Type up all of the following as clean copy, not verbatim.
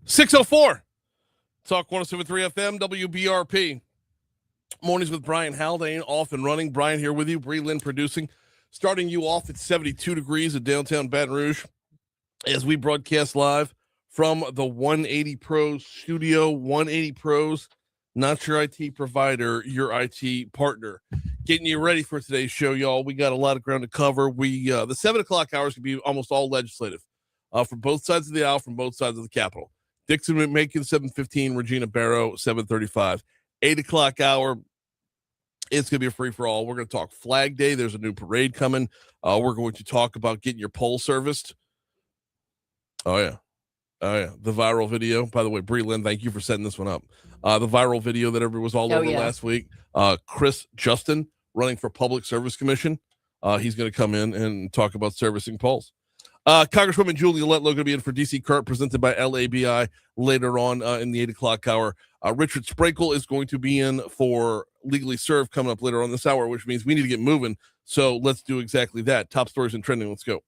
604. Talk 107.3 FM, WBRP. Mornings with Brian Haldane, off and running. Brian here with you, Bree Lynn producing. Starting you off at 72 degrees at downtown Baton Rouge as we broadcast live from the 180 Pros studio. 180 Pros, not your IT provider, your IT partner. Getting you ready for today's show, y'all. We got a lot of ground to cover. The 7 o'clock hours can be almost all legislative from both sides of the aisle, from both sides of the Capitol. Dixon McMakin, 7:15, Regina Barrow, 7:35. 8 o'clock hour, it's going to be a free-for-all. We're going to talk Flag Day. There's a new parade coming. We're going to talk about getting your poll serviced. Oh, yeah. The viral video. By the way, Bree Lynn, thank you for setting this one up. The viral video that everyone was all over last week. Chris Justin, running for Public Service Commission. He's going to come in and talk about servicing polls. Congresswoman Julia Letlow going to be in for D.C. Curt, presented by LABI later on in the 8 o'clock hour. Richard Sprankle is going to be in for Legally Served coming up later on this hour, which means we need to get moving. So let's do exactly that. Top stories and trending. Let's go.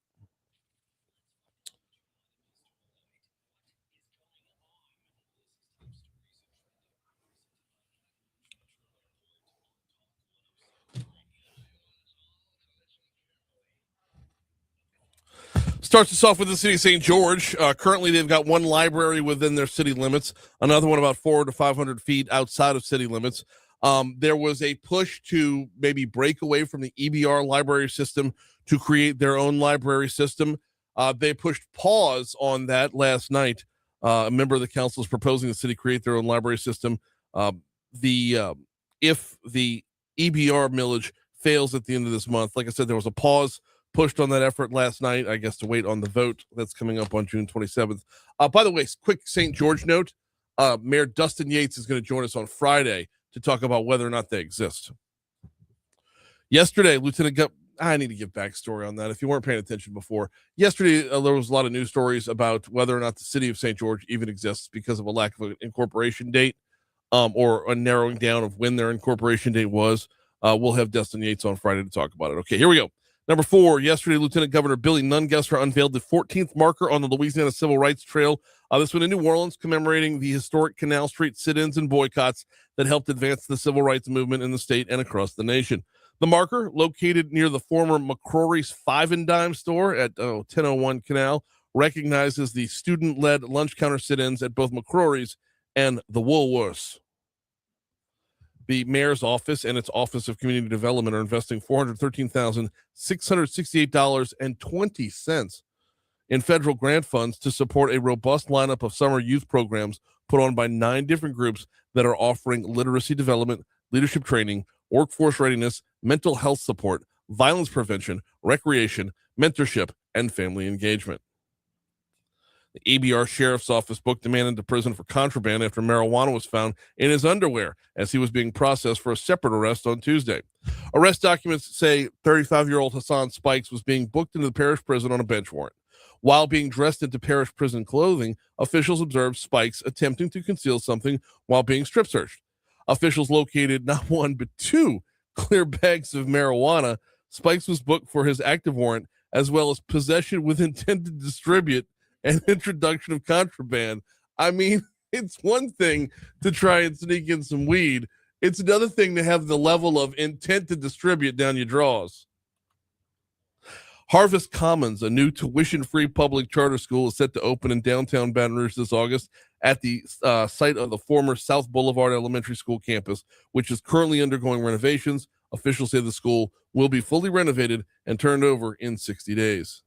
Starts us off with the city of St. George. Currently, they've got one library within their city limits, another one about 400 to 500 feet outside of city limits. There was a push to maybe break away from the EBR library system to create their own library system. They pushed pause on that last night. A member of the council is proposing the city create their own library system. If the EBR millage fails at the end of this month, like I said, there was a pause pushed on that effort last night, I guess, to wait on the vote that's coming up on June 27th. By the way, quick St. George note, Mayor Dustin Yates is going to join us on Friday to talk about whether or not they exist. Yesterday, I need to give backstory on that if you weren't paying attention before. Yesterday, there was a lot of news stories about whether or not the city of St. George even exists because of a lack of an incorporation date or a narrowing down of when their incorporation date was. We'll have Dustin Yates on Friday to talk about it. Okay, here we go. Number 4, yesterday, Lieutenant Governor Billy Nungesser unveiled the 14th marker on the Louisiana Civil Rights Trail. This one in New Orleans, commemorating the historic Canal Street sit-ins and boycotts that helped advance the civil rights movement in the state and across the nation. The marker, located near the former McCrory's Five and Dime store at 1001 Canal, recognizes the student-led lunch counter sit-ins at both McCrory's and the Woolworths. The mayor's office and its Office of Community Development are investing $413,668.20 in federal grant funds to support a robust lineup of summer youth programs put on by 9 different groups that are offering literacy development, leadership training, workforce readiness, mental health support, violence prevention, recreation, mentorship, and family engagement. The ABR Sheriff's Office booked a man into prison for contraband after marijuana was found in his underwear as he was being processed for a separate arrest on Tuesday. Arrest documents say 35-year-old Hassan Spikes was being booked into the parish prison on a bench warrant. While being dressed into parish prison clothing, officials observed Spikes attempting to conceal something while being strip searched. Officials located not 1 but 2 clear bags of marijuana. Spikes was booked for his active warrant as well as possession with intent to distribute and introduction of contraband. I mean, it's one thing to try and sneak in some weed. It's another thing to have the level of intent to distribute down your drawers. Harvest Commons, a new tuition-free public charter school, is set to open in downtown Baton Rouge this August at the site of the former South Boulevard Elementary School campus, which is currently undergoing renovations. Officials say the school will be fully renovated and turned over in 60 days.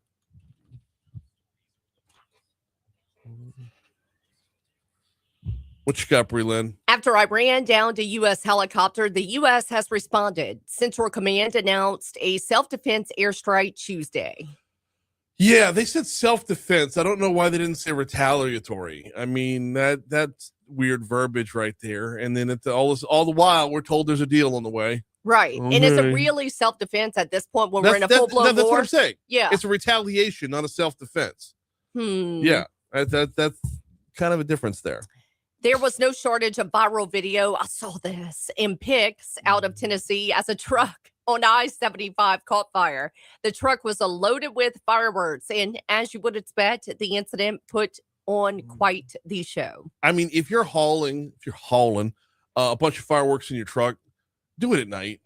What you got, Bree Lynn? After Iran downed a U.S. helicopter, the U.S. has responded. Central Command announced a self-defense airstrike Tuesday. Yeah, they said self-defense. I don't know why they didn't say retaliatory. I mean, that's weird verbiage right there. And then all the while, we're told there's a deal on the way. Right. Okay. And is it really self-defense at this point when we're in a full-blown war? That's what I'm saying. Yeah. It's a retaliation, not a self-defense. Yeah, that's kind of a difference there. There was no shortage of viral video. I saw this in pics out of Tennessee as a truck on I-75 caught fire. The truck was loaded with fireworks, and as you would expect, the incident put on quite the show. I mean, if you're hauling a bunch of fireworks in your truck, do it at night.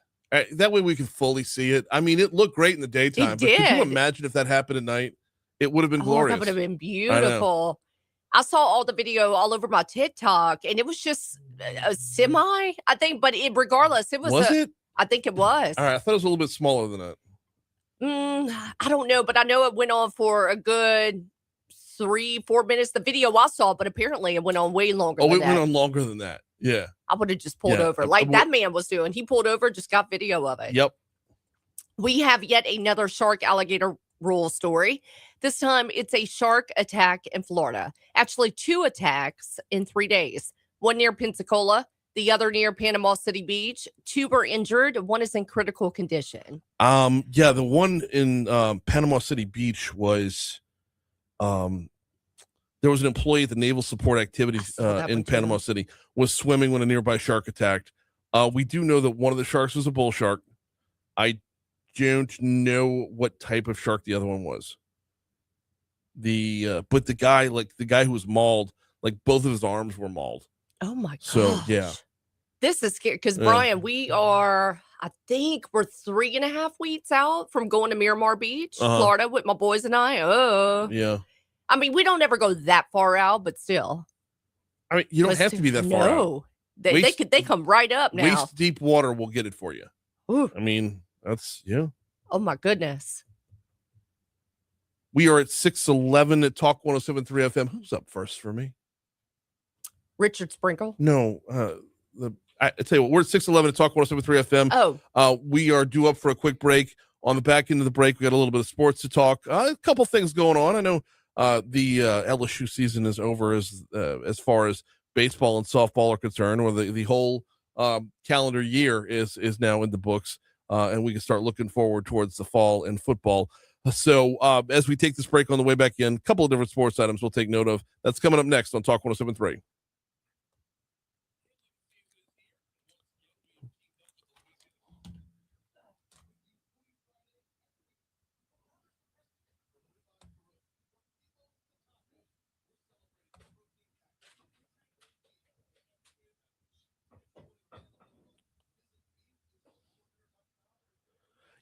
That way we can fully see it. I mean, it looked great in the daytime, but could you imagine if that happened at night? It would have been glorious. That would have been beautiful. I saw all the video all over my TikTok, and it was just a semi, I think. But regardless, it was. Was it? I think it was. All right, I thought it was a little bit smaller than that. I don't know, but I know it went on for a good 3-4 minutes. The video I saw, but apparently it went on way longer. Went on longer than that. Yeah. I would have just pulled over like that man was doing. He pulled over, just got video of it. Yep. We have yet another shark alligator rule story. This time it's a shark attack in Florida. Actually, 2 attacks in 3 days. One near Pensacola, the other near Panama City Beach. 2 were injured. One is in critical condition. Yeah, the one in Panama City Beach was there was an employee at the Naval Support Activities in Panama City was swimming when a nearby shark attacked. We do know that one of the sharks was a bull shark. I don't know what type of shark the other one was. But the guy who was mauled, like both of his arms were mauled. Oh my gosh. So yeah. This is scary because Brian, I think we're 3.5 weeks out from going to Miramar Beach, Florida, with my boys and I. Yeah. I mean, we don't ever go that far out, but still. I mean, you don't have to be that far out. No, they come right up now. Waist deep water will get it for you. Ooh. I mean, that's Oh my goodness. We are at 6:11 at Talk 107.3 FM. Who's up first for me? Richard Sprinkle. No, I tell you what, we're at 6:11 at Talk 107.3 FM. We are due up for a quick break. On the back end of the break, we got a little bit of sports to talk. A couple things going on. I know the LSU season is over as far as baseball and softball are concerned, or the whole calendar year is now in the books, and we can start looking forward towards the fall and football. So as we take this break on the way back in, a couple of different sports items we'll take note of. That's coming up next on Talk 107.3.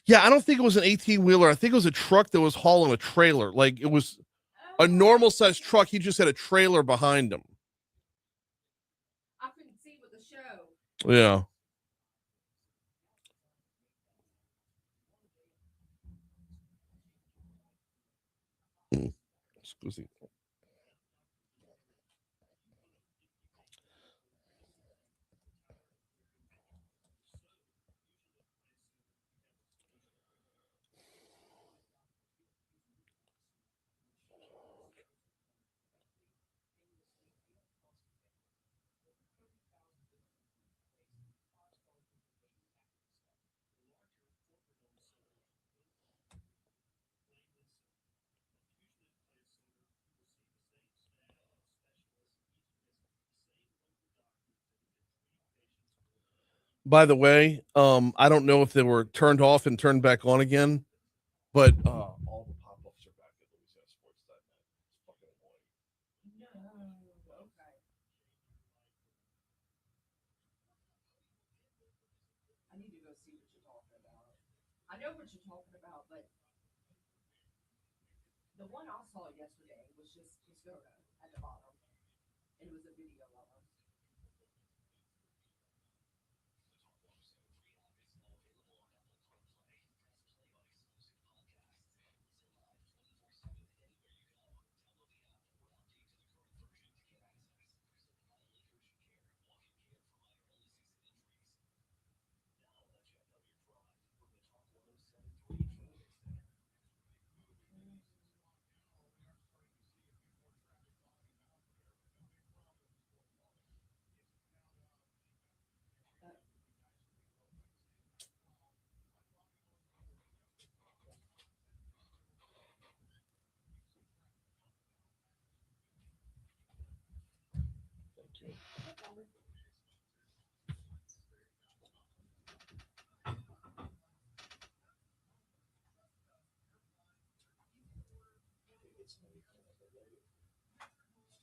Yeah, I don't think it was an 18-wheeler. I think it was a truck that was hauling a trailer. Like, it was a normal-sized truck. He just had a trailer behind him. I couldn't see with the show. Yeah. Excuse me. By the way, I don't know if they were turned off and turned back on again, but all the pop-ups are back at LouisianaSports.net. It's fucking annoying. No. Okay. I need to go see what you're talking about. I know what you're talking about, but the one I saw yesterday was just Muskota at the bottom. And it was a video of them.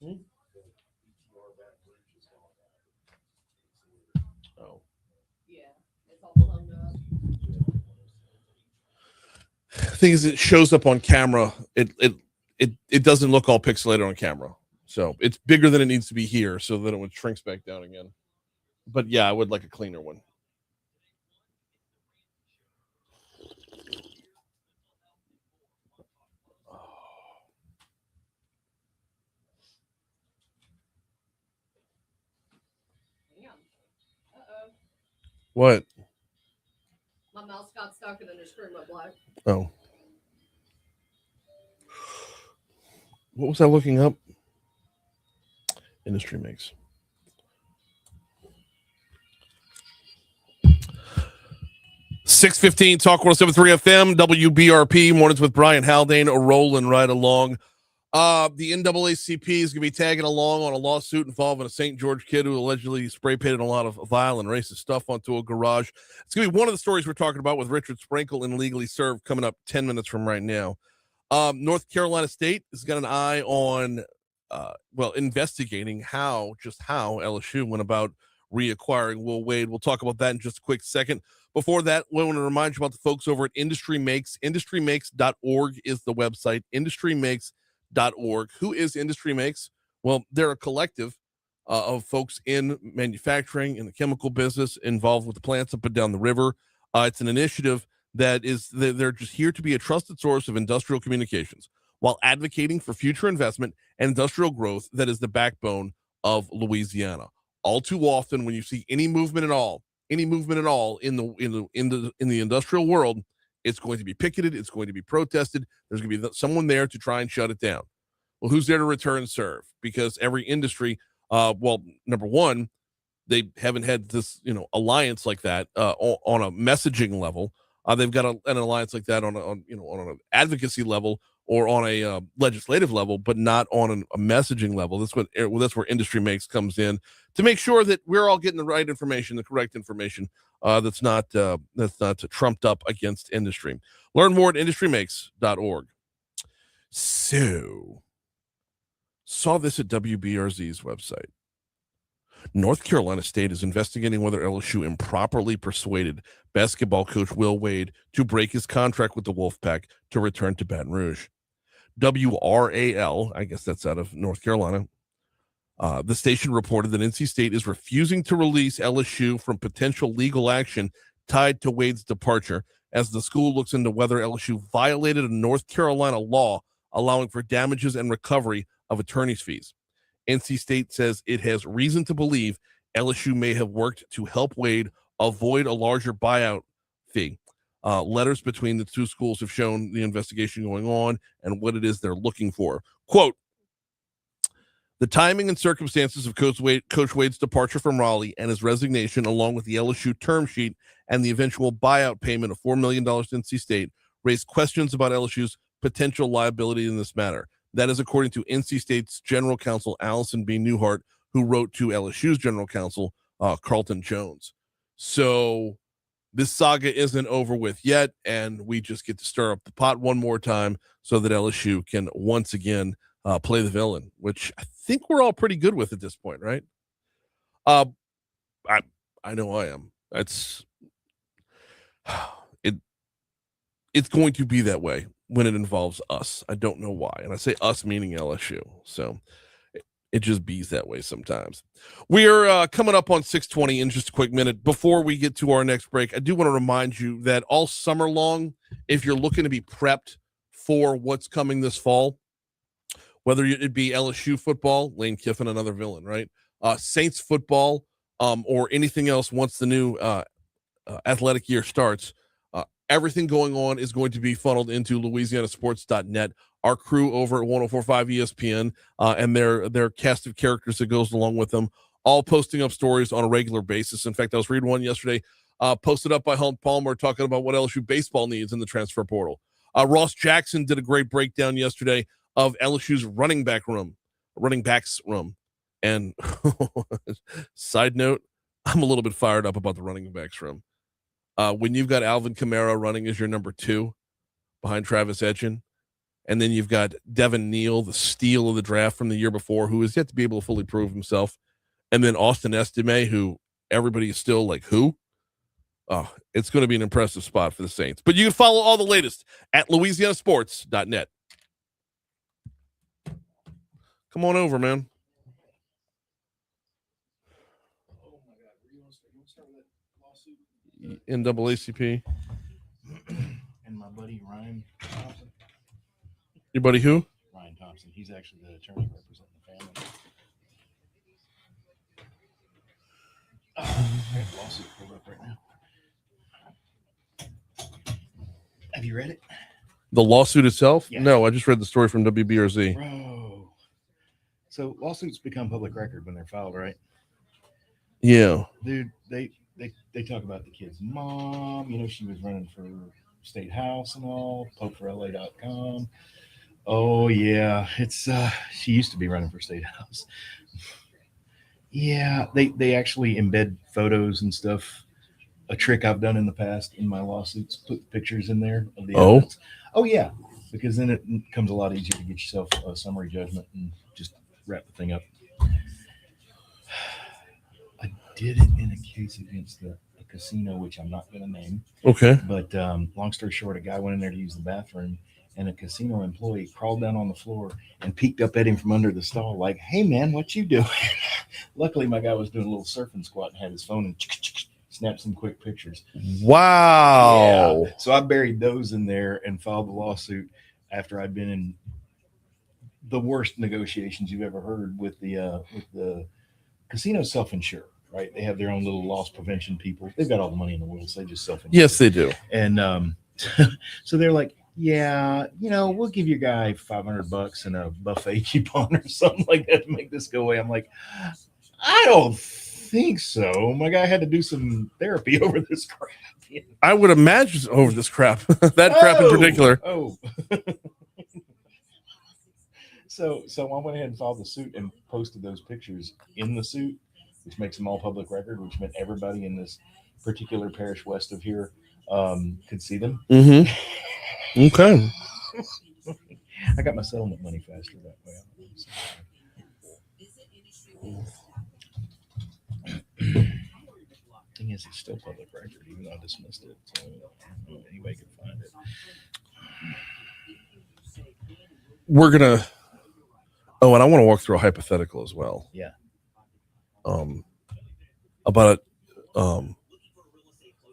Oh. Yeah, it's all blown up. Thing is, it shows up on camera. It doesn't look all pixelated on camera, so it's bigger than it needs to be here, so that it shrinks back down again. But yeah, I would like a cleaner one. What? My mouse got stuck and then the screen went black. Oh. What was I looking up? Industry makes. .615 Talk 107.3 FM WBRP mornings with Brian Haldane rolling right along. The NAACP is going to be tagging along on a lawsuit involving a St. George kid who allegedly spray painted a lot of vile and racist stuff onto a garage. It's going to be one of the stories we're talking about with Richard Sprinkle and Legally Served coming up 10 minutes from right now. North Carolina State has got an eye on, investigating how LSU went about reacquiring Will Wade. We'll talk about that in just a quick second. Before that, we want to remind you about the folks over at Industry Makes. IndustryMakes.org is the website. IndustryMakes.org. Who is Industry Makes? Well, they're a collective of folks in manufacturing, in the chemical business, involved with the plants up and down the river. It's an initiative that is, they're just here to be a trusted source of industrial communications while advocating for future investment and industrial growth that is the backbone of Louisiana. All too often, when you see any movement at all in the industrial world, it's going to be picketed, it's going to be protested. There's going to be someone there to try and shut it down. Well, who's there to return serve? Because every industry, number one, they haven't had this, alliance like that on a messaging level. They've got an alliance like that on an advocacy level or on a legislative level, but not on a messaging level. That's where Industry Makes comes in to make sure that we're all getting the right information, the correct information that's not trumped up against industry. Learn more at industrymakes.org. So, saw this at WBRZ's website. North Carolina State is investigating whether LSU improperly persuaded basketball coach Will Wade to break his contract with the Wolfpack to return to Baton Rouge. WRAL, I guess that's out of North Carolina. The station reported that NC State is refusing to release LSU from potential legal action tied to Wade's departure as the school looks into whether LSU violated a North Carolina law allowing for damages and recovery of attorney's fees. NC State says it has reason to believe LSU may have worked to help Wade avoid a larger buyout fee. Letters between the two schools have shown the investigation going on and what it is they're looking for. Quote, the timing and circumstances of Coach Wade's departure from Raleigh and his resignation, along with the LSU term sheet and the eventual buyout payment of $4 million to NC State, raised questions about LSU's potential liability in this matter. That is according to NC State's general counsel, Allison B. Newhart, who wrote to LSU's general counsel, Carlton Jones. So this saga isn't over with yet, and we just get to stir up the pot one more time so that LSU can once again play the villain, which I think we're all pretty good with at this point, right? I know I am. It's going to be that way when it involves us. I don't know why. And I say us meaning LSU. So it just bees that way sometimes. We are coming up on 6:20 in just a quick minute. Before we get to our next break, I do want to remind you that all summer long, if you're looking to be prepped for what's coming this fall, whether it be LSU football, Lane Kiffin, another villain, right? Saints football, or anything else once the new athletic year starts, everything going on is going to be funneled into LouisianaSports.net. Our crew over at 104.5 ESPN and their cast of characters that goes along with them, all posting up stories on a regular basis. In fact, I was reading one yesterday, posted up by Hunt Palmer, talking about what LSU baseball needs in the transfer portal. Ross Jackson did a great breakdown yesterday of LSU's running backs room. And side note, I'm a little bit fired up about the running backs room. When you've got Alvin Kamara running as your number 2 behind Travis Etienne, And then you've got Devin Neal, the steal of the draft from the year before, who is yet to be able to fully prove himself. And then Austin Estime, who everybody is still like, who? Oh, it's going to be an impressive spot for the Saints. But you can follow all the latest at LouisianaSports.net. Come on over, man. NAACP. And my buddy Ryan Thompson. Your buddy who? Ryan Thompson. He's actually the attorney representing the family. I have a lawsuit pulled up right now. Have you read it? The lawsuit itself? Yeah. No, I just read the story from WBRZ. Bro. So lawsuits become public record when they're filed, right? Yeah. Dude, they talk about the kid's mom. You know, she was running for state house and all, popeforla.com. Oh, yeah. It's she used to be running for state house. Yeah, they actually embed photos and stuff. A trick I've done in the past in my lawsuits, put pictures in there of the evidence. Oh, yeah, because then it becomes a lot easier to get yourself a summary judgment and just wrap the thing up. I did it in a case against a casino, which I'm not going to name. Okay. But long story short, a guy went in there to use the bathroom, and a casino employee crawled down on the floor and peeked up at him from under the stall like, hey, man, what you doing? Luckily, my guy was doing a little surfing squat and had his phone and snapped some quick pictures. Wow. Yeah. So I buried those in there and filed the lawsuit after I'd been in the worst negotiations you've ever heard with the casino self-insure, right? They have their own little loss prevention people. They've got all the money in the world, so they just self-insure. Yes, they do. And so they're like, yeah, you know, we'll give your guy $500 and a buffet coupon or something like that to make this go away. I'm like, I don't think so. My guy had to do some therapy over this crap. I would imagine over this crap. That crap in particular. Oh. So I went ahead and filed the suit and posted those pictures in the suit, which makes them all public record, which meant everybody in this particular parish west of here could see them. Mm-hmm. Okay. I got my settlement money faster that way. Thing is, it's still public record, even though I dismissed it. So anybody can find it. We're gonna. Oh, and I want to walk through a hypothetical as well. Yeah. About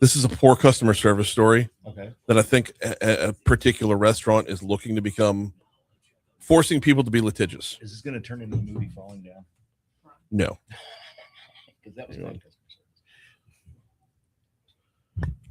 this is a poor customer service story. Okay. That I think a particular restaurant is looking to become, forcing people to be litigious. Is this going to turn into a movie Falling Down? No. Because that was my customer service.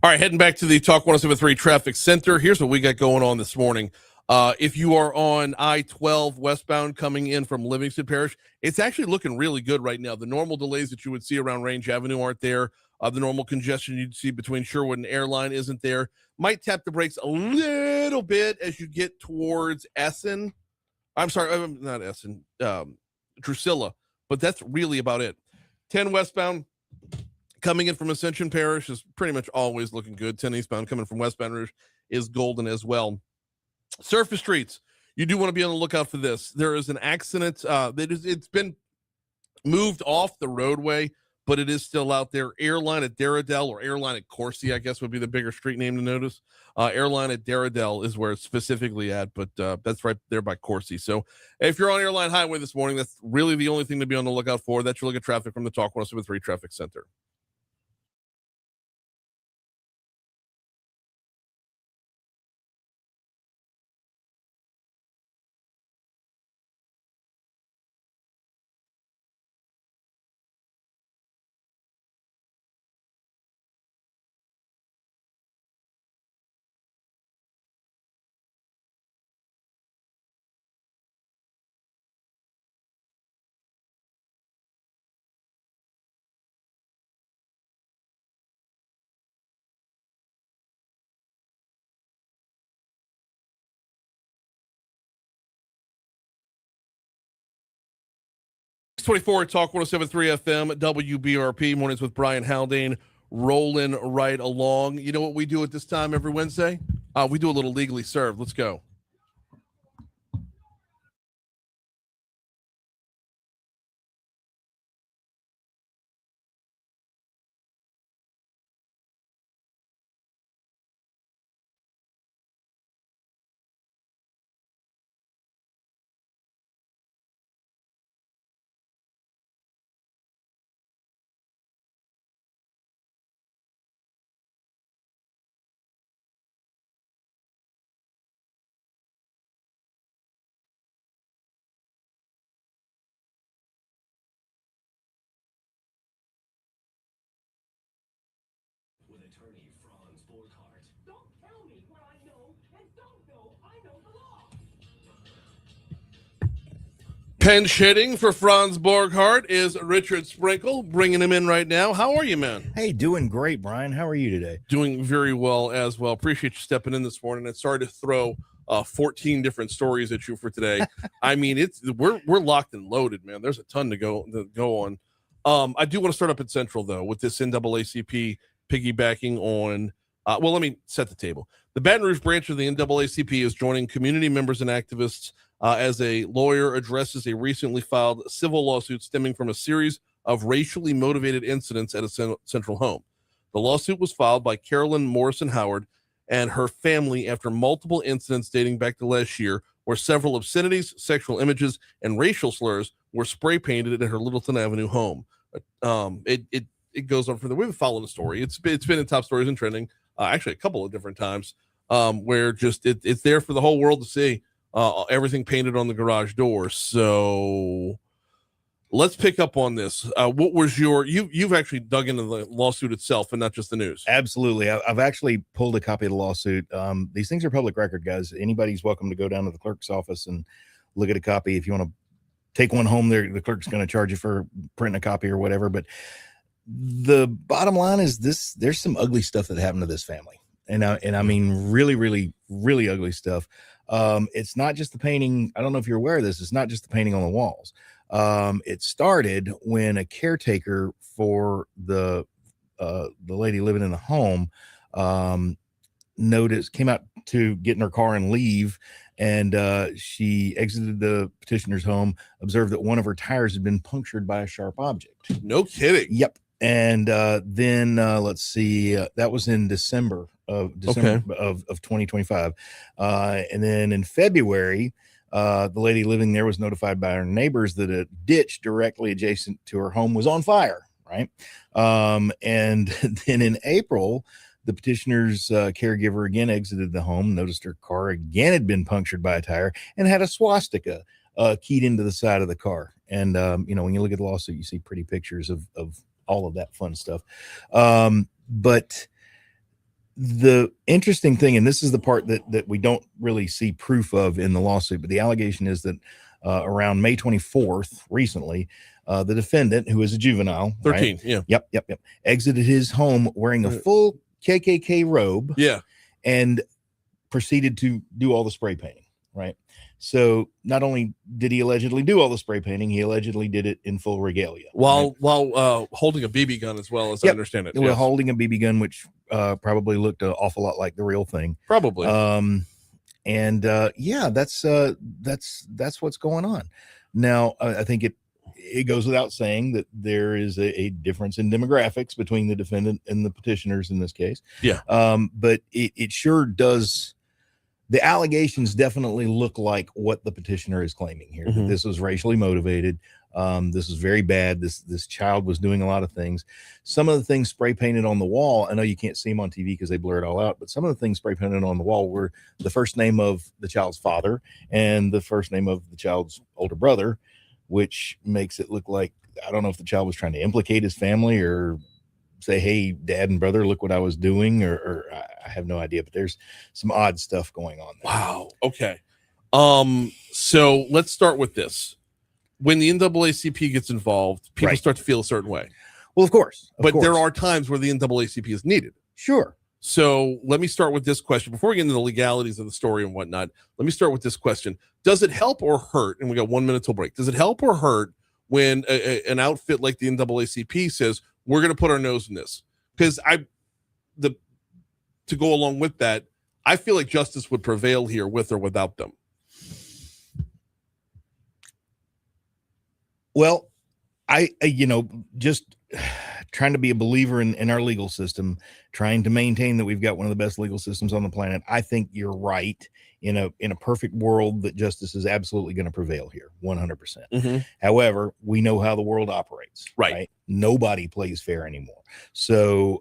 All right, heading back to the Talk 107.3 Traffic Center. Here's what we got going on this morning. If you are on I-12 westbound coming in from Livingston Parish, it's actually looking really good right now. The normal delays that you would see around Range Avenue aren't there. The normal congestion you'd see between Sherwood and Airline isn't there. Might tap the brakes a little bit as you get towards Essen. I'm sorry, not Essen, Drusilla, but that's really about it. 10 westbound coming in from Ascension Parish is pretty much always looking good. 10 eastbound coming from westbound Rouge is golden as well. Surface streets, you do want to be on the lookout for this. There is an accident it's been moved off the roadway, but it is still out there. Airline at Darradell, or Airline at Corsi, I guess would be the bigger street name to notice. Airline at Darradell is where it's specifically at, but that's right there by Corsi. So if you're on Airline Highway this morning, that's really the only thing to be on the lookout for. That's your look at traffic from the Talk 107.3 Traffic Center. .24 Talk 107.3 FM WBRP mornings with Brian Haldane, rolling right along. You know what we do at this time every Wednesday? We do a little Legally Served. Let's go. Pinch hitting for Franz Borghardt is Richard Sprinkle, bringing him in right now. How are you, man? Hey, doing great, Brian. How are you today? Doing very well as well. Appreciate you stepping in this morning. And sorry to throw 14 different stories at you for today. I mean, we're locked and loaded, man. There's a ton to go on. I do want to start up at Central though with this NAACP piggybacking on. Well, let me set the table. The Baton Rouge branch of the NAACP is joining community members and activists as a lawyer addresses a recently filed civil lawsuit stemming from a series of racially motivated incidents at a Central home. The lawsuit was filed by Carolyn Morrison Howard and her family after multiple incidents dating back to last year, where several obscenities, sexual images, and racial slurs were spray painted at her Littleton Avenue home. It goes on further. We've been following the story. It's been in top stories and trending, actually a couple of different times, where just it's there for the whole world to see. Everything painted on the garage door. So let's pick up on this. What was you've actually dug into the lawsuit itself and not just the news? Absolutely. I've actually pulled a copy of the lawsuit. These things are public record, guys. Anybody's welcome to go down to the clerk's office and look at a copy. If you want to take one home there, the clerk's going to charge you for printing a copy or whatever. But the bottom line is this: there's some ugly stuff that happened to this family. And I mean, really, really, really ugly stuff. It's not just the painting. I don't know if you're aware of this. It's not just the painting on the walls. It started when a caretaker for the lady living in the home came out to get in her car and leave, and she exited the petitioner's home, observed that one of her tires had been punctured by a sharp object. No kidding. Yep. And then let's see, that was in December of 2025. And then in February, the lady living there was notified by her neighbors that a ditch directly adjacent to her home was on fire. Right. And then in April, the petitioner's caregiver again exited the home, noticed her car again had been punctured by a tire and had a swastika keyed into the side of the car. And, when you look at the lawsuit, you see pretty pictures of all of that fun stuff. But the interesting thing, and this is the part that we don't really see proof of in the lawsuit, but the allegation is that around May 24th, recently, the defendant, who is a juvenile, 13, right? Yep, exited his home wearing a full KKK robe, and proceeded to do all the spray painting, right? So not only did he allegedly do all the spray painting, he allegedly did it in full regalia. While holding a BB gun as well, as I understand it. Well, holding a BB gun, which probably looked an awful lot like the real thing. Probably. That's what's going on. Now, I think it goes without saying that there is a difference in demographics between the defendant and the petitioners in this case. Yeah. But it sure does. The allegations definitely look like what the petitioner is claiming here. Mm-hmm. That this was racially motivated. This was very bad. This child was doing a lot of things. Some of the things spray painted on the wall, I know you can't see them on TV because they blur it all out, but some of the things spray painted on the wall were the first name of the child's father and the first name of the child's older brother, which makes it look like, I don't know if the child was trying to implicate his family or say, hey, dad and brother, look what I was doing, or I have no idea, but there's some odd stuff going on there. Wow. Okay. So let's start with this. When the NAACP gets involved, people start to feel a certain way. Well, of course. There are times where the NAACP is needed. Sure. So let me start with this question. Before we get into the legalities of the story and whatnot, let me start with this question. Does it help or hurt, and we got 1 minute till break, does it help or hurt when an outfit like the NAACP says, we're going to put our nose in this? Because to go along with that, I feel like justice would prevail here with or without them. Well, I just trying to be a believer in our legal system, trying to maintain that we've got one of the best legal systems on the planet. I think you're right. In a perfect world, that justice is absolutely going to prevail here, 100%. Mm-hmm. However, we know how the world operates. Right? Nobody plays fair anymore. So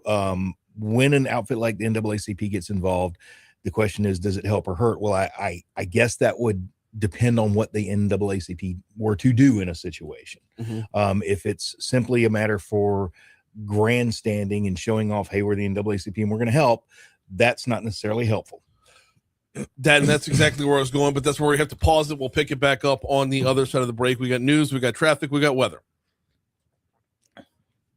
when an outfit like the NAACP gets involved, the question is, does it help or hurt? Well, I guess that would depend on what the NAACP were to do in a situation. Mm-hmm. If it's simply a matter for grandstanding and showing off, hey, we're the NAACP and we're going to help, that's not necessarily helpful. That's exactly where I was going, but that's where we have to pause it. We'll pick it back up on the other side of the break. We got news, we got traffic, we got weather.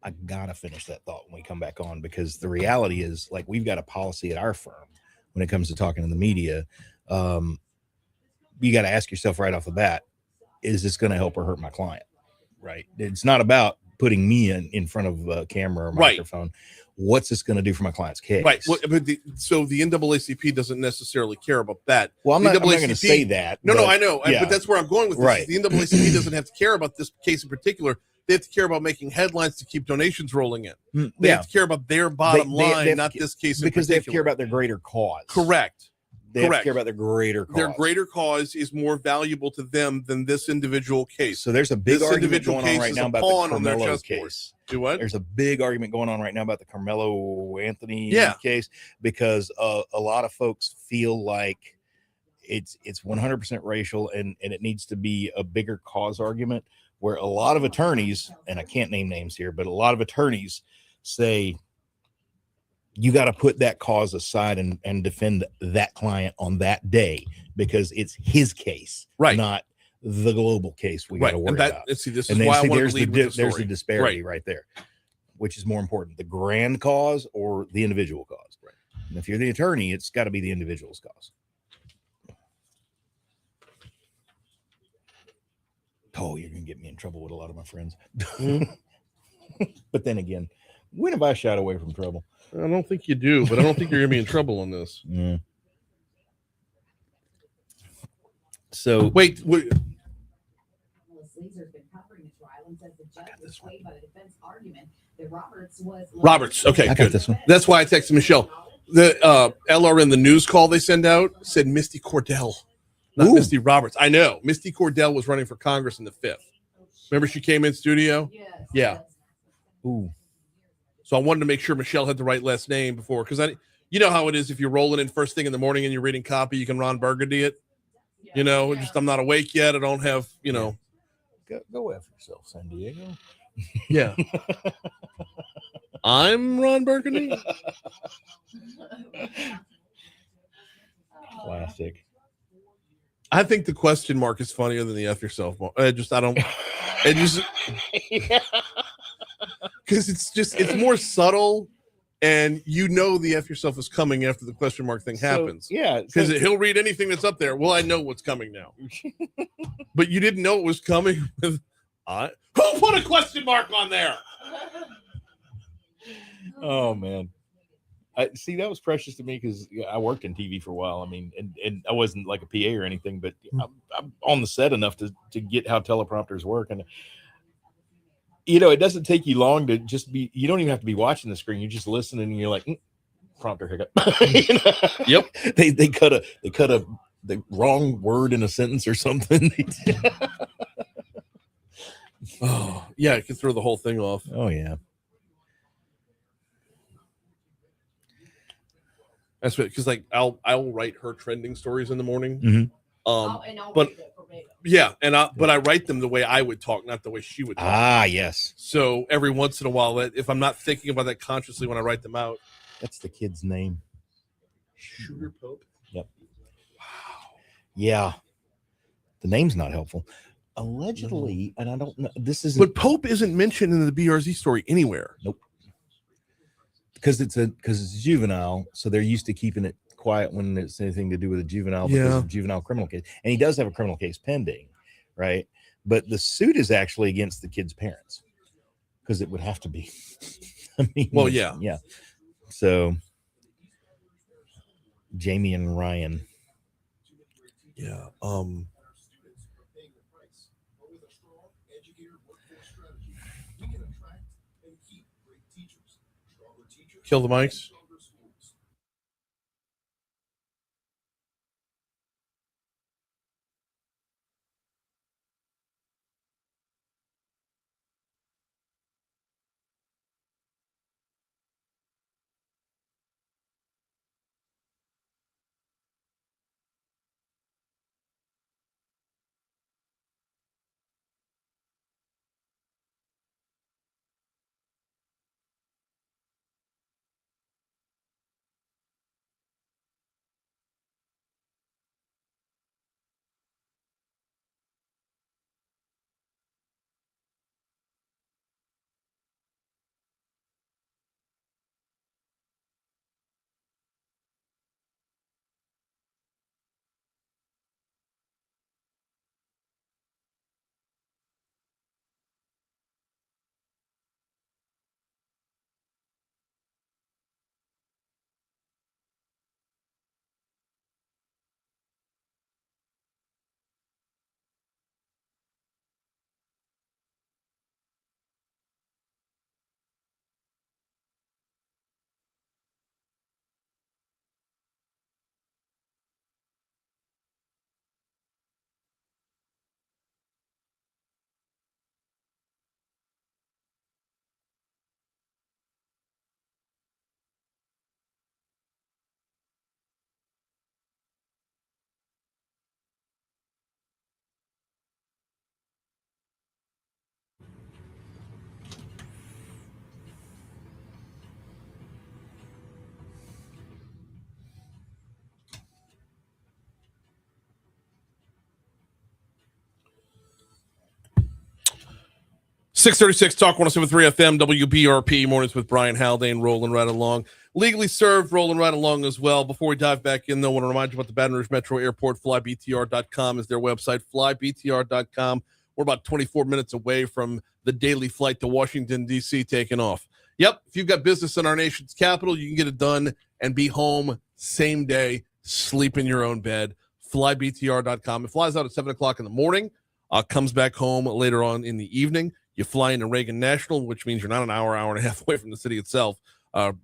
I gotta finish that thought when we come back on, because the reality is, like, we've got a policy at our firm when it comes to talking to the media. You got to ask yourself right off the bat, is this going to help or hurt my client? Right. It's not about putting me in front of a camera or microphone. What's this going to do for my client's case? Right. Well, but so the NAACP doesn't necessarily care about that. Well, I'm not going to say that. No, I know. Yeah. But that's where I'm going with this. Right. The NAACP doesn't have to care about this case in particular. They have to care about making headlines to keep donations rolling in. They have to care about their bottom line, not this case in particular. Because they have to care about their greater cause. Correct. They have to care about their greater cause. Their greater cause is more valuable to them than this individual case. So there's a big argument going on right now about the Carmelo case. Do what? There's a big argument going on right now about the Carmelo Anthony case, because a lot of folks feel like it's 100% racial and it needs to be a bigger cause argument, where a lot of attorneys, and I can't name names here, but a lot of attorneys say, you got to put that cause aside and defend that client on that day, because it's his case, not the global case we got to worry about. See, this is why I want to lead with the story. There's the disparity right there. Which is more important, the grand cause or the individual cause? Right. And if you're the attorney, it's got to be the individual's cause. Oh, you're going to get me in trouble with a lot of my friends. But then again, when have I shied away from trouble? I don't think you do, but I don't think you're going to be in trouble on this. Yeah. So wait. Sleezer's been covering the trial and says the judge was swayed by the defense argument that Roberts. Okay, I got this one. That's why I texted Michelle. The LRN, the news call they send out, said Misty Cordell, not Misty Roberts. I know. Misty Cordell was running for Congress in the 5th. Remember she came in studio? Yes. Yeah. Ooh. So I wanted to make sure Michelle had the right last name before, because you know how it is if you're rolling in first thing in the morning and you're reading copy, you can Ron Burgundy it. You know, just I'm not awake yet. I don't have, Go after yourself, San Diego. Yeah. I'm Ron Burgundy. Classic. I think the question mark is funnier than the F yourself. Because it's more subtle, and the F yourself is coming after the question mark thing happens. Yeah. Because he'll read anything that's up there. Well, I know what's coming now. But you didn't know it was coming. Who put a question mark on there? Oh, man. See, that was precious to me because I worked in TV for a while. I mean, and I wasn't like a PA or anything, but I'm on the set enough to get how teleprompters work. And, it doesn't take you long to just you don't even have to be watching the screen. You just listen and you're like, prompter hiccup. Yep. They cut the wrong word in a sentence or something. Oh, yeah. It can throw the whole thing off. Oh, yeah. That's what, because I'll write her trending stories in the morning. Mm-hmm. But I write them the way I would talk, not the way she would talk. Ah, yes. So every once in a while, if I'm not thinking about that consciously when I write them out. That's the kid's name. Sugar Pope. Yep. Wow. Yeah. The name's not helpful. Allegedly, and I don't know. But Pope isn't mentioned in the BRZ story anywhere. Nope. Because it's juvenile, so they're used to keeping it quiet when it's anything to do with a juvenile, because of juvenile criminal case. And he does have a criminal case pending, right? But the suit is actually against the kid's parents, because it would have to be. I mean, well, yeah. Yeah. So Jamie and Ryan. Yeah. Kill the mics. 636 Talk 107.3 FM, WBRP, mornings with Brian Haldane, rolling right along. Legally served, rolling right along as well. Before we dive back in, though, I want to remind you about the Baton Rouge Metro Airport. FlyBTR.com is their website, FlyBTR.com. We're about 24 minutes away from the daily flight to Washington, D.C. taking off. Yep, if you've got business in our nation's capital, you can get it done and be home same day, sleep in your own bed. FlyBTR.com. It flies out at 7 o'clock in the morning, comes back home later on in the evening. You fly into Reagan National, which means you're not an hour and a half away from the city itself.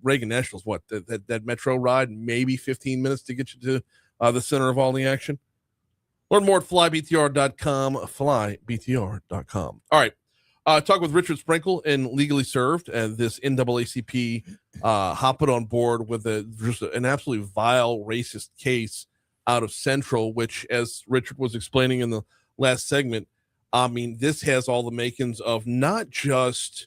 Reagan National is what? That metro ride, maybe 15 minutes to get you to the center of all the action. Learn more at flybtr.com, flybtr.com. All right. Talk with Richard Sprinkle and Legally Served, and this NAACP hopping on board with just an absolutely vile racist case out of Central, which, as Richard was explaining in the last segment, I mean, this has all the makings of not just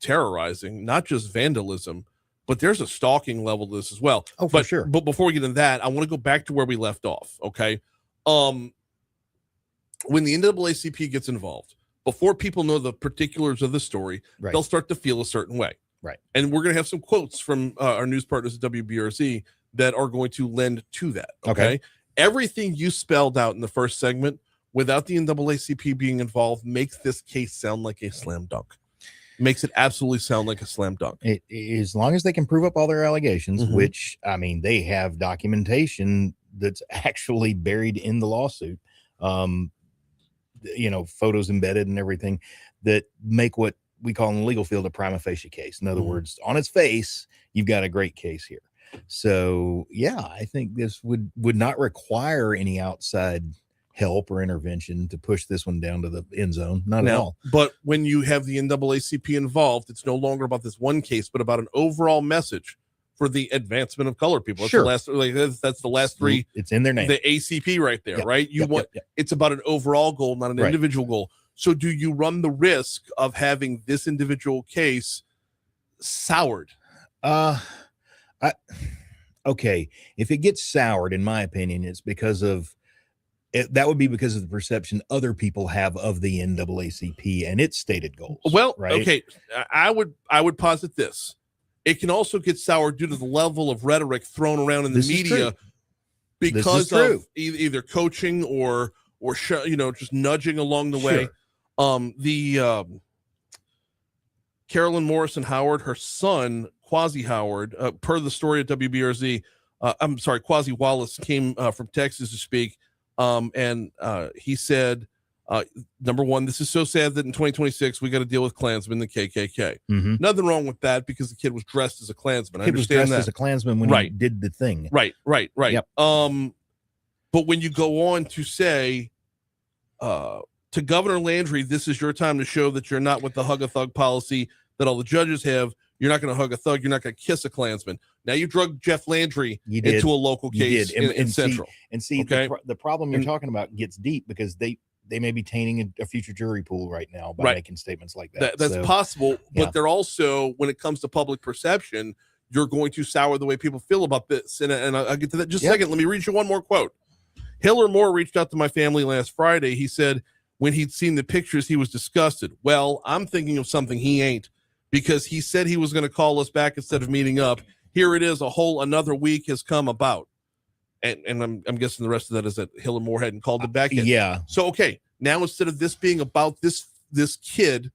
terrorizing, not just vandalism, but there's a stalking level to this as well. Oh, for sure. But before we get into that, I want to go back to where we left off. Okay. When the NAACP gets involved, before people know the particulars of the story, Right. they'll start to feel a certain way. Right. And we're going to have some quotes from our news partners at WBRZ that are going to lend to that. Okay. Everything you spelled out in the first segment, without the NAACP being involved, makes this case sound like a slam dunk. Makes it absolutely sound like a slam dunk. As long as they can prove up all their allegations, Mhm. which, I mean, they have documentation that's actually buried in the lawsuit, photos embedded and everything that make what we call in the legal field a prima facie case. In other Mhm. words, on its face, you've got a great case here. So, yeah, I think this would not require any outside help or intervention to push this one down to the end zone. Not at all. But when you have the NAACP involved, it's no longer about this one case, but about an overall message for the advancement of colored people. That's Sure. that's the last three. It's in their name. The ACP right there, Yep, right? yep. It's about an overall goal, not an Right. individual goal. So do you run the risk of having this individual case soured? Okay. If it gets soured, in my opinion, it's because of that would be because of the perception other people have of the NAACP and its stated goals. Well, right? okay, I would posit this. It can also get sour due to the level of rhetoric thrown around in the This is media true. because This is true. of either coaching or just nudging along the way. Sure. Carolyn Morrison Howard, her son Quasi Howard, per the story at WBRZ, Quasi Wallace came from Texas to speak. And he said, number one, this is so sad that in 2026 we got to deal with Klansmen, the KKK. Mhm. Nothing wrong with that because the kid was dressed as a Klansman. I He was understand dressed that. as a Klansman when Right. he did the thing. Right. Yep. But when you go on to say, to Governor Landry, this is your time to show that you're not with the hug a thug policy that all the judges have. You're not going to hug a thug. You're not going to kiss a Klansman. Now you drug Jeff Landry You did. into a local You case did. in Central. And see, Okay. the problem you're And- talking about gets deep because they may be tainting a future jury pool right now by Right. making statements like that. That's So, possible, but yeah. they're also, when it comes to public perception, you're going to sour the way people feel about this. And I'll get to that in just a Yep. second. Let me read you one more quote. Hiller Moore reached out to my family last Friday. He said when he'd seen the pictures, he was disgusted. Well, I'm thinking of something he ain't, because he said he was going to call us back instead of meeting up. Here it is, another week has come about. And I'm guessing the rest of that is that Hiller Moore hadn't called it back yet. Yeah. So, okay, now instead of this being about this kid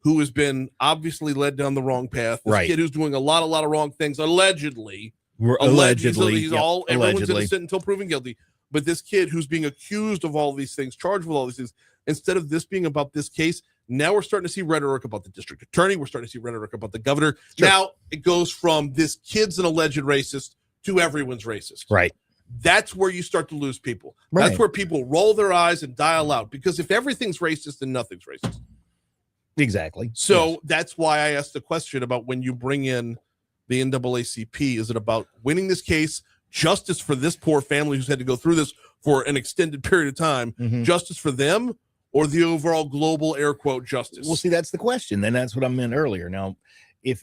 who has been obviously led down the wrong path, this Right. kid who's doing a lot of wrong things, allegedly, Allegedly. he's Yep, everyone's allegedly. innocent until proven guilty. But this kid who's being accused of all these things, charged with all these things, instead of this being about this case, now we're starting to see rhetoric about the district attorney. We're starting to see rhetoric about the governor. Sure. Now it goes from this kid's an alleged racist to everyone's racist. Right. That's where you start to lose people. Right. That's where people roll their eyes and dial out, because if everything's racist, then nothing's racist. Exactly. So Yes. that's why I asked the question about when you bring in the NAACP, is it about winning this case, justice for this poor family who's had to go through this for an extended period of time, Mhm. justice for them, or the overall global air quote justice? Well, see, that's the question. And that's what I meant earlier. Now, if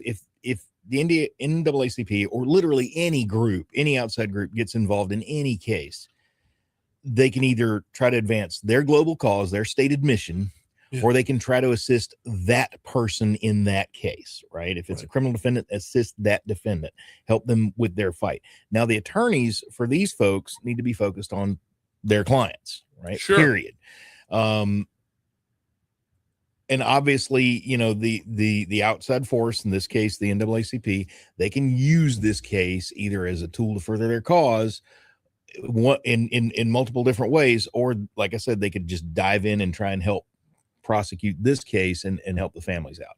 the NAACP or literally any group, any outside group gets involved in any case, they can either try to advance their global cause, their stated mission, or they can try to assist that person in that case, right? If it's a criminal defendant, assist that defendant, help them with their fight. Now, the attorneys for these folks need to be focused on their clients, right? Sure. Period. And obviously, you know, the outside force, in this case, the NAACP, they can use this case either as a tool to further their cause in multiple different ways, or like I said, they could just dive in and try and help prosecute this case and help the families out.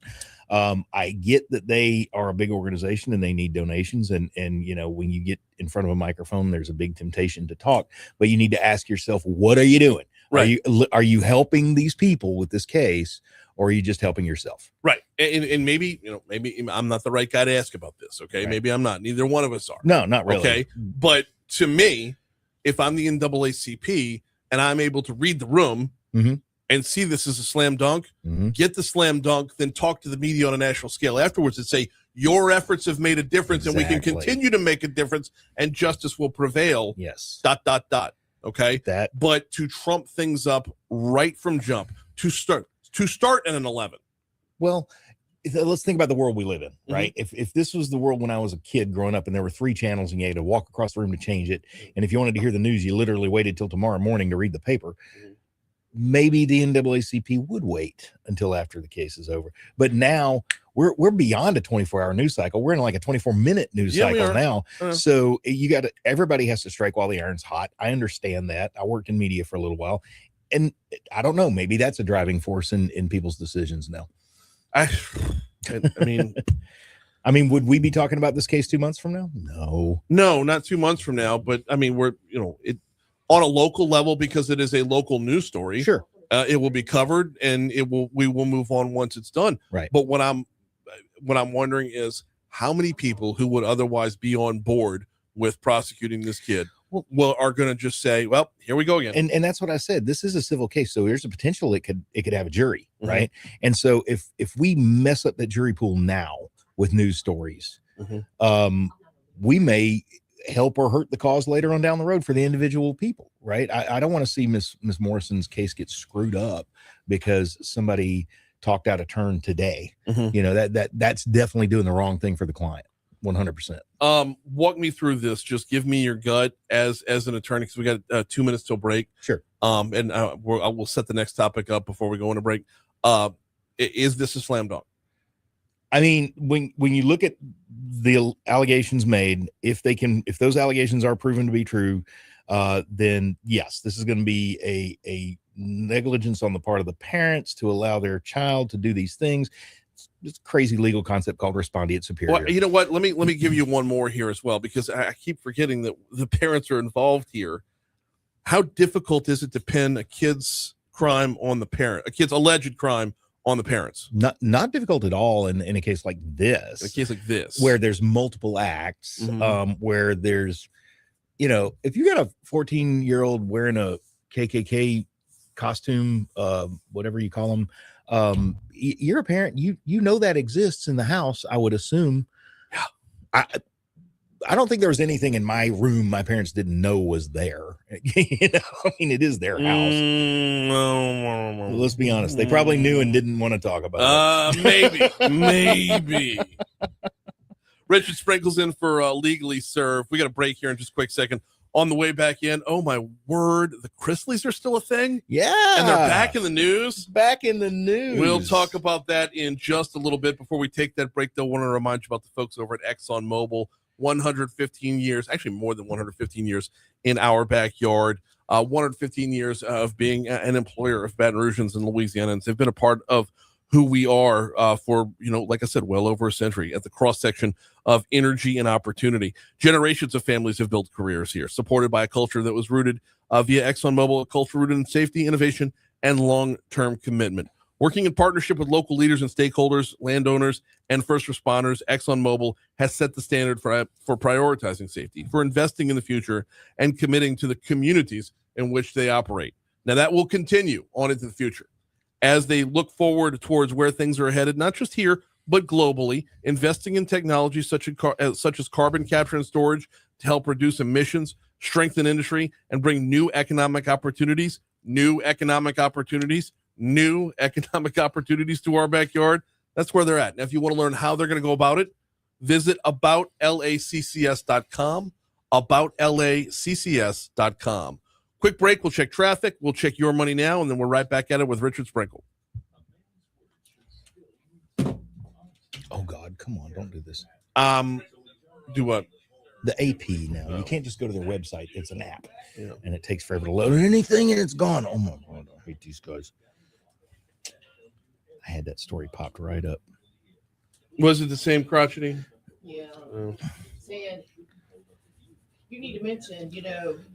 I get that they are a big organization and they need donations. And, you know, when you get in front of a microphone, there's a big temptation to talk, but you need to ask yourself, what are you doing? Right. Are you helping these people with this case, or are you just helping yourself? Right. And maybe, you know, maybe I'm not the right guy to ask about this. Okay. Right. Maybe I'm not. Neither one of us are. No, not really. Okay. But to me, if I'm the NAACP and I'm able to read the room and see this as a slam dunk, get the slam dunk, then talk to the media on a national scale afterwards and say, your efforts have made a difference and we can continue to make a difference and justice will prevail. Yes. ... Okay. But to trump things up right from jump, to start in an 11. Well, let's think about the world we live in, right? If this was the world when I was a kid growing up and there were 3 channels and you had to walk across the room to change it, and if you wanted to hear the news, you literally waited till tomorrow morning to read the paper, maybe the NAACP would wait until after the case is over. But now we're beyond a 24-hour news cycle. We're in like a 24-minute news cycle now. So everybody has to strike while the iron's hot. I understand that. I worked in media for a little while, and I don't know, maybe that's a driving force in people's decisions now. I mean, would we be talking about this case 2 months from now? No, not 2 months from now. But I mean, we're, you know, it on a local level, because it is a local news story. Sure. It will be covered and we will move on once it's done. Right. But what I'm wondering is how many people who would otherwise be on board with prosecuting this kid are going to just say, well, here we go again. And that's what I said. This is a civil case. So there's a potential it could have a jury. Right. And so if we mess up that jury pool now with news stories, we may help or hurt the cause later on down the road for the individual people. Right. I don't want to see Miss Morrison's case get screwed up because somebody talked out of turn today. You know, that's definitely doing the wrong thing for the client. 100%. Walk me through this. Just give me your gut as an attorney, because we got 2 minutes till break. Sure. And I will set the next topic up before we go into break. Is this a slam dunk? I mean, when you look at the allegations made, if those allegations are proven to be true, then yes, this is going to be a negligence on the part of the parents to allow their child to do these things. It's a crazy legal concept called respondeat superior. Well, you know what? Let me give you one more here as well, because I keep forgetting that the parents are involved here. How difficult is it to pin a kid's crime on the parent, a kid's alleged crime on the parents? Not difficult at all in a case like this. In a case like this, where there's multiple acts, where there's, you know, if you got a 14-year-old wearing a KKK costume, whatever you call them, you're a parent, you know that exists in the house, I would assume. I don't think there was anything in my room my parents didn't know was there. You know, I mean, it is their house. Let's be honest, they probably knew and didn't want to talk about it. Maybe. Richard Sprinkles in for Legally Served. We got a break here in just a quick second. On the way back in, oh my word, the Chrisleys are still a thing? Yeah. And they're back in the news? Back in the news. We'll talk about that in just a little bit. Before we take that break, though, I want to remind you about the folks over at ExxonMobil. 115 years, actually more than 115 years in our backyard. 115 years of being an employer of Baton Rougeans and Louisianans. They've been a part of who we are for, you know, like I said, well over a century at the cross section of energy and opportunity. Generations of families have built careers here, supported by a culture that was rooted via ExxonMobil, a culture rooted in safety, innovation, and long-term commitment. Working in partnership with local leaders and stakeholders, landowners, and first responders, ExxonMobil has set the standard for prioritizing safety, for investing in the future, and committing to the communities in which they operate. Now, that will continue on into the future as they look forward towards where things are headed, not just here, but globally, investing in technology such as carbon capture and storage to help reduce emissions, strengthen industry, and bring new economic opportunities new economic opportunities to our backyard, that's where they're at. Now, if you want to learn how they're going to go about it, visit aboutlaccs.com, aboutlaccs.com. Quick break. We'll check traffic. We'll check your money now, and then we're right back at it with Richard Sprinkle. Oh, God, come on. Don't do this. Do what? The AP now. You can't just go to their website. It's an app. Yeah. And it takes forever to load anything, and it's gone. Oh, my God. I hate these guys. I had that story popped right up. Was it the same crotchety? Yeah. Saying you need to mention,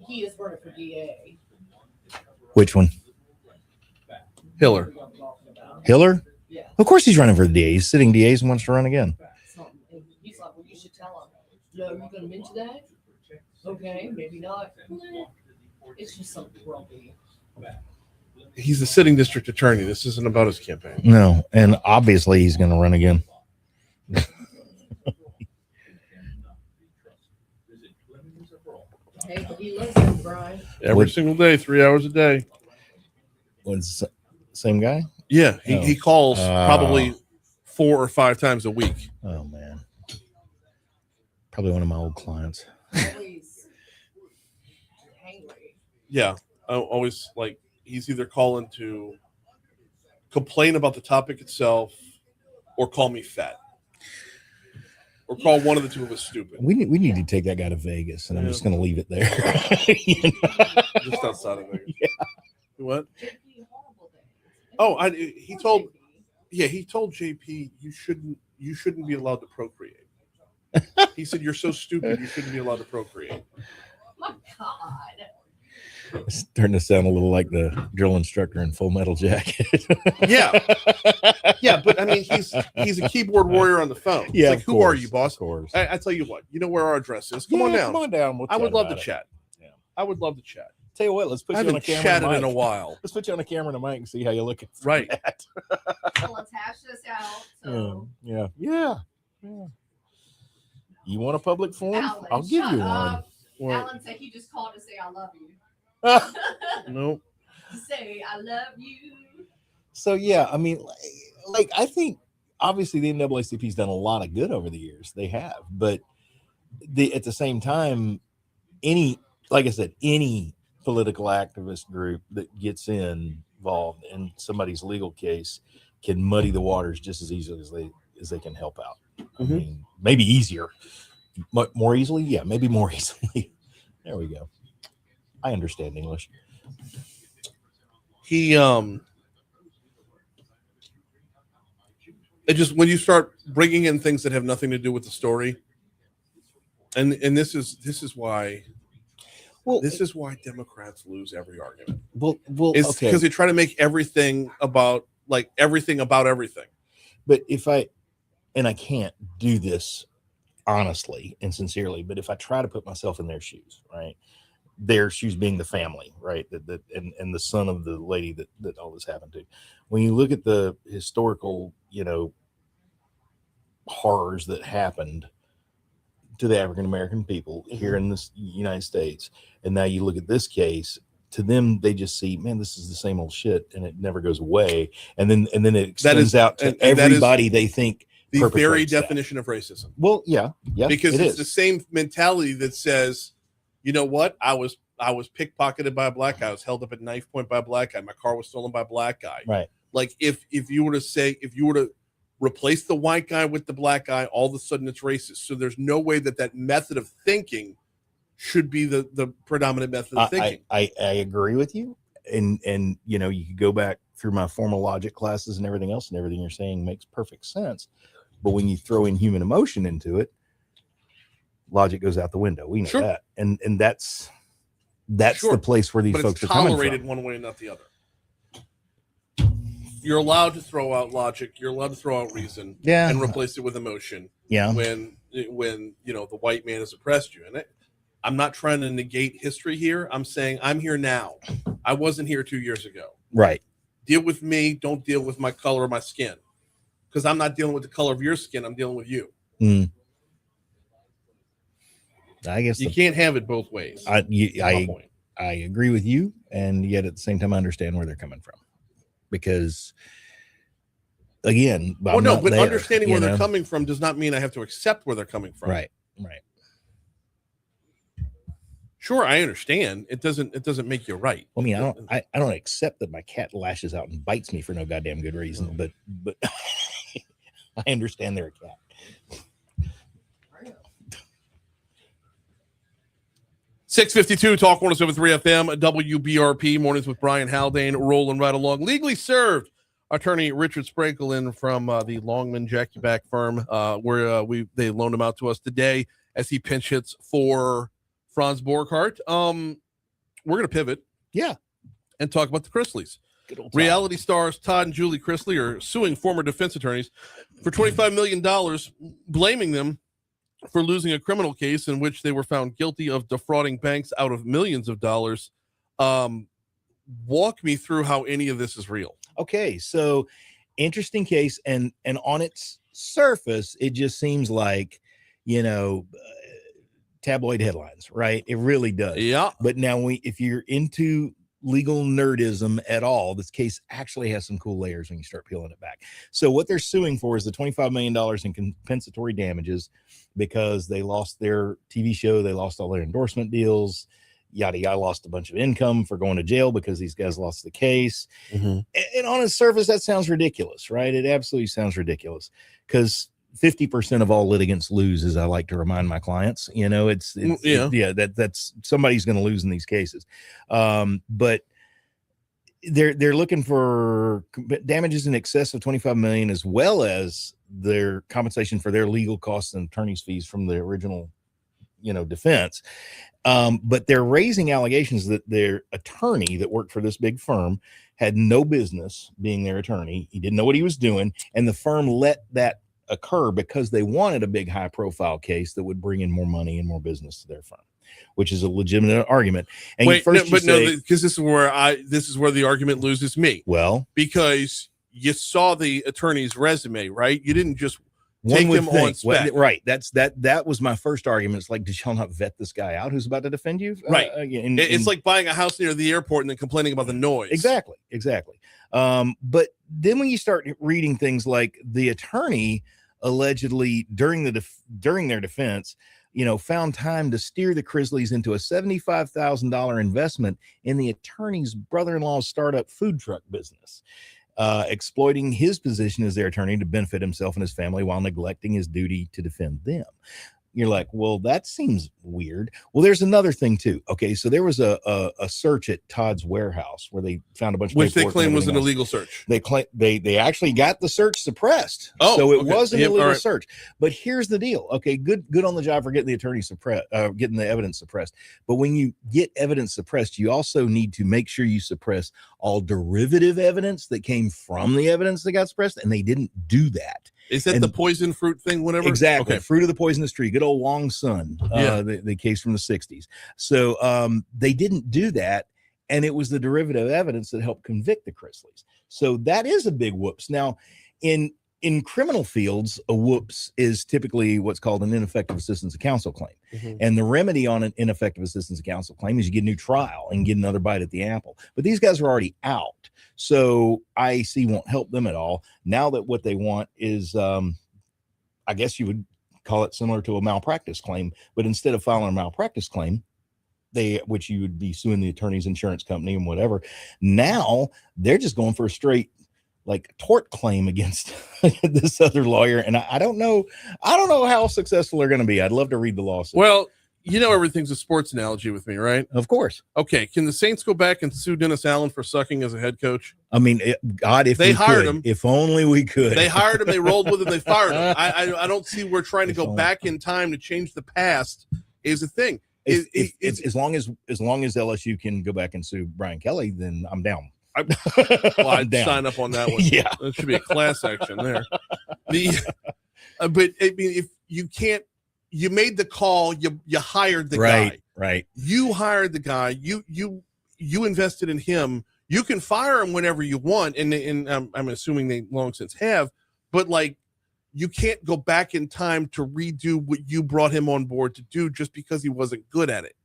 he is running for DA. Which one? Hiller. Hiller? Yeah. Of course he's running for the DA. He's sitting DAs and wants to run again. He's like, well, you should tell him. No, you're going to mention that? Okay, maybe not. It's just something grumpy. He's the sitting district attorney. This isn't about his campaign. No, and obviously he's going to run again. Hey, but he listens, Brian. Every single day, 3 hours a day. Was same guy? Yeah, he calls probably 4 or 5 times a week. Oh, man. Probably one of my old clients. Always hangry. Yeah, I always he's either calling to complain about the topic itself or call me fat. Or call one of the two of us stupid. We need to take that guy to Vegas, and I'm just going to leave it there. Just outside of Vegas. Yeah. What? Oh, he told JP you shouldn't be allowed to procreate. He said you're so stupid you shouldn't be allowed to procreate. My God. It's starting to sound a little like the drill instructor in Full Metal Jacket. Yeah, but I mean, he's a keyboard warrior on the phone. It's Yeah, like, who are you, boss? Of course. I tell you what, you know where our address is. Come on down. Come on down. I would love to about it. chat. Yeah. I would love to chat. Tell you what, let's put I you on a haven't camera. chatted and in a mic. while. Let's put you on a camera and a mic and see how you look at Right. that. So let's hash this out. So. Yeah. You want a public forum? Alan, I'll give you shut up. one. Alan said he just called to say I love you. No. To say I love you. So yeah, I mean, like I think obviously the NAACP's done a lot of good over the years. They have, but at the same time, any political activist group that gets involved in somebody's legal case can muddy the waters just as easily as they can help out. I mean, maybe easier, more easily. Yeah, maybe more easily. There we go. I understand English. It just, when you start bringing in things that have nothing to do with the story, and this is why Democrats lose every argument. Well, it's okay, because they try to make everything about everything about everything. But I can't do this honestly and sincerely, but if I try to put myself in their shoes, right? Their shoes being the family, right? And the son of the lady that all this happened to. When you look at the historical, horrors that happened to the African American people here in the United States, and now you look at this case, to them they just see, man, this is the same old shit, and it never goes away. And then it extends out to everybody they think the very that. definition of racism. Well, yeah, because it's the same mentality that says, you know what, I was pickpocketed by a black guy, I was held up at knife point by a black guy, my car was stolen by a black guy. Right. Like if you were to replace the white guy with the black guy, all of a sudden it's racist. So there's no way that method of thinking should be the predominant method of thinking. I agree with you. And you could go back through my formal logic classes and everything else, and everything you're saying makes perfect sense. But when you throw in human emotion into it, logic goes out the window. We know that. And that's the place where these folks are tolerated coming one way and not the other. You're allowed to throw out logic, you're allowed to throw out reason, and replace it with emotion. Yeah. When the white man has oppressed you. And I'm not trying to negate history here. I'm saying I'm here now. I wasn't here 2 years ago. Right. Deal with me. Don't deal with my color of my skin. Because I'm not dealing with the color of your skin. I'm dealing with you. I guess you can't have it both ways. I agree with you. And yet at the same time, I understand where they're coming from. because again, Well, I'm no, not but there, understanding you where they're know? coming from does not mean I have to accept where they're coming from. Right. Sure, I understand. It doesn't make you right. I mean, I don't accept that my cat lashes out and bites me for no goddamn good reason, but I understand they're a cat. 652 Talk 107.3 FM WBRP mornings with Brian Haldane rolling right along. Legally served attorney Richard Spranklin from the Longman Jackie Back firm, where they loaned him out to us today as he pinch hits for Franz Borghardt. We're gonna pivot, and talk about the Chrisleys. Reality stars Todd and Julie Chrisley are suing former defense attorneys for $25 million, blaming them for losing a criminal case in which they were found guilty of defrauding banks out of millions of dollars. Walk me through how any of this is real. Okay, so interesting case, and on its surface, it just seems like, tabloid headlines, right? It really does. Yeah. But now if you're into legal nerdism at all, this case actually has some cool layers when you start peeling it back. So what they're suing for is the $25 million in compensatory damages because they lost their TV show, they lost all their endorsement deals, yada yada, lost a bunch of income for going to jail because these guys lost the case. And on its surface, that sounds ridiculous, right? It absolutely sounds ridiculous because 50% of all litigants lose, as I like to remind my clients. That's somebody's going to lose in these cases. But they're looking for damages in excess of 25 million, as well as their compensation for their legal costs and attorney's fees from the original, defense. But they're raising allegations that their attorney that worked for this big firm had no business being their attorney. He didn't know what he was doing, and the firm let that occur because they wanted a big high profile case that would bring in more money and more business to their firm, which is a legitimate argument. And because this is where the argument loses me. Well, because you saw the attorney's resume, right? You didn't just take him on spec. Right. That was my first argument. It's like, did y'all not vet this guy out who's about to defend you? Right. It's like buying a house near the airport and then complaining about the noise. Exactly. But then when you start reading things like the attorney allegedly during their defense, found time to steer the Chrisleys into a $75,000 investment in the attorney's brother-in-law's startup food truck business, exploiting his position as their attorney to benefit himself and his family while neglecting his duty to defend them. You're like, well, that seems weird. Well, there's another thing too. Okay, so there was a search at Todd's warehouse where they found a bunch of which they claim was an illegal search. They actually got the search suppressed. So it was an illegal search. But here's the deal. Okay, good on the job for getting the attorney getting the evidence suppressed. But when you get evidence suppressed, you also need to make sure you suppress all derivative evidence that came from the evidence that got suppressed, and they didn't do that. Is that the poison fruit thing, whatever? Exactly. Okay. Fruit of the poisonous tree. Good old Wong Sun, the case from the 60s. So they didn't do that. And it was the derivative evidence that helped convict the Chrisleys. So that is a big whoops. Now, in criminal fields, a whoops is typically what's called an ineffective assistance of counsel claim. And the remedy on an ineffective assistance of counsel claim is you get a new trial and get another bite at the apple. But these guys are already out. So IAC won't help them at all. Now that what they want is, I guess you would call it similar to a malpractice claim, but instead of filing a malpractice claim, which you would be suing the attorney's insurance company and whatever, now they're just going for a straight tort claim against this other lawyer. And I don't know how successful they're going to be. I'd love to read the lawsuit. Well, everything's a sports analogy with me, right? Of course. Okay. Can the Saints go back and sue Dennis Allen for sucking as a head coach? I mean, God, if they hired him, if only we could. They hired him, they rolled with him, they fired him. I don't see where trying to go back in time to change the past is a thing. As long as LSU can go back and sue Brian Kelly, then I'm down. I'd sign up on that one. Yeah, that should be a class action there. But I mean, if you can't, you made the call, you hired the guy. Right. You hired the guy. You invested in him. You can fire him whenever you want, and I'm assuming they long since have. But you can't go back in time to redo what you brought him on board to do just because he wasn't good at it.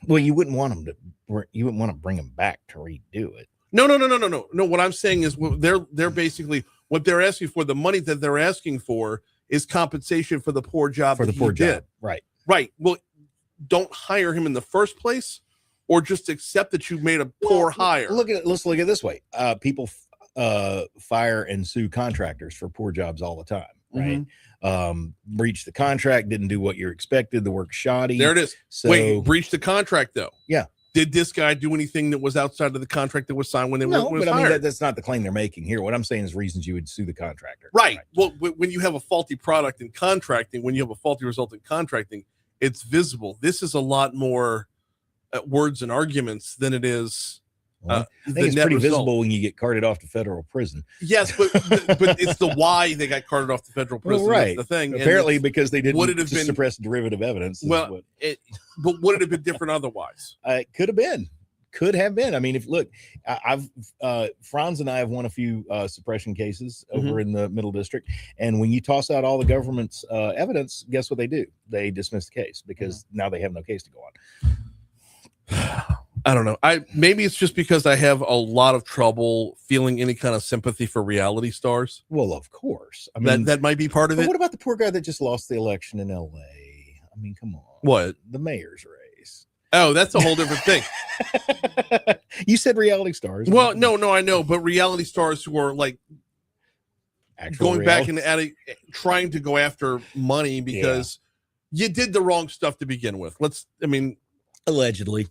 Well, you wouldn't want them to. You wouldn't want to bring them back to redo it. No. What I'm saying is they're basically what they're asking for. The money that they're asking for is compensation for the poor job For the that poor he did. job, right? Right. Well, don't hire him in the first place, or just accept that you made a poor hire. Let's look at it this way. People fire and sue contractors for poor jobs all the time, right? Breach the contract, didn't do what you're expected, the work's shoddy. There it is. So, Wait, breach the contract though. Yeah. Did this guy do anything that was outside of the contract that was signed when they no, were but I hired? mean that's not the claim they're making here. What I'm saying is reasons you would sue the contractor. Right. Well, when you have a faulty product in contracting, when you have a faulty result in contracting, it's visible. This is a lot more words and arguments than it is. I think it's pretty visible when you get carted off to federal prison. Yes, but it's the why they got carted off to federal prison. Well, right. That's the thing. Apparently, because they didn't would it have been, suppress derivative evidence. Well, but would it have been different otherwise? It could have been. Could have been. I mean, if look, I've Franz and I have won a few suppression cases over in the Middle District, and when you toss out all the government's evidence, guess what they do? They dismiss the case because now they have no case to go on. I don't know. Maybe it's just because I have a lot of trouble feeling any kind of sympathy for reality stars. Well, of course. I mean, that might be part of it. What about the poor guy that just lost the election in LA? I mean, come on. What? The mayor's race. Oh, that's a whole different thing. You said reality stars. Well, no, I know, but reality stars who are like going back and trying to go after money because you did the wrong stuff to begin with. Allegedly.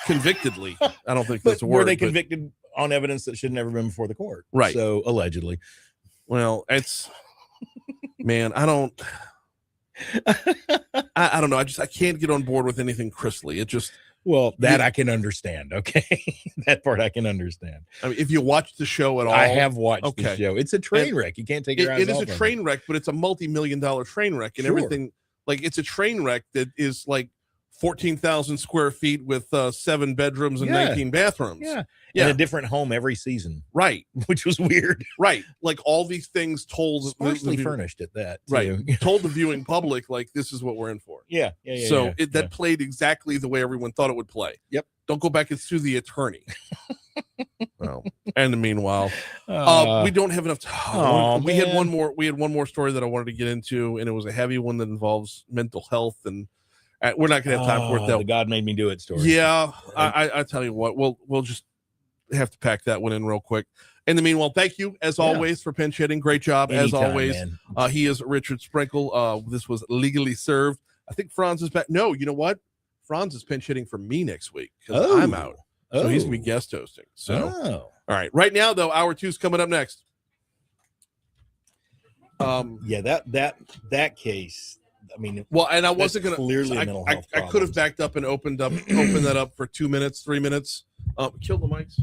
Convictedly. I don't think But that's a word. were they convicted on evidence that should never been before the court? Right. So allegedly. Well, it's man, I don't know. I can't get on board with anything Chrisley. It just I can understand. Okay. That part I can understand. I mean, if you watch the show at all, I have watched the show. It's a train wreck. You can't take your eyes off. It is a of train wreck, but it's a multi-million-dollar train wreck and everything. Like it's a train wreck that is like 14,000 square feet with 7 bedrooms and 19 bathrooms. Yeah. And a different home every season. Right. Which was weird. Right. Like all these things told sparsely furnished at that. Too. Right. Told the viewing public, like, this is what we're in for. Yeah. So that played exactly the way everyone thought it would play. Yep. Don't go back and sue the attorney. Well, and meanwhile, we don't have enough time. We had one more story that I wanted to get into, and it was a heavy one that involves mental health, and we're not gonna have time for it though. The God made me do it story. Yeah, I tell you what, we'll just have to pack that one in real quick. In the meanwhile, thank you as always for pinch hitting. Great job as always. He is Richard Sprinkle. This was Legally Served. I think Franz is back. No, you know what? Franz is pinch hitting for me next week because I'm out. So he's gonna be guest hosting. So all right. Right now, though, hour 2 is coming up next. That case. I mean, well, and I wasn't gonna clearly mental health. I could have backed up and opened that up for 2 minutes, 3 minutes. Kill the mics.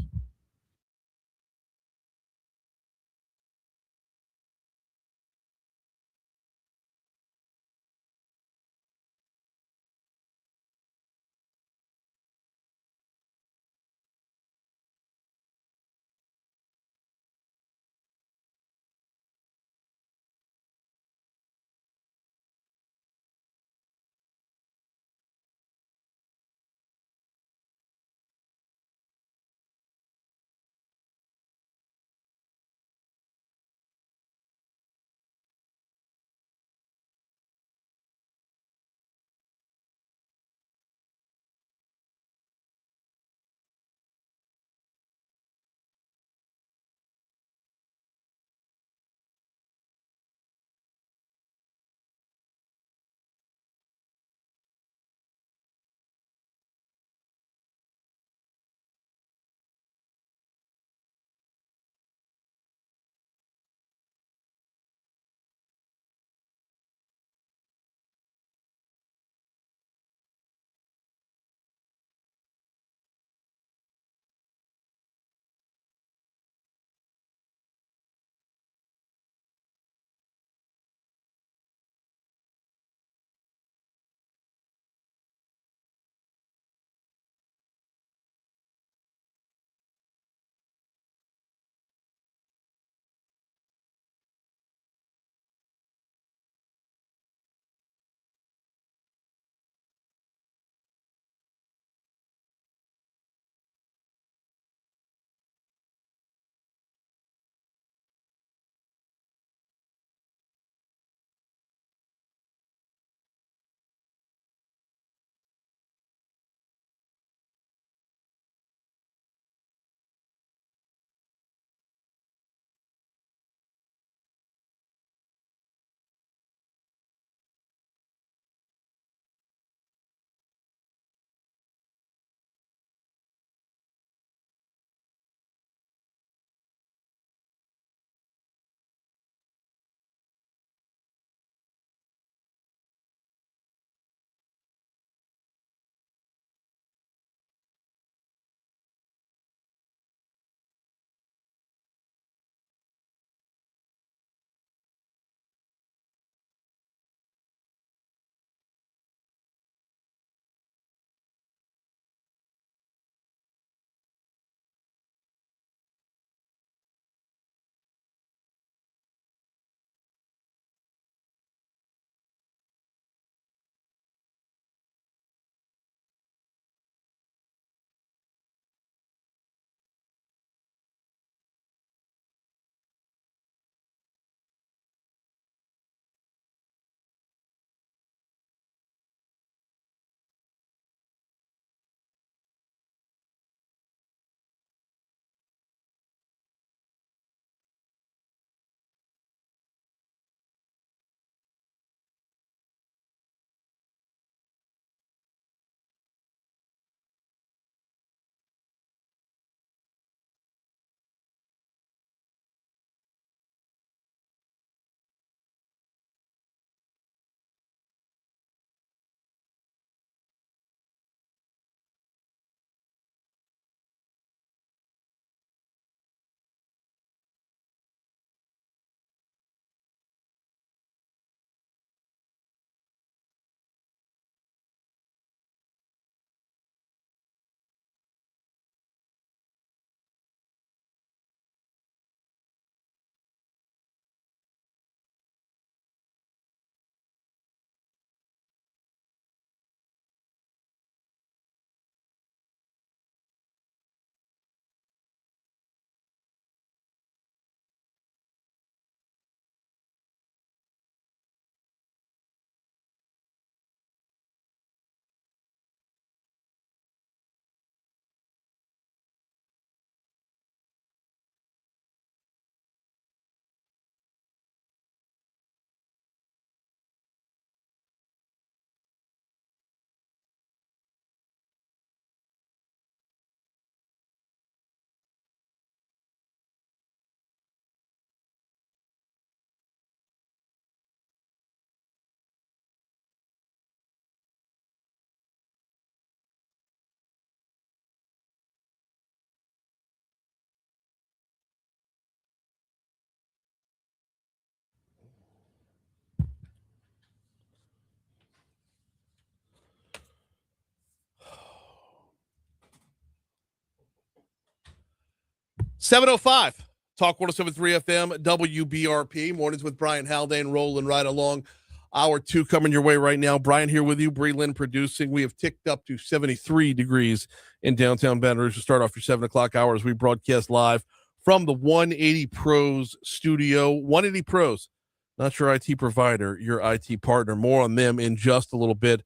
7:05. Talk 107.3 FM, WBRP. Mornings with Brian Haldane, rolling right along. Hour 2 coming your way right now. Brian here with you, Bree Lynn producing. We have ticked up to 73 degrees in downtown Baton Rouge to start off your 7 o'clock hour as we broadcast live from the 180 Pros studio. 180 Pros, not your IT provider, your IT partner. More on them in just a little bit.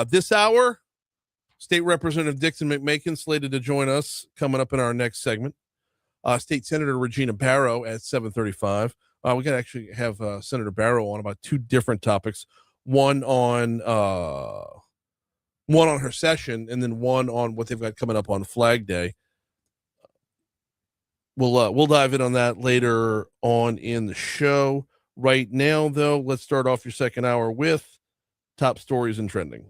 This hour, State Representative Dixon McMakin slated to join us coming up in our next segment. State Senator Regina Barrow at 7:35. We got to actually have Senator Barrow on about 2 different topics. One on her session, and then one on what they've got coming up on Flag Day. We'll dive in on that later on in the show. Right now, though, let's start off your second hour with top stories and trending.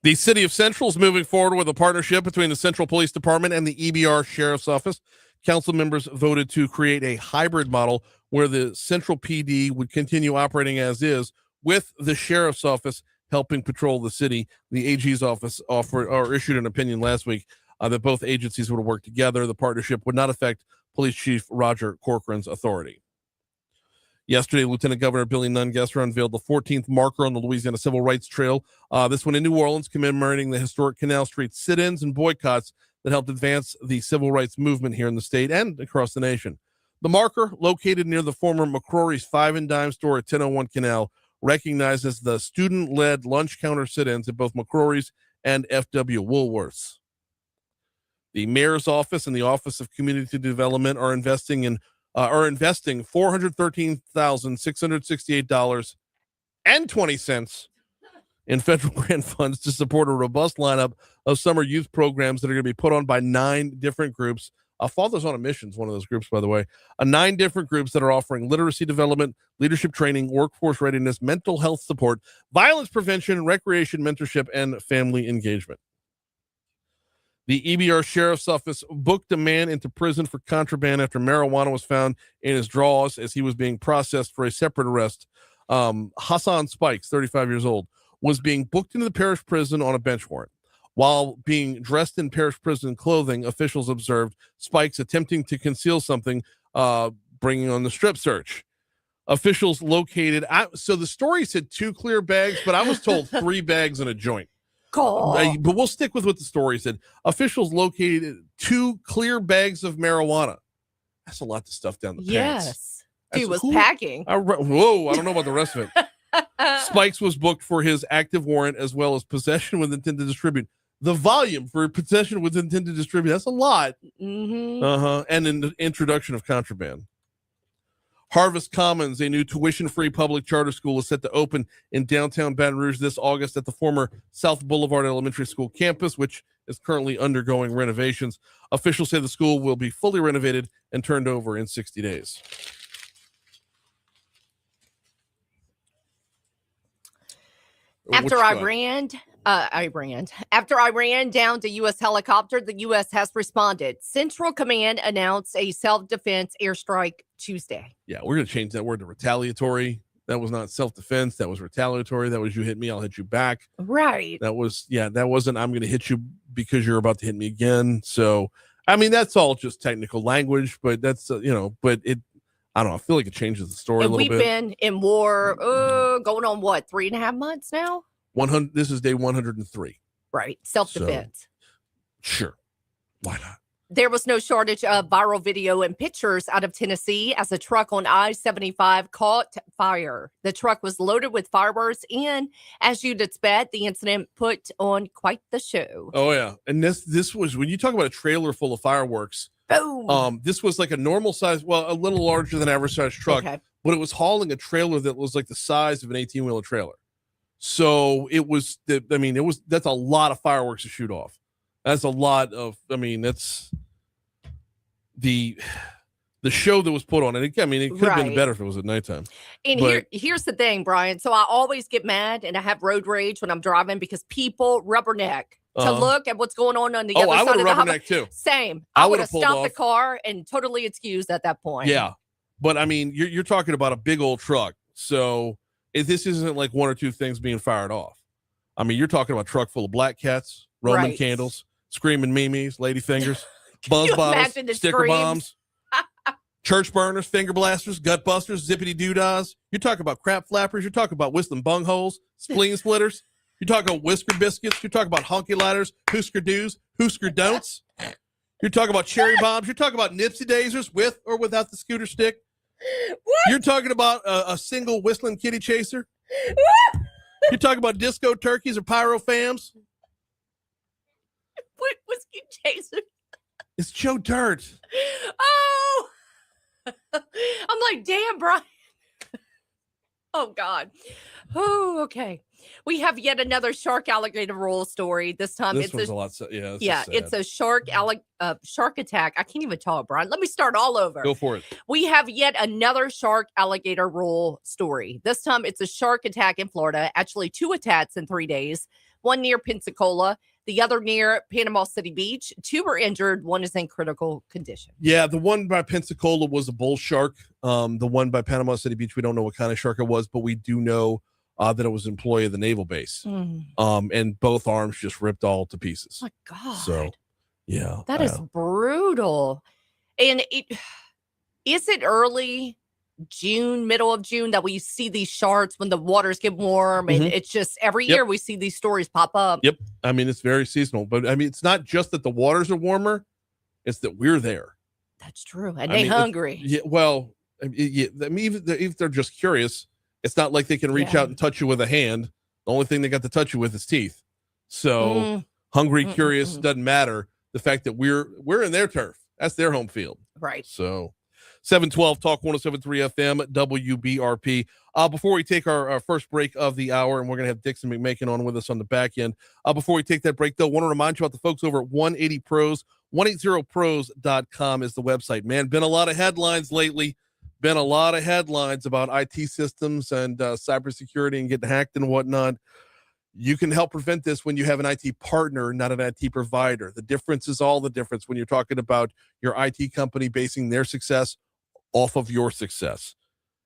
The City of Central is moving forward with a partnership between the Central Police Department and the EBR Sheriff's Office. Council members voted to create a hybrid model where the Central PD would continue operating as is, with the Sheriff's Office helping patrol the city. The AG's office issued an opinion last week that both agencies would work together. The partnership would not affect Police Chief Roger Corcoran's authority. Yesterday, Lieutenant Governor Billy Nungesser unveiled the 14th marker on the Louisiana Civil Rights Trail, this one in New Orleans, commemorating the historic Canal Street sit-ins and boycotts that helped advance the civil rights movement here in the state and across the nation. The marker, located near the former McCrory's 5 and Dime store at 1001 Canal, recognizes the student-led lunch counter sit-ins at both McCrory's and FW Woolworths. The mayor's office and the Office of Community Development are investing $413,668.20 in federal grant funds to support a robust lineup of summer youth programs that are going to be put on by 9 different groups. Fathers on a Mission is one of those groups, by the way. 9 different groups that are offering literacy development, leadership training, workforce readiness, mental health support, violence prevention, recreation, mentorship, and family engagement. The EBR Sheriff's Office booked a man into prison for contraband after marijuana was found in his drawers as he was being processed for a separate arrest. Hassan Spikes, 35 years old, was being booked into the parish prison on a bench warrant. While being dressed in parish prison clothing, officials observed Spikes attempting to conceal something, bringing on the strip search. Officials located... So the story said 2 clear bags, but I was told 3 bags and a joint. But we'll stick with what the story said. Officials located 2 clear bags of marijuana. That's a lot to stuff down the pants. Yes. He was packing. I don't know about the rest of it. Spikes was booked for his active warrant as well as possession with intent to distribute. The volume for possession with intent to distribute, that's a lot. Mm-hmm. And in the introduction of contraband. Harvest Commons, a new tuition-free public charter school, is set to open in downtown Baton Rouge this August at the former South Boulevard Elementary School campus, which is currently undergoing renovations. Officials say the school will be fully renovated and turned over in 60 days. After Iran downed a U.S. helicopter, the U.S. has responded. Central Command announced a self-defense airstrike Tuesday. Yeah, we're going to change that word to retaliatory. That was not self-defense. That was retaliatory. That was you hit me, I'll hit you back. Right. That wasn't I'm going to hit you because you're about to hit me again. So, I mean, that's all just technical language, but that's, but it, I don't know. I feel like it changes the story a little bit. We've been in war going on, 3.5 months now? This is day 103. Right. Self-defense. So, sure. Why not? There was no shortage of viral video and pictures out of Tennessee as a truck on I-75 caught fire. The truck was loaded with fireworks, and as you'd expect, the incident put on quite the show. Oh, yeah. And this was, when you talk about a trailer full of fireworks, boom. This was like a normal size, a little larger than average size truck, but it was hauling a trailer that was like the size of an 18-wheeler trailer. So that's a lot of fireworks to shoot off. That's a lot of, that's the show that was put on. And it could have been better if it was at nighttime. And here's the thing, Brian. So I always get mad and I have road rage when I'm driving because people rubberneck to look at what's going on the other side of the highway. Too. Same. I would have stopped the car and totally excused at that point. Yeah. But I mean, you're talking about a big old truck. So if this isn't like one or two things being fired off. I mean, you're talking about a truck full of black cats, Roman Right. candles, screaming memes, lady fingers, buzz you bottles, imagine the sticker screams? bombs, church burners, finger blasters, gut busters, zippity doodads. You're talking about crap flappers. You're talking about whistling bungholes, spleen splitters. You're talking about whisker biscuits. You're talking about honky ladders, Husker do's, Husker don'ts. You're talking about cherry bombs. You're talking about Nipsey daisers with or without the scooter stick. What? You're talking about a single whistling kitty chaser. You're talking about disco turkeys or pyro fams. What whiskey chaser? It's Joe Dirt. Oh, I'm like, damn, Brian. Oh, God. Oh, okay. We have yet another shark alligator roll story. This time This it's one's a a lot. Yeah, yeah, it's a shark attack. I can't even talk, Brian. Let me start all over. Go for it. We have yet another shark alligator roll story. This time it's a shark attack in Florida. Actually, 2 attacks in 3 days. One near Pensacola, the other near Panama City Beach. 2 were injured. One is in critical condition. Yeah, the one by Pensacola was a bull shark. The one by Panama City Beach, we don't know what kind of shark it was, but we do know that it was an employee of the naval base. And both arms just ripped all to pieces. Oh, my God. So, yeah. That is brutal. And is it early June, middle of June that we see these sharks when the waters get warm? And it's just every year we see these stories pop up. Yep. I mean, it's very seasonal, but I mean, it's not just that the waters are warmer, it's that we're there. That's true. And they hungry. Yeah. Well, I mean, even if they're just curious, it's not like they can reach out and touch you with a hand. The only thing they got to touch you with is teeth. So hungry, curious, doesn't matter. The fact that we're in their turf, that's their home field. Right. So 712 Talk 107.3 FM WBRP. Before we take our first break of the hour, and we're going to have Dixon McMakin on with us on the back end. Before we take that break, though, I want to remind you about the folks over at 180 Pros. 180pros.com is the website. Man, been a lot of headlines lately. Been a lot of headlines about IT systems and cybersecurity and getting hacked and whatnot. You can help prevent this when you have an IT partner, not an IT provider. The difference is all the difference when you're talking about your IT company basing their success off of your success.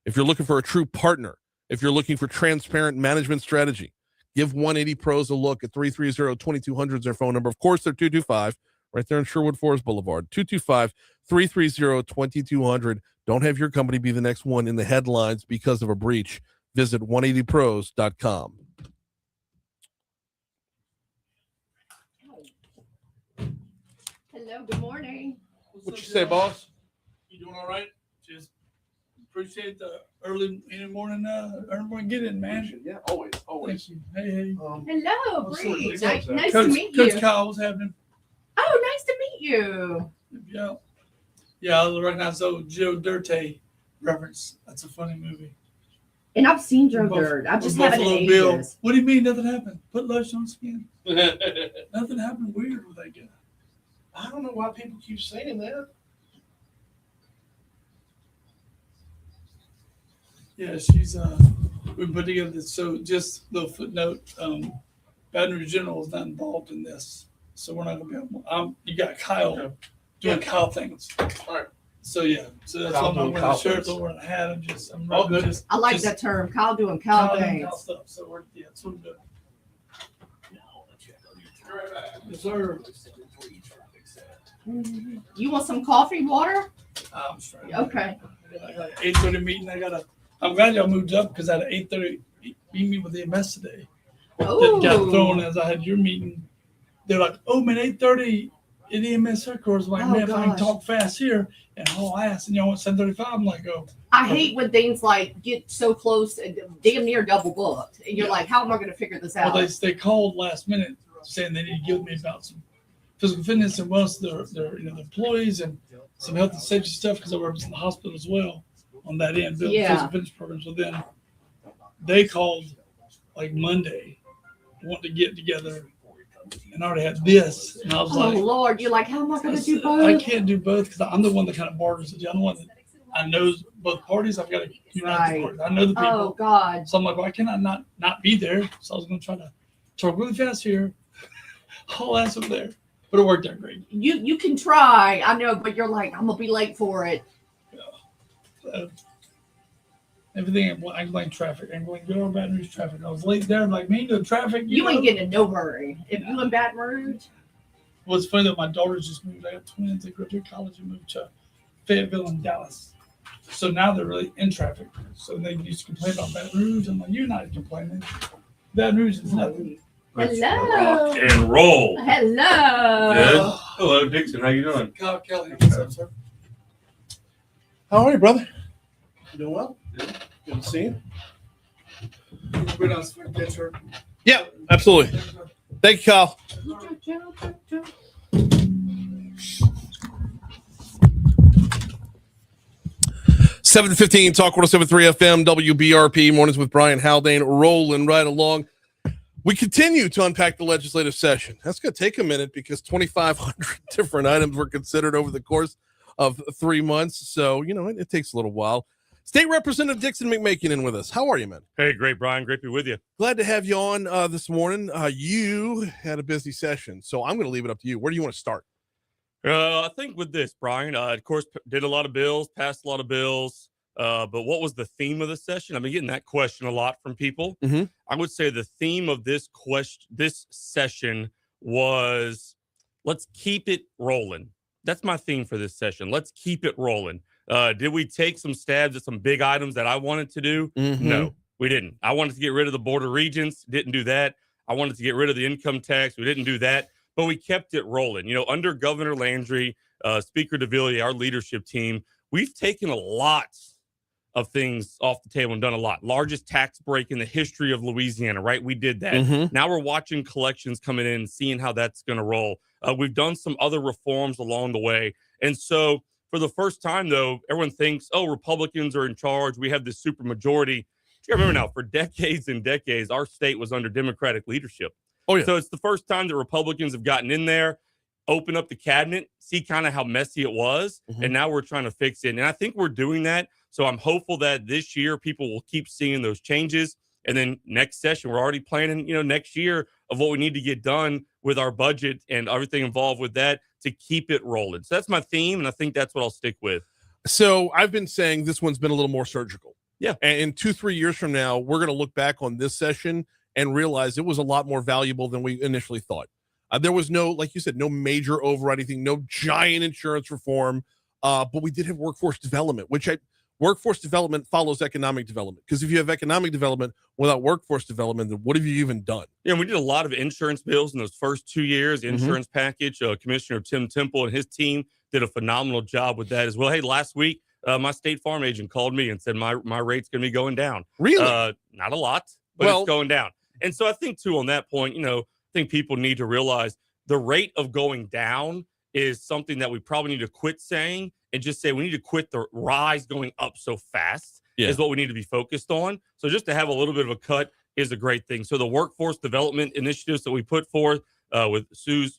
If you're looking for a true partner, if you're looking for transparent management strategy, give 180 Pros a look at 330-2200 is their phone number. Of course, they're 225 right there in Sherwood Forest Boulevard. 225-330-2200. Don't have your company be the next one in the headlines because of a breach. Visit 180pros.com. Hello, good morning. What you say, boss? You doing all right? Just appreciate the early morning get in, man. Yeah, always. Thank you. Hey. Hello, Bree. Nice to Coach, meet Coach you. Kyle, what's happening? Oh, nice to meet you. Yeah, I recognize the Joe Dirt reference. That's a funny movie. And I've seen Joe Buff- Dirt. I just with haven't in Buffalo Bill. ages. What do you mean nothing happened? Put lotion on skin. Nothing happened weird with that guy. I don't know why people keep saying that. Yeah, she's we put together this. So just the footnote, Baton Rouge General is not involved in this. So we're not gonna be able you got Kyle doing Kyle things. All right. So yeah. So that's Kyle why I'm not doing wearing a Kyle shirt, things. I'm wearing a hat. I'm All good. just I like just that term. Kyle doing Kyle Kyle doing Kyle things. stuff. So we're that's what we're doing. Yes, sir. You want some coffee, water? I'm straight. Okay. I got an 8:30 meeting. I'm glad y'all moved up because I had an 8:30 meeting with the MS today. That got thrown as I had your meeting. They're like, oh man, 8:30 in EMS headquarters. I'm like, man, if I can gosh. talk fast here and haul ass, and y'all want 7:35, I'm like, oh. I hate when things like get so close and damn near double booked. And you're like, how am I going to figure this out? Well, they called last minute saying they need to give me about some physical fitness and wellness, their employees and some health and safety stuff because I work in the hospital as well on that end, building physical fitness programs. So then they called like Monday, wanting to get together, and I already had this, and I was Oh, like, Lord. You're like, how am I going to do I both? can't do both because I'm the one that kind of barters it. I'm the one that I know both parties. I've got to unite Right. the parties. I know the people. Oh, God. So I'm like, why can I not be there? So I was going to try to talk really fast here, haul ass over there. But it worked out great. You can try. I know, but you're like, I'm going to be late for it. Everything I blame traffic. I blame good or Baton Rouge traffic. I was late there. I'm like, man, the traffic. You know? ain't getting in no hurry. If you in Baton Rouge, Well, it's funny that my daughters just moved. I got twins. They graduated college and moved to Fayetteville and Dallas. So now they're really in traffic. So they used to complain about Baton Rouge. I'm like, you're not complaining. Baton Rouge is nothing. Let's Hello. rock and roll. hello. Good. Hello, Dixon. How you doing? Kyle Kelly, what's up, sir? How are you, brother? You doing well? Good to see you. We're not supposed to catch her. Yeah, absolutely. Thank you, Kyle. 7:15 Talk 107.3 FM WBRP mornings with Brian Haldane rolling right along. We continue to unpack the legislative session. That's going to take a minute because 2,500 different items were considered over the course of 3 months. So, you know, it takes a little while. State Representative Dixon McMakin in with us. How are you, man? Hey, great, Brian. Great to be with you. Glad to have you on this morning. You had a busy session, so I'm going to leave it up to you. Where do you want to start? I think with this, Brian, of course, did a lot of bills, passed a lot of bills. But what was the theme of the session? I've been getting that question a lot from people. Mhm. I would say the theme of this session was let's keep it rolling. That's my theme for this session. Let's keep it rolling. Did we take some stabs at some big items that I wanted to do? Mhm. No, we didn't. I wanted to get rid of the Board of Regents. Didn't do that. I wanted to get rid of the income tax. We didn't do that. But we kept it rolling. You know, under Governor Landry, Speaker DeVilliers, our leadership team, we've taken a lot of things off the table and done a lot. Largest tax break in the history of Louisiana, right? We did that. Mhm. Now we're watching collections coming in and seeing how that's going to roll. We've done some other reforms along the way. And so for the first time, though, everyone thinks, oh, Republicans are in charge. We have this super majority. You remember now, for decades and decades, our state was under Democratic leadership. Oh, yeah. So it's the first time that Republicans have gotten in there, open up the cabinet, see kind of how messy it was, Mhm. and now we're trying to fix it. And I think we're doing that. So I'm hopeful that this year people will keep seeing those changes. And then next session, we're already planning, you know, next year of what we need to get done with our budget and everything involved with that to keep it rolling. So that's my theme, and I think that's what I'll stick with. So I've been saying this one's been a little more surgical. Yeah. And in 2-3 years from now, we're going to look back on this session and realize it was a lot more valuable than we initially thought. There was no, like you said, no major overriding, no giant insurance reform, but we did have workforce development, workforce development follows economic development. Because if you have economic development without workforce development, then what have you even done? Yeah, we did a lot of insurance bills in those first 2 years, the insurance package. Commissioner Tim Temple and his team did a phenomenal job with that as well. Hey, last week, my State Farm agent called me and said my rate's going to be going down. Really? Not a lot, but it's going down. And so I think, too, on that point, you know, I think people need to realize the rate of going down is something that we probably need to quit saying and just say we need to quit the rise going up so fast is what we need to be focused on. So just to have a little bit of a cut is a great thing. So the workforce development initiatives that we put forth with Susan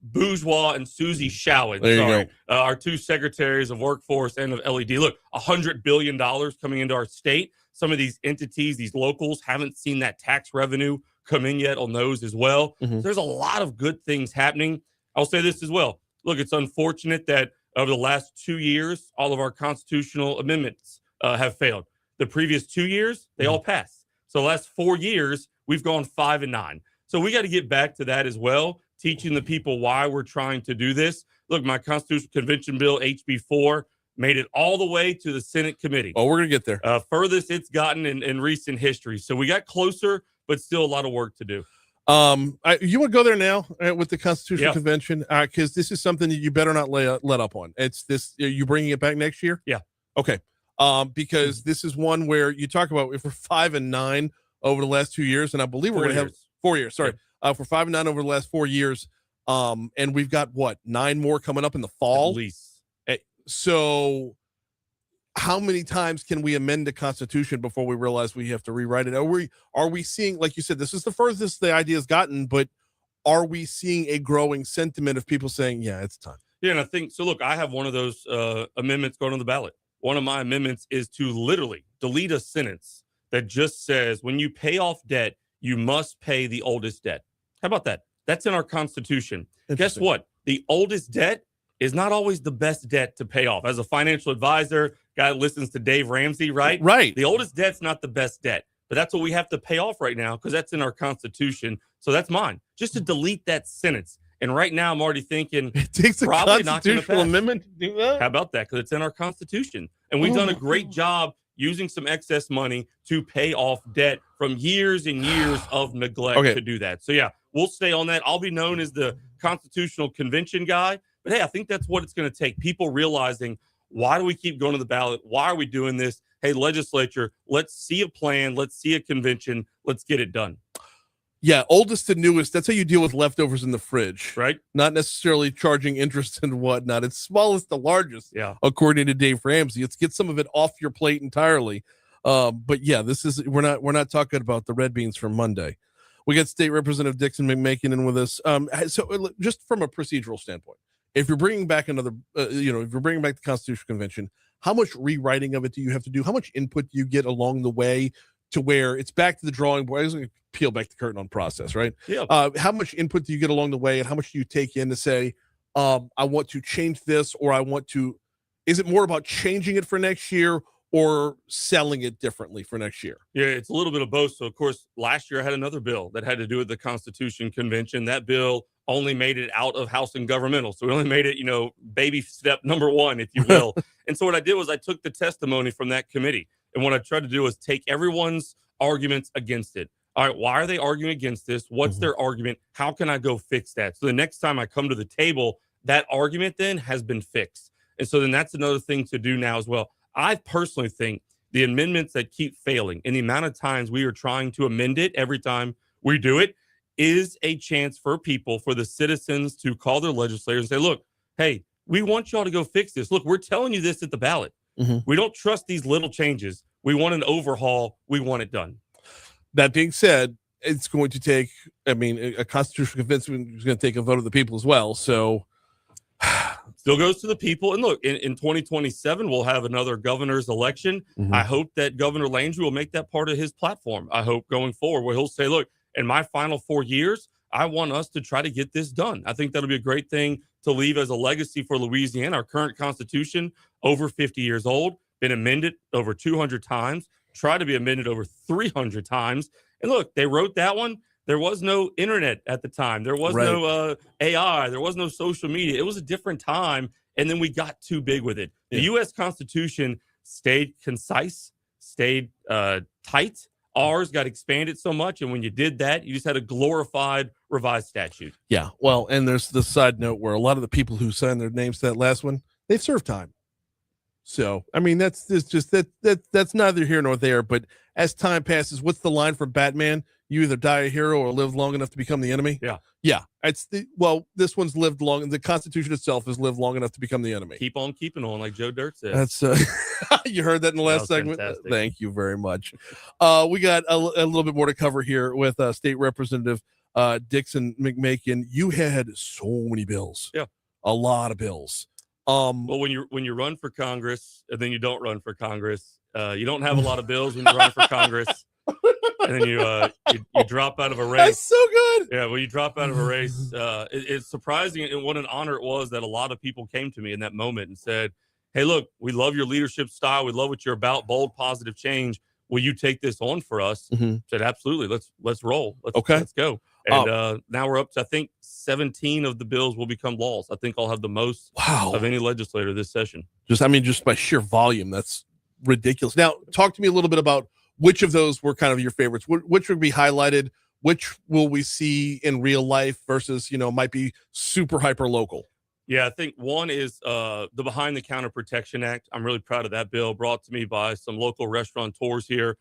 Bourgeois and Susie Shallon, our two secretaries of workforce and of LED. Look, $100 billion coming into our state. Some of these entities, these locals, haven't seen that tax revenue come in yet on those as well. So there's a lot of good things happening. I'll say this as well. Look, it's unfortunate that over the last 2 years, all of our constitutional amendments have failed. The previous 2 years, they all passed. So the last 4 years, we've gone 5 and 9. So we got to get back to that as well, teaching the people why we're trying to do this. Look, my Constitutional Convention bill, HB4, made it all the way to the Senate committee. Oh, we're going to get there. Furthest it's gotten in recent history. So we got closer, but still a lot of work to do. You want to go there now with the Constitutional Convention? Because this is something that you better not let up on. It's this, are you bringing it back next year? Yeah. Okay. Because this is one where you talk about if we're 5 and 9 over the last 2 years, and I believe we're going to have 4 years. Sorry. For 5 and 9 over the last 4 years. And we've got 9 more coming up in the fall. At least. So how many times can we amend the Constitution before we realize we have to rewrite it? Are we seeing, like you said, this is the furthest the idea has gotten, but are we seeing a growing sentiment of people saying, yeah, it's time? Yeah, and I think, so look, I have one of those amendments going on the ballot. One of my amendments is to literally delete a sentence that just says, when you pay off debt, you must pay the oldest debt. How about that? That's in our Constitution. Guess what? The oldest debt is not always the best debt to pay off. As a financial advisor, guy that listens to Dave Ramsey, right? Right. The oldest debt's not the best debt, but that's what we have to pay off right now because that's in our Constitution. So that's mine. Just to delete that sentence. And right now, I'm already thinking It takes a probably not gonna constitutional pass. amendment to do that. How about that? Because it's in our Constitution. And we've done a great job using some excess money to pay off debt from years and years of neglect to do that. So, yeah, we'll stay on that. I'll be known as the Constitutional Convention guy. But, hey, I think that's what it's going to take. People realizing, why do we keep going to the ballot? Why are we doing this? Hey, legislature, let's see a plan. Let's see a convention. Let's get it done. Yeah, oldest to newest. That's how you deal with leftovers in the fridge. Right. Not necessarily charging interest and whatnot. It's smallest to largest, according to Dave Ramsey. It's get some of it off your plate entirely. But yeah, we're not talking about the red beans from Monday. We got State Representative Dixon McMakin in with us. So just from a procedural standpoint, if you're bringing back if you're bringing back the Constitutional Convention, how much rewriting of it do you have to do? How much input do you get along the way to where it's back to the drawing board? I was going to peel back the curtain on process, right? Yeah. How much input do you get along the way, and how much do you take in to say, I want to change this, or is it more about changing it for next year or selling it differently for next year? Yeah, it's a little bit of both. So, of course, last year I had another bill that had to do with the Constitution Convention. That bill only made it out of House and Governmental. So we only made it, baby step number one, if you will. And so what I did was I took the testimony from that committee. And what I tried to do was take everyone's arguments against it. All right, why are they arguing against this? What's their argument? How can I go fix that? So the next time I come to the table, that argument then has been fixed. And so then that's another thing to do now as well. I personally think the amendments that keep failing and the amount of times we are trying to amend it every time we do it is a chance for the citizens to call their legislators and say, look, hey, we want y'all to go fix this. Look, we're telling you this at the ballot. We don't trust these little changes. We want an overhaul. We want it done. That being said, it's going to take, a constitutional convention is going to take a vote of the people as well. So still goes to the people. And look, in 2027, we'll have another governor's election. I hope that Governor Landry will make that part of his platform. I hope going forward where he'll say, look, in my final 4 years, I want us to try to get this done. I think that'll be a great thing to leave as a legacy for Louisiana. Our current Constitution, over 50 years old, been amended over 200 times, tried to be amended over 300 times. And look, they wrote that one. There was no internet at the time. There was no AI. There was no social media. It was a different time. And then we got too big with it. The U.S. Constitution stayed concise, stayed tight. Ours got expanded so much. And when you did that, you just had a glorified revised statute. Yeah. Well, and there's the side note where a lot of the people who signed their names to that last one, they've served time. So, that's neither here nor there. But as time passes, what's the line from Batman? You either die a hero or live long enough to become the enemy. Yeah. Yeah. This one's lived long. The Constitution itself has lived long enough to become the enemy. Keep on keeping on, like Joe Dirt said. That's you heard that in the last segment. Fantastic. Thank you very much. We got a little bit more to cover here with State Representative Dixon McMakin. You had so many bills. Yeah. A lot of bills. Well, when you run for Congress and then you don't run for Congress, you don't have a lot of bills when you run for Congress. And then you drop out of a race. That's so good. Yeah, when you drop out of a race, it's surprising and what an honor it was that a lot of people came to me in that moment and said, hey, look, we love your leadership style. We love what you're about, bold, positive change. Will you take this on for us? Said, absolutely. Let's roll. Let's go. And now we're up to, I think, 17 of the bills will become laws. I think I'll have the most of any legislator this session. Just by sheer volume, that's ridiculous. Now, talk to me a little bit about which of those were kind of your favorites. Which would be highlighted? Which will we see in real life versus, might be super hyper local? Yeah, I think one is the Behind the Counter Protection Act. I'm really proud of that bill, brought to me by some local restaurateurs here.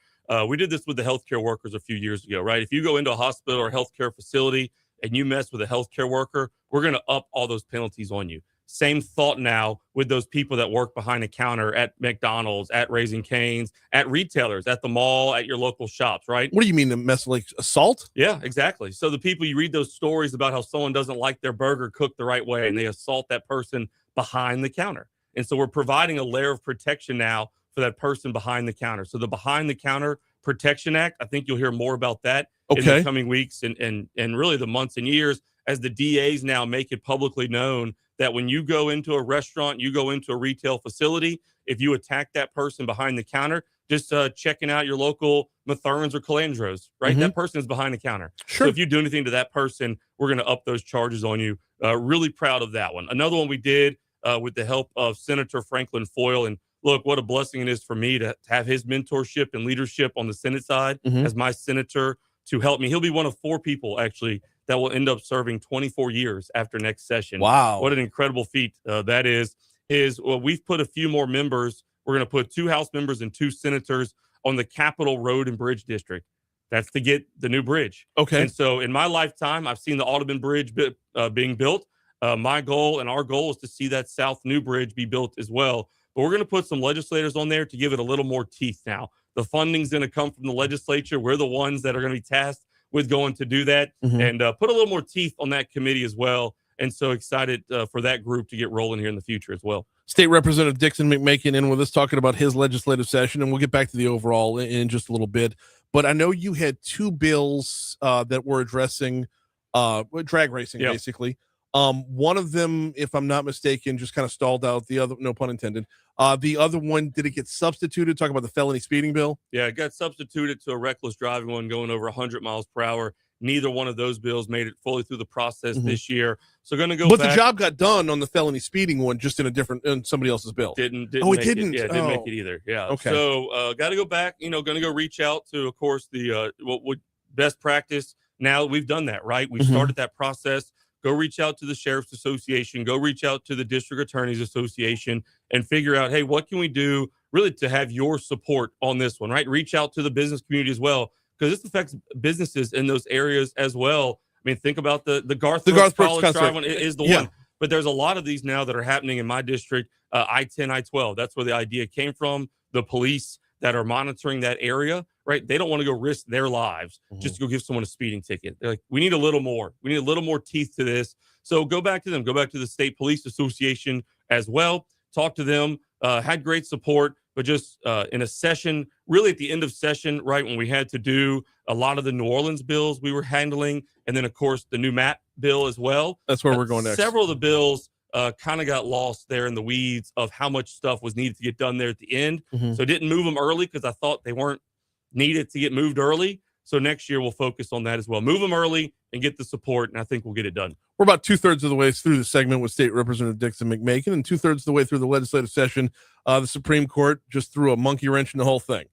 We did this with the healthcare workers a few years ago, right? If you go into a hospital or healthcare facility and you mess with a healthcare worker, we're going to up all those penalties on you. Same thought now with those people that work behind the counter at McDonald's, at Raising Cane's, at retailers, at the mall, at your local shops, right? What do you mean to mess like assault? Yeah, exactly. So the people, you read those stories about how someone doesn't like their burger cooked the right way and they assault that person behind the counter. And so we're providing a layer of protection now for that person behind the counter. So the Behind the Counter Protection Act, I think you'll hear more about that in the coming weeks and really the months and years as the DAs now make it publicly known that when you go into a restaurant, you go into a retail facility, if you attack that person behind the counter, just checking out your local Matherns or Calandros, right? That person is behind the counter. Sure. So if you do anything to that person, we're going to up those charges on you. Really proud of that one. Another one we did with the help of Senator Franklin Foyle. And look, what a blessing it is for me to have his mentorship and leadership on the Senate side as my senator to help me. He'll be one of 4 people, actually, that will end up serving 24 years after next session. Wow. What an incredible feat that is. Well, we've put a few more members. We're going to put 2 House members and 2 senators on the Capitol Road and Bridge District. That's to get the new bridge. Okay. And so in my lifetime, I've seen the Audubon Bridge being built. My goal and our goal is to see that South New Bridge be built as well. But we're going to put some legislators on there to give it a little more teeth now. The funding's going to come from the legislature. We're the ones that are going to be tasked with going to do that and put a little more teeth on that committee as well. And so excited for that group to get rolling here in the future as well. State Representative Dixon McMakin in with us talking about his legislative session, and we'll get back to the overall in just a little bit. But I know you had 2 bills that were addressing drag racing, basically. One of them, if I'm not mistaken, just kind of stalled out. The other, no pun intended. The other one, did it get substituted? Talk about the felony speeding bill. Yeah, it got substituted to a reckless driving one going over 100 miles per hour. Neither one of those bills made it fully through the process this year. So going to go But back. the job got done on the felony speeding one, just in somebody else's bill. Didn't Oh, it make didn't? Yeah, didn't make it either. Yeah. Okay. So got to go back, going to go reach out to, of course, the what would best practice. Now we've done that, right? We've started that process. Go reach out to the Sheriff's Association, go reach out to the District Attorneys Association and figure out, hey, what can we do really to have your support on this one, right? Reach out to the business community as well, because this affects businesses in those areas as well. I mean, think about the Garth Brooks College Drive one is the one. But there's a lot of these now that are happening in my district, I-10, I-12. That's where the idea came from. The police that are monitoring that area, right? They don't want to go risk their lives just to go give someone a speeding ticket. They're like, we need a little more. We need a little more teeth to this. So go back to them. Go back to the State Police Association as well. Talk to them. Had great support, but just in a session, really at the end of session, right, when we had to do a lot of the New Orleans bills we were handling, and then, of course, the new map bill as well. That's where we're going next. Several of the bills kind of got lost there in the weeds of how much stuff was needed to get done there at the end. So I didn't move them early because I thought they weren't needed to get moved early. So next year we'll focus on that as well. Move them early and get the support, and I think we'll get it done. We're about 2/3 of the way through the segment with State Representative Dixon McMakin, and 2/3 of the way through the legislative session. The Supreme Court just threw a monkey wrench in the whole thing.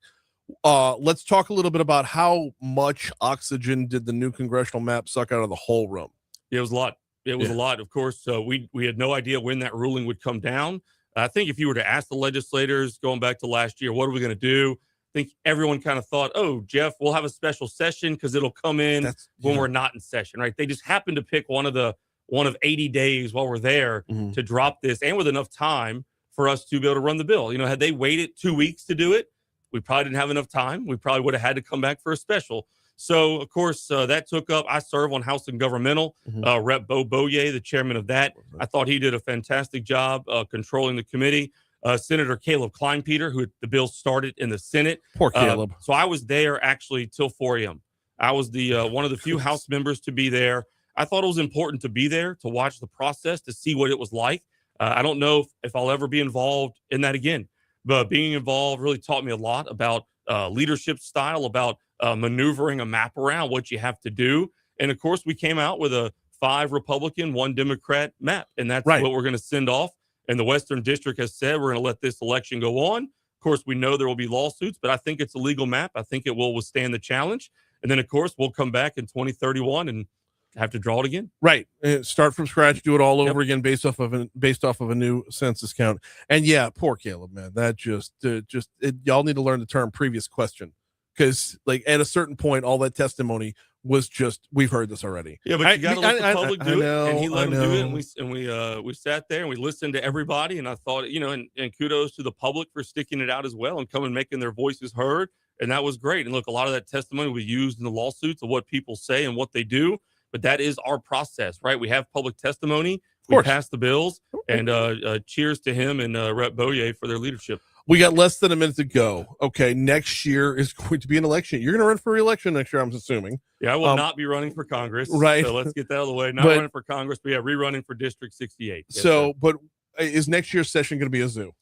Let's talk a little bit about how much oxygen did the new congressional map suck out of the whole room. It was a lot. It was a lot, of course. We had no idea when that ruling would come down. I think if you were to ask the legislators going back to last year, what are we going to do? I think everyone kind of thought, oh, Jeff, we'll have a special session because it'll come in when we're not in session, right? They just happened to pick one of 80 days while we're there to drop this, and with enough time for us to be able to run the bill. Had they waited 2 weeks to do it, we probably didn't have enough time. We probably would have had to come back for a special. So, of course, that took up. I serve on House and Governmental. Rep. Bo Boye, the chairman of that, I thought he did a fantastic job controlling the committee. Senator Caleb Kleinpeter, who the bill started in the Senate. Poor Caleb. So I was there actually till 4 a.m. I was the one of the few House members to be there. I thought it was important to be there to watch the process, to see what it was like. I don't know if I'll ever be involved in that again, but being involved really taught me a lot about leadership style, about maneuvering a map around what you have to do. And of course, we came out with a 5 Republican, 1 Democrat map, and that's what we're going to send off. And the Western District has said we're going to let this election go on. Of course, we know there will be lawsuits, but I think it's a legal map. I think it will withstand the challenge. And then, of course, we'll come back in 2031 and have to draw it again. Right. Start from scratch, do it all over again based off of a new census count. And yeah, poor Caleb, man. That y'all need to learn the term previous question, because like at a certain point, all that testimony was just, we've heard this already. Yeah, but you got to let the public do it, and he let them do it, and we sat there and we listened to everybody, and I thought, and kudos to the public for sticking it out as well and coming making their voices heard, and that was great. And look, a lot of that testimony was used in the lawsuits of what people say and what they do, but that is our process, right? We have public testimony, we pass the bills, and cheers to him and Rep. Boye for their leadership. We got less than a minute to go. Okay, next year is going to be an election. You're going to run for re-election next year, I'm assuming. Yeah, I will not be running for Congress. Right. So let's get that out of the way. Not But- running for Congress, but yeah, rerunning for District 68. Yes, So, sir. but is next year's session going to be a zoo?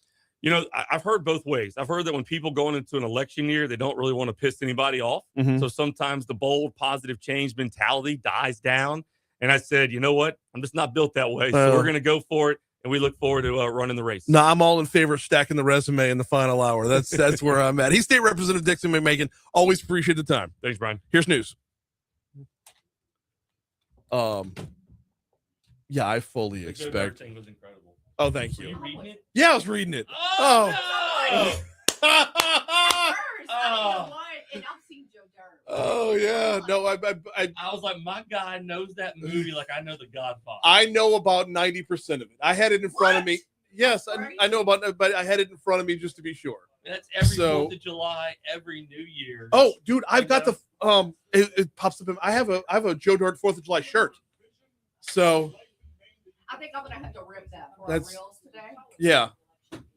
You know, I've heard both ways. I've heard that when people going into an election year, they don't really want to piss anybody off. Mhm. So sometimes the bold, positive change mentality dies down. And I said, you know what? I'm just not built that way. So we're going to go for it. And we look forward to running the race. No, I'm all in favor of stacking the resume in the final hour. That's where I'm at. He's State Representative Dixon McMakin. Always appreciate the time. Thanks, Brian. Here's news. Yeah, I fully expect. Thing was incredible. Oh, thank Were you. you reading it? Yeah, I was reading it. Oh. And I've seen Joe Dirt. Oh yeah, no, I I was like, my guy knows that movie like I know The Godfather. I know about 90% of it. I had it in front of me. Yes, I know about it, but I had it in front of me just to be sure. That's every So- 4th of July, every New Year. Oh, dude, I've got the it pops up. I have a Joe Dirt 4th of July shirt. So I think I'm gonna have to rip that for our That's- reels today. yeah,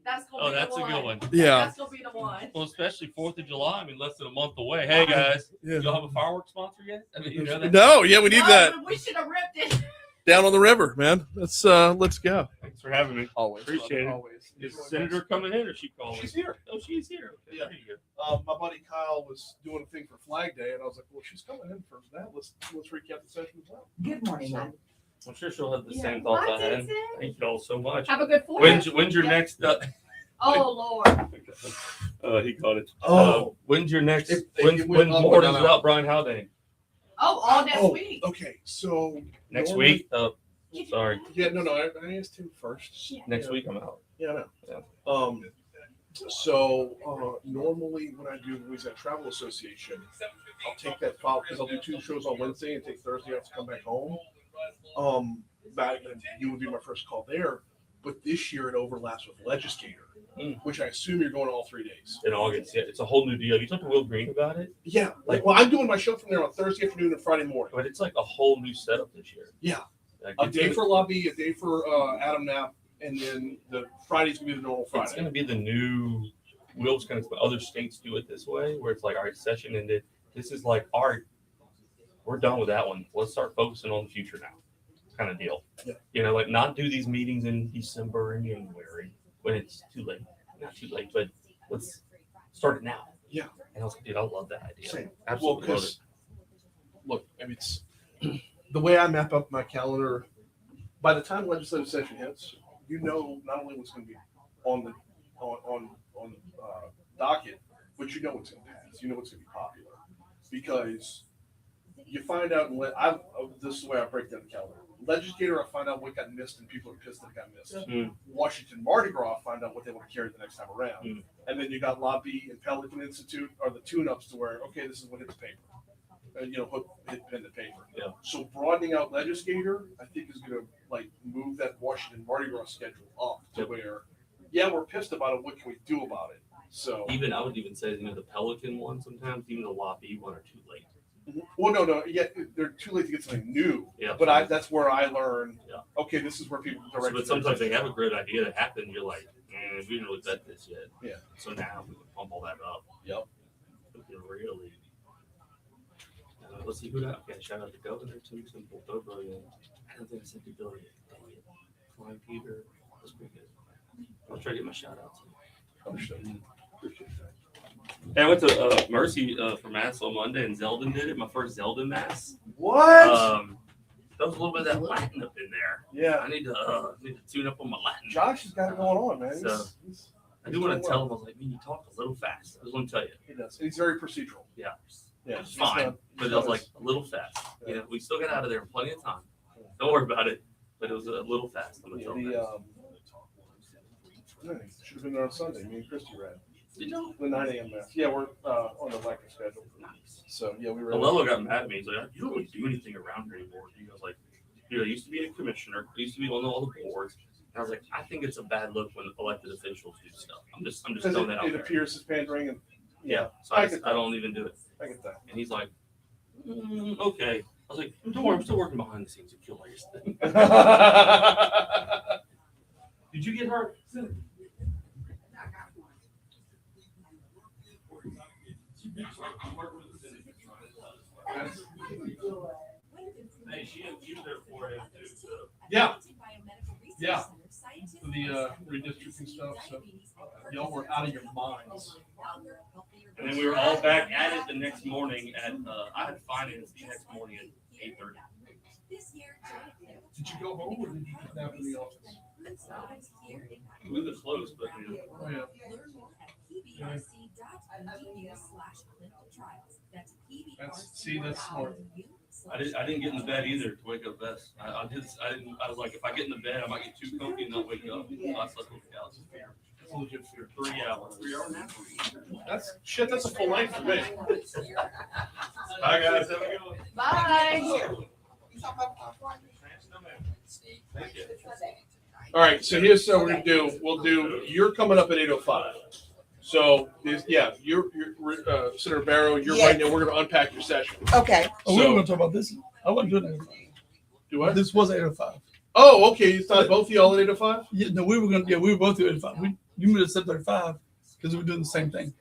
That's gonna Oh, be that's the a one. good one. yeah. That's gonna be the one. Well, especially 4th of July. I mean, less than a month away. Hey, guys. Yeah. Y'all have a fireworks sponsor yet? I mean, you know that. No, yeah, we need that We should have ripped it. down on the river, man. Let's go. Thanks for having me. Always Appreciate it. Always. Is Senator coming in or she calling? She's here. Oh, she's here. Okay, Yeah. there you go. My buddy Kyle was doing a thing for Flag Day, and I was like, "Well, she's coming in for that. Let's recap the session as well." Good morning, Mom. I'm sure she'll have the Yeah. same thoughts I Hi, had. Dixon. Thank you all so much. Have a good Fourth. When's your next? Oh Lord. He caught it. Oh. When's your next? If When's you went up or Mornings down? without Brian Haldane? Oh, all next week. Okay, so Next normally- week? Sorry. Yeah, no, I asked him first. Next Yeah. week I'm out. Yeah, I know. Yeah. So normally when I do Louisiana Travel Association, I'll take that file because I'll do 2 shows on Wednesday and take Thursday off to come back home. Back then you would be my first call there, but this year it overlaps with Legislator, which I assume you're going all 3 days. In August, yeah, it's a whole new deal. You talked to Will Green about it, Yeah, well, I'm doing my show from there on Thursday afternoon and Friday morning. but it's like a whole new setup this year. Yeah. Like, A it's day gonna- for Lobby, a day for Adam Knapp, and then the Friday's gonna be the normal It's Friday. going to be the new. Will's going to. Other states do it this way, where it's like, all right, session ended. This is like, all right, we're done with that one. Let's start focusing on the future now, kind of deal. Yeah. You know, like not do these meetings in December and January when it's too late. Not too late, but let's start it now. Yeah. And I was like, dude, I love that idea. Same. Absolutely love it. Look, I mean, it's the way I map up my calendar. By the time legislative session hits, you know not only what's going to be on the docket, but you know what's going to pass. You know what's going to be popular because you find out. This is the way I break down the calendar. Legislator, I find out what got missed, and people are pissed that it got missed. Mm. Washington Mardi Gras, I find out what they want to carry the next time around, Mm. and then you got Lobby and Pelican Institute are the tune-ups to where this is what hits paper. Hit pen to paper. Yeah. So broadening out legislator, I think is going to move that Washington Mardi Gras schedule up to Yep. where, we're pissed about it. What can we do about it? So, Even I would even say, the Pelican one sometimes, even the Lobby one are too late. well, no, they're too late to get something new. Yeah. But that's where I learned. Yeah. Okay, this is where people So, direct. but sometimes they have a great idea that happened. You're like, we didn't really vet this yet. Yeah. So now we can pump all that up. Yep. We can really. Let's see who that. Okay, shout out to Governor too. Simple Dobro. I don't think I said the ability. Dang it. Flying Peter. That's pretty good. I'll try to get my shout outs. Understood. Appreciate that. Hey, I went to Mercy for Mass on Monday, and Zeldin did it. My first Zeldin Mass. What? There was a little bit of that Latin up in there. Yeah. I need to tune up on my Latin. Josh has got it going on, man. So, I do want to tell him. I was like, man, you talk a little fast. I just want to tell you. He does. He's very procedural. Yeah. Yeah. It's fine. But I was like, a little fast. You know, we still got out of there in plenty of time. Don't worry about it. But it was a little fast. I'm gonna tell him that. Should have been there on Sunday. Me and Christy read. Did you? The 9 a.m. mass. Yeah, we're on the electric schedule. Nice. So yeah, we were. Letlow got mad at me. He's like, you don't really do anything around here anymore. He goes like, I used to be a commissioner. I used to be on all the boards. And I was like, I think it's a bad look when elected officials do stuff. I'm just throwing that out It there. appears as pandering, and Yeah. So I I get that. don't even do it. I get that. And he's like, okay. I was like, don't worry, I'm still working behind the scenes to kill your thing. Did you get hurt? Yeah. Yeah. For the redistricting stuff. So y'all were out of your minds. And then we were all back at it the next morning at I had finance the next morning at 8:30. Did you go home or did you just nap in the office? We were close, but Oh, yeah. That's smart. I didn't get in the bed either to wake up best. I was like, if I get in the bed, I might get too comfy and not wake up. So I slept with the couch. That's a legit fear. 3 hours. 3 hours nap. That's a full night for me. Bye guys, have a good one. Bye. Thank you. All right, so here's what we're gonna do. You're coming up at 8:05. So you're Senator Barrow. You're Yes. right now. We're gonna unpack your session. Okay. Oh, we were going to talk about this. I wasn't doing it. Do what? This was 8:05. Oh, okay. You thought both of y'all at 8:05? Yeah, no, we were going to. Yeah, we were both doing 8:05. You moved at 7:35 because we were doing the same thing.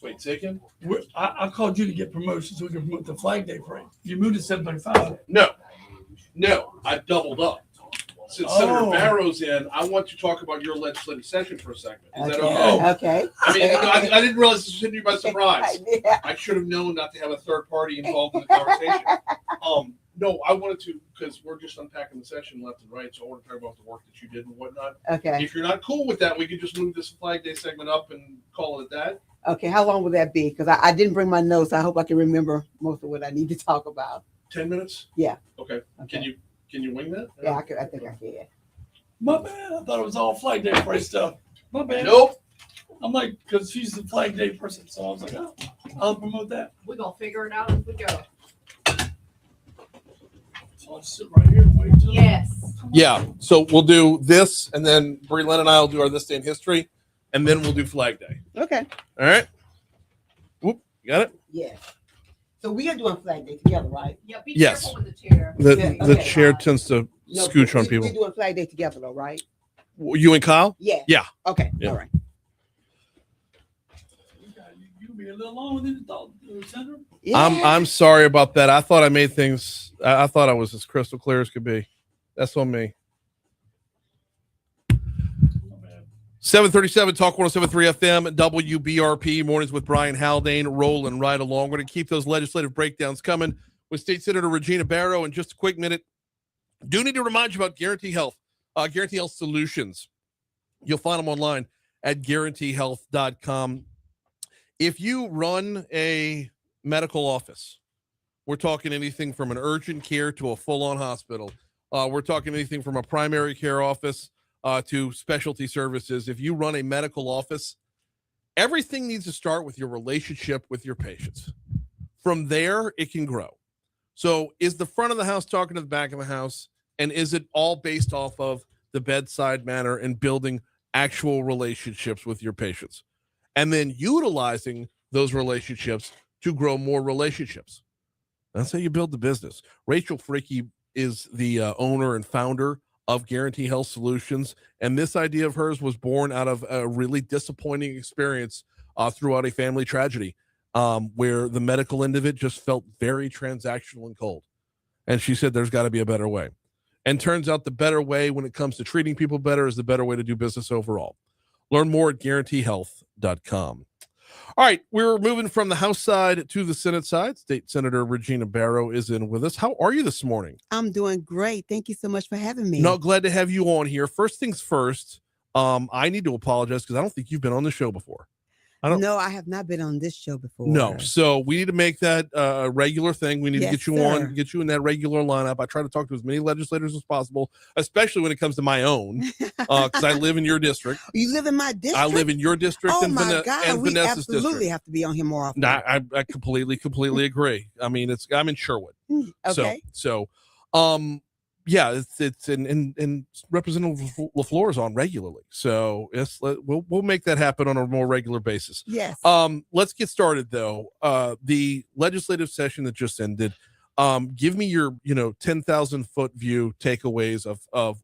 Wait, say again? I called you to get promotion so we could promote the Flag Day parade. You moved at 7:35. No, I doubled up. Since Senator Barrow's in, I want to talk about your legislative session for a second. Is that okay? Okay. I mean, I didn't realize this was hitting you by surprise. Yeah. I should have known not to have a third party involved in the conversation. No, I wanted to, because we're just unpacking the session left and right, so I want to talk about the work that you did and whatnot. Okay. If you're not cool with that, we could just move this Flag Day segment up and call it that. Okay. How long will that be? Because I didn't bring my notes. I hope I can remember most of what I need to talk about. 10 minutes? Yeah. Okay. Okay. Can you wing that? Yeah, I think I can. My bad. I thought it was all Flag Day parade stuff. My bad. Nope. I'm like, because she's the Flag Day person. So I was like, oh, I'll promote that. We're going to figure it out as we go. So I'll just sit right here and wait till. Yes. Yeah. So we'll do this, and then Brie Lynn and I will do our This Day in History, and then we'll do Flag Day. Okay. All right. Whoop. You got it? Yes. So we are doing Flag Day together, right? Yeah, be Yes. careful with the chair. The Yeah, the okay. chair tends to No, scooch on We're people. doing Flag Day together, though, right? You and Kyle? Yeah. Yeah. Okay. Yeah. All right. You be a little longer than you thought, Senator. Yeah. I'm sorry about that. I thought I made things. I thought I was as crystal clear as could be. That's on me. 737 Talk 107.3 FM WBRP mornings with Brian Haldane rolling right along. We're going to keep those legislative breakdowns coming with State Senator Regina Barrow in just a quick minute. Do need to remind you about Guarantee Health, Guarantee Health Solutions. You'll find them online at guaranteehealth.com. If you run a medical office, we're talking anything from an urgent care to a full-on hospital. We're talking anything from a primary care office to specialty services. If you run a medical office, everything needs to start with your relationship with your patients. From there, it can grow. So is the front of the house talking to the back of the house? And is it all based off of the bedside manner and building actual relationships with your patients? And then utilizing those relationships to grow more relationships. That's how you build the business. Rachel Fricky is the owner and founder of Guarantee Health Solutions. And this idea of hers was born out of a really disappointing experience throughout a family tragedy where the medical end of it just felt very transactional and cold. And she said, there's got to be a better way. And turns out the better way when it comes to treating people better is the better way to do business overall. Learn more at guaranteehealth.com. All right, we're moving from the House side to the Senate side. State Senator Regina Barrow is in with us. How are you this morning? I'm doing great. Thank you so much for having me. No, glad to have you on here. First things first, I need to apologize because I don't think you've been on the show before. No, I have not been on this show before. No, so we need to make that a regular thing. We need to get you on, get you in that regular lineup. I try to talk to as many legislators as possible, especially when it comes to my own, because I live in your district. You live in my district? I live in your district Oh and, my God, and we Vanessa's absolutely district. have to be on here more often. Nah, I completely agree. I mean, I'm in Sherwood. Okay. So yeah, it's and Representative LaFleur is on regularly. So we'll make that happen on a more regular basis. Yes. Let's get started though. The legislative session that just ended. Give me your 10,000-foot view takeaways of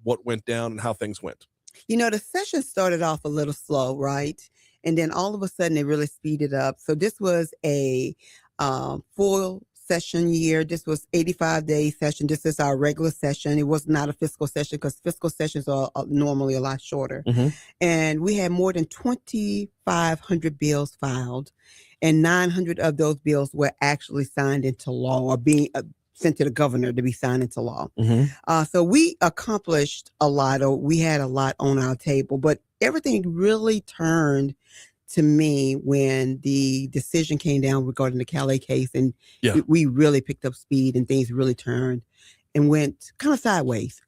what went down and how things went. The session started off a little slow, right? And then all of a sudden, it really speeded up. So this was a full session year. This was 85-day session. This is our regular session. It was not a fiscal session because fiscal sessions are normally a lot shorter. And we had more than 2,500 bills filed, and 900 of those bills were actually signed into law or being sent to the governor to be signed into law. So we accomplished a lot. We had a lot on our table, but everything really turned to me when the decision came down regarding the Calais case, and we really picked up speed and things really turned and went kind of sideways.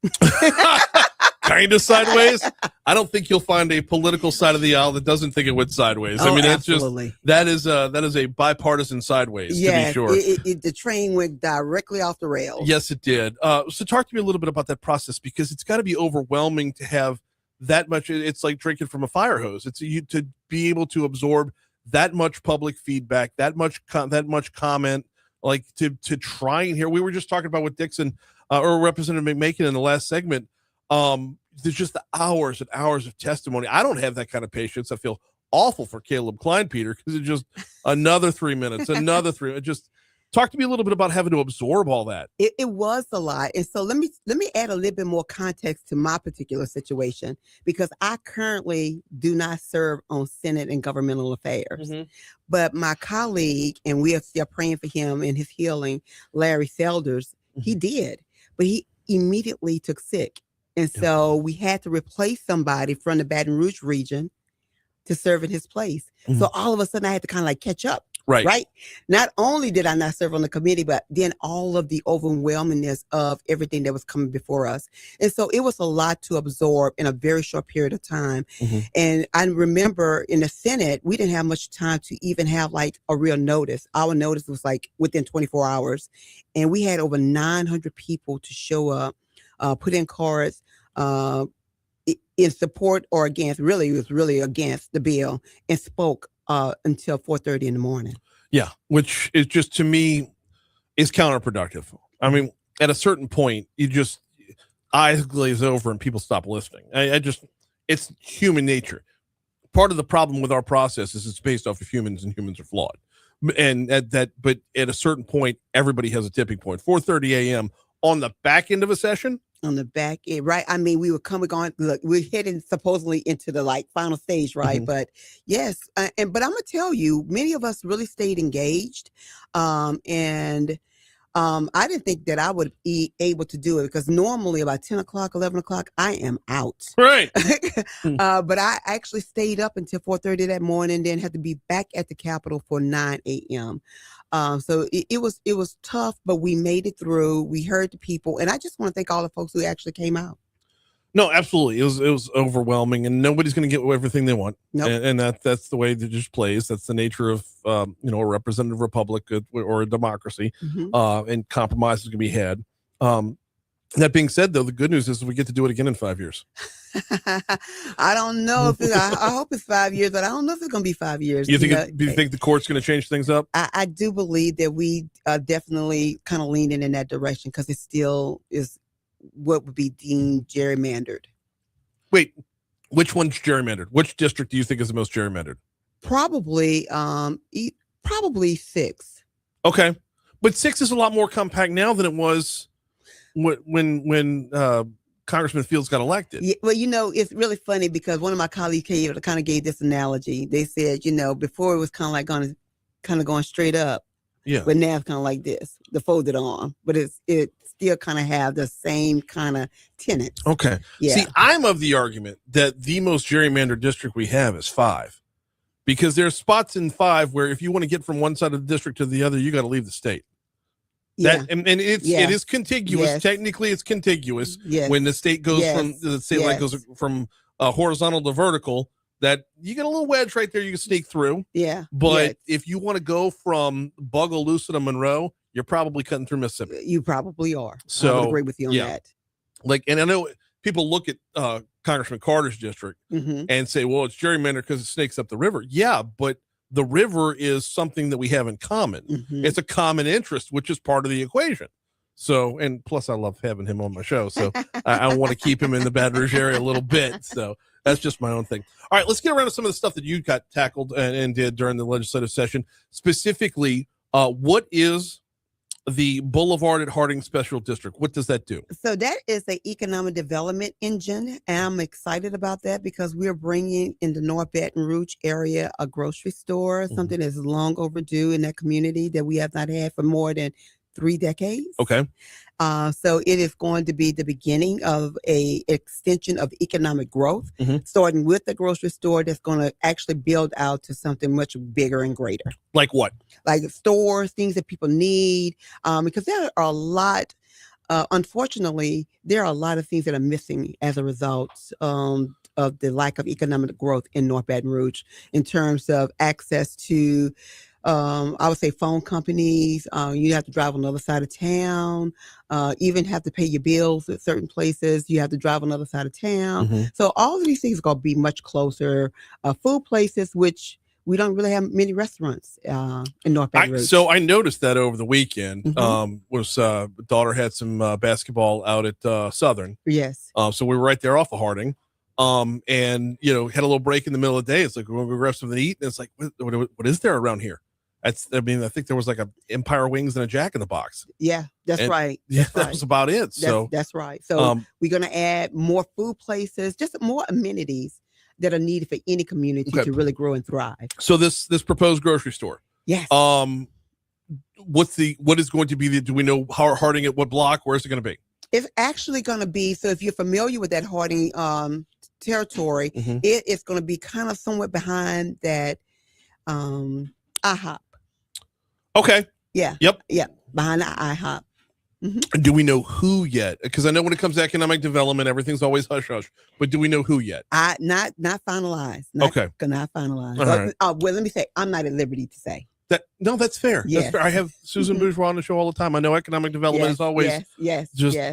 Kind of sideways. I don't think you'll find a political side of the aisle that doesn't think it went sideways. I mean, that's absolutely. that is a bipartisan sideways, to be sure. The train went directly off the rails. Yes, it did. So talk to me a little bit about that process, because it's got to be overwhelming to have that much. It's like drinking from a fire hose. It's you to be able to absorb that much public feedback, that much comment, like to try and hear. We were just talking about with Dixon or Representative McMakin in the last segment. There's just the hours and hours of testimony. I don't have that kind of patience. I feel awful for Caleb Klein-Peter because it's just another 3 minutes, another 3. It just talk to me a little bit about having to absorb all that. It was a lot. And so let me add a little bit more context to my particular situation, because I currently do not serve on Senate and governmental affairs. But my colleague, and we are still praying for him and his healing, Larry Selders, he did, but he immediately took sick. And so we had to replace somebody from the Baton Rouge region to serve in his place. So all of a sudden I had to kind of like catch up. Right. Not only did I not serve on the committee, but then all of the overwhelmingness of everything that was coming before us. And so it was a lot to absorb in a very short period of time. And I remember in the Senate, we didn't have much time to even have like a real notice. Our notice was like within 24 hours. And we had over 900 people to show up, put in cards, in support or against. Really, it was really against the bill, and spoke until 4:30 in the morning. Yeah, which is just, to me, is counterproductive. I mean, at a certain point, you just eyes glaze over and people stop listening. It's human nature. Part of the problem with our process is it's based off of humans, and humans are flawed. And but at a certain point, everybody has a tipping point. 4:30 a.m. on the back end of a session. On the back end, right? I mean, we were going. Look, we're heading supposedly into the like final stage, right? But yes, but I'm gonna tell you, many of us really stayed engaged, and I didn't think that I would be able to do it, because normally about 10 o'clock, 11 o'clock, I am out. Right. But I actually stayed up until 4:30 that morning, then had to be back at the Capitol for 9 a.m. So it was tough, but we made it through. We heard the people, and I just want to thank all the folks who actually came out. No, absolutely. It was overwhelming, and nobody's going to get everything they want. Nope. And that's the way it just plays. That's the nature of a representative republic or a democracy. And compromise is going to be had. That being said, though, the good news is we get to do it again in 5 years. I don't know if I hope it's 5 years, but I don't know if it's going to be 5 years. Do you think the court's going to change things up? I do believe that we definitely kind of leaning in that direction, because it still is what would be deemed gerrymandered. Wait, which one's gerrymandered? Which district do you think is the most gerrymandered? Probably 6. Okay, but 6 is a lot more compact now than it was when Congressman Fields got elected. Yeah, well, it's really funny, because one of my colleagues kind of gave this analogy. They said, before it was kind of like going straight up. Yeah. But now it's kind of like this, the folded arm. But it still kind of have the same kind of tenets. Okay. Yeah. See, I'm of the argument that the most gerrymandered district we have is 5. Because there's spots in 5 where if you want to get from one side of the district to the other, you got to leave the state. Yeah. It is contiguous. Yes. Technically, it's contiguous. Yes. When the state goes from horizontal to vertical, that you get a little wedge right there you can sneak through. Yeah. But if you want to go from Bogalusa to Monroe, you're probably cutting through Mississippi. You probably are. So I would agree with you on that. And I know people look at Congressman Carter's district and say, well, it's gerrymandered because it snakes up the river. Yeah, but the river is something that we have in common. It's a common interest, which is part of the equation. So, and plus I love having him on my show. So I want to keep him in the Baton Rouge area a little bit. So That's just my own thing. All right, let's get around to some of the stuff that you got tackled and did during the legislative session. Specifically, what is the Boulevard at Harding Special District? What does that do? So that is an economic development engine, and I'm excited about that because we're bringing in the North Baton Rouge area a grocery store, something that's long overdue in that community that we have not had for more than 3 decades. Okay. So it is going to be the beginning of a extension of economic growth, starting with the grocery store that's going to actually build out to something much bigger and greater. Like what? Like stores, things that people need, because there are a lot, unfortunately, there are a lot of things that are missing as a result of the lack of economic growth in North Baton Rouge in terms of access to I would say phone companies. You have to drive on the other side of town. Even have to pay your bills at certain places. You have to drive on the other side of town. So all of these things are going to be much closer. Food places, which we don't really have many restaurants in North Baton Rouge. So I noticed that over the weekend. Daughter had some basketball out at Southern. Yes. So we were right there off of Harding. And had a little break in the middle of the day. It's like we're going to grab something to eat, and it's like, what is there around here? I think there was like a Empire Wings and a Jack in the Box. Yeah, that's right. Yeah, That's that right. was about it. So That's right. So we're going to add more food places, just more amenities that are needed for any community to really grow and thrive. So this proposed grocery store. Yes. What is going to be do we know how Harding at what block? Where is it going to be? It's actually going to be, so if you're familiar with that Harding territory, it is going to be kind of somewhere behind that IHOP. Okay. Yeah. Yep. Yeah. Behind the IHOP. Do we know who yet? Because I know when it comes to economic development, everything's always hush hush. But do we know who yet? Not finalized. Not finalized. All right. Well, let me say, I'm not at liberty to say. That's fair. Yes. That's fair. I have Susan Bourgeois on the show all the time. I know economic development is always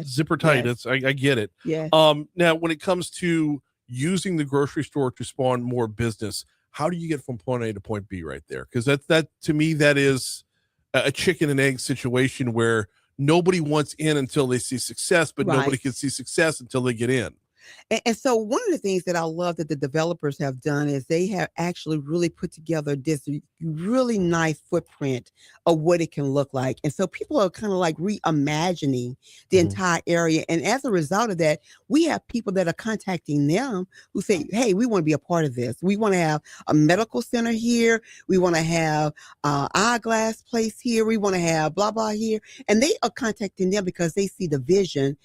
zipper tight. Yes. I get it. Yeah. Now when it comes to using the grocery store to spawn more business, how do you get from point A to point B right there? Because that to me, that is a chicken and egg situation where nobody wants in until they see success, but nobody can see success until they get in. And so one of the things that I love that the developers have done is they have actually really put together this really nice footprint of what it can look like. And so people are kind of like reimagining the entire area. And as a result of that, we have people that are contacting them who say, hey, we want to be a part of this. We want to have a medical center here. We want to have eyeglass place here. We want to have blah, blah here. And they are contacting them because they see the vision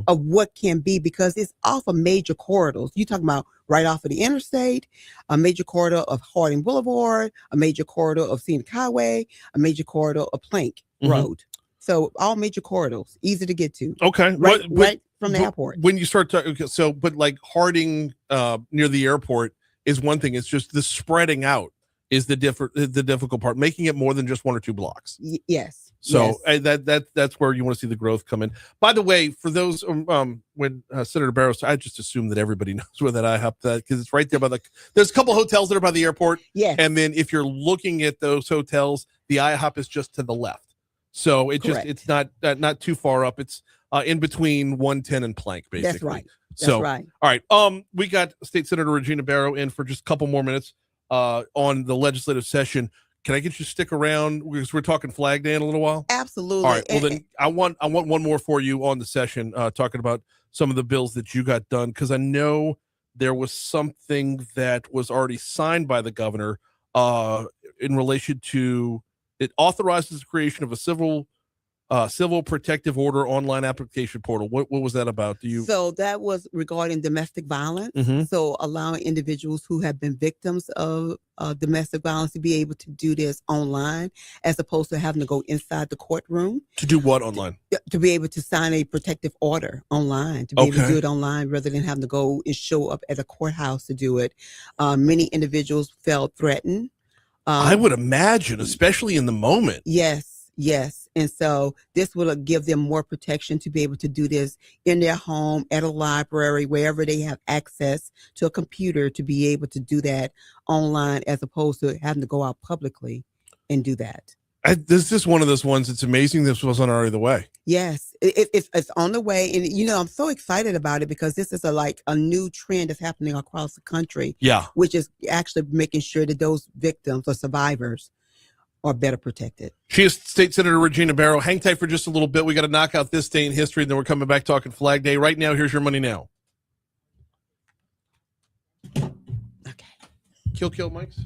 of what can be, because it's off of major corridors. You talking about right off of the interstate, a major corridor of Harding Boulevard, a major corridor of Scenic Highway, a major corridor of Plank Road. So all major corridors, easy to get to. Okay. Right from the airport. When you start talking, but like Harding near the airport is one thing. It's just the spreading out is the difficult part, making it more than just 1 or 2 blocks. Yes. So that's where you want to see the growth come in. By the way, for those when Senator Barrow, I just assume that everybody knows where that IHOP because it's right there by there's a couple hotels that are by the airport. Yes. And then if you're looking at those hotels, the IHOP is just to the left. So it's not too far up. It's in between 110 and Plank, basically. That's right. All right. We got State Senator Regina Barrow in for just a couple more minutes on the legislative session. Can I get you to stick around because we're talking Flag Day in a little while? Absolutely. All right. Well, then I want one more for you on the session, talking about some of the bills that you got done, because I know there was something that was already signed by the governor in relation to it authorizes the creation of a civil protective order online application portal. What was that about? So that was regarding domestic violence. So allowing individuals who have been victims of domestic violence to be able to do this online, as opposed to having to go inside the courtroom. To do what online? To be able to sign a protective order online, to be able to do it online rather than having to go and show up at a courthouse to do it. Many individuals felt threatened. I would imagine, especially in the moment. Yes. And so this will give them more protection to be able to do this in their home, at a library, wherever they have access to a computer, to be able to do that online, as opposed to having to go out publicly and do that. This is just one of those ones. It's amazing this wasn't already the way. Yes, it's on the way, and I'm so excited about it because this is a new trend that's happening across the country. Yeah. Which is actually making sure that those victims or survivors are better protected. She is State Senator Regina Barrow. Hang tight for just a little bit. We got to knock out this day in history, and then we're coming back talking Flag Day. Right now, here's your money now. Okay. Kill, Mike's.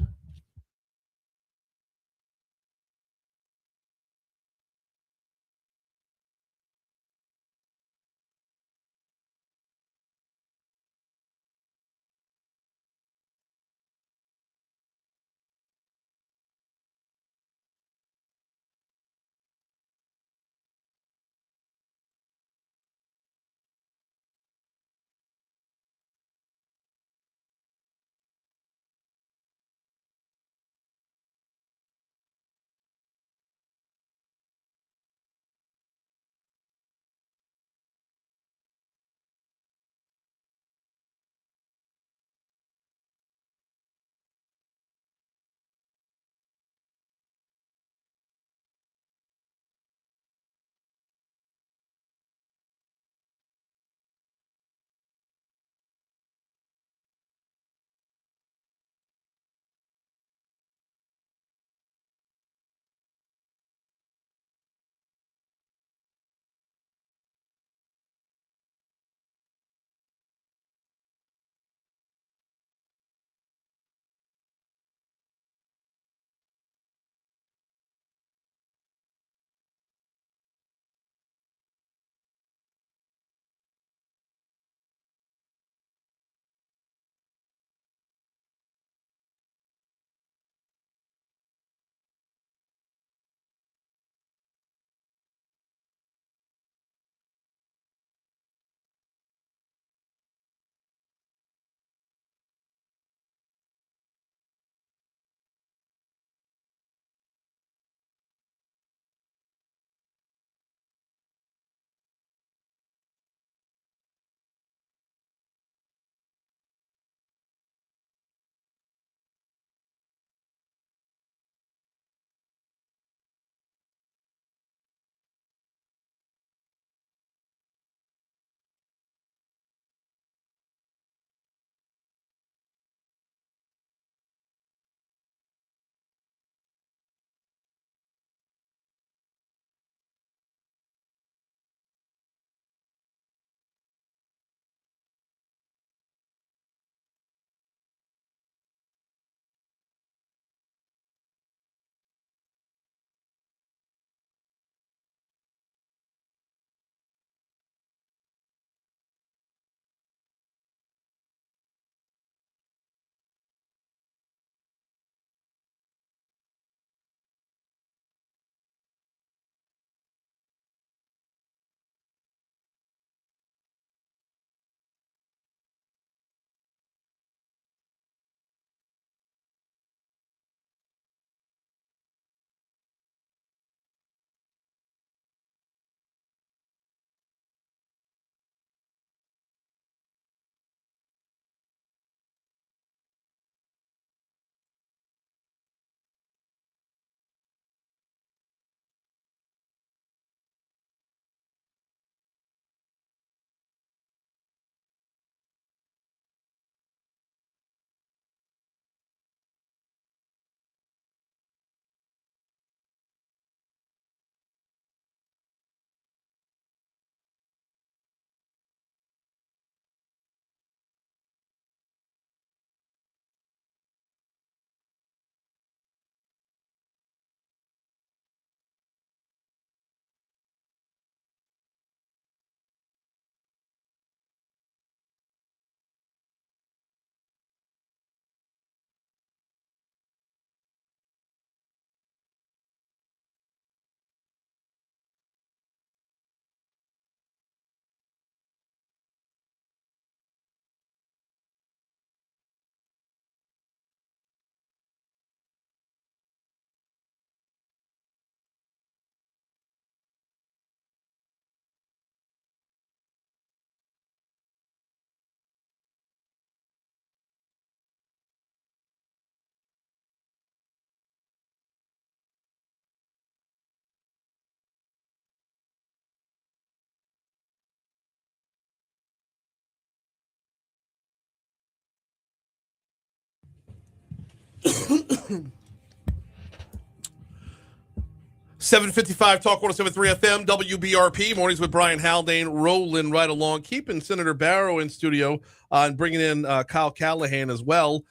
$7:55 Talk 107.3 FM WBRP mornings with Brian Haldane rolling right along, keeping Senator Barrow in studio and bringing in Kyle Callihan as well.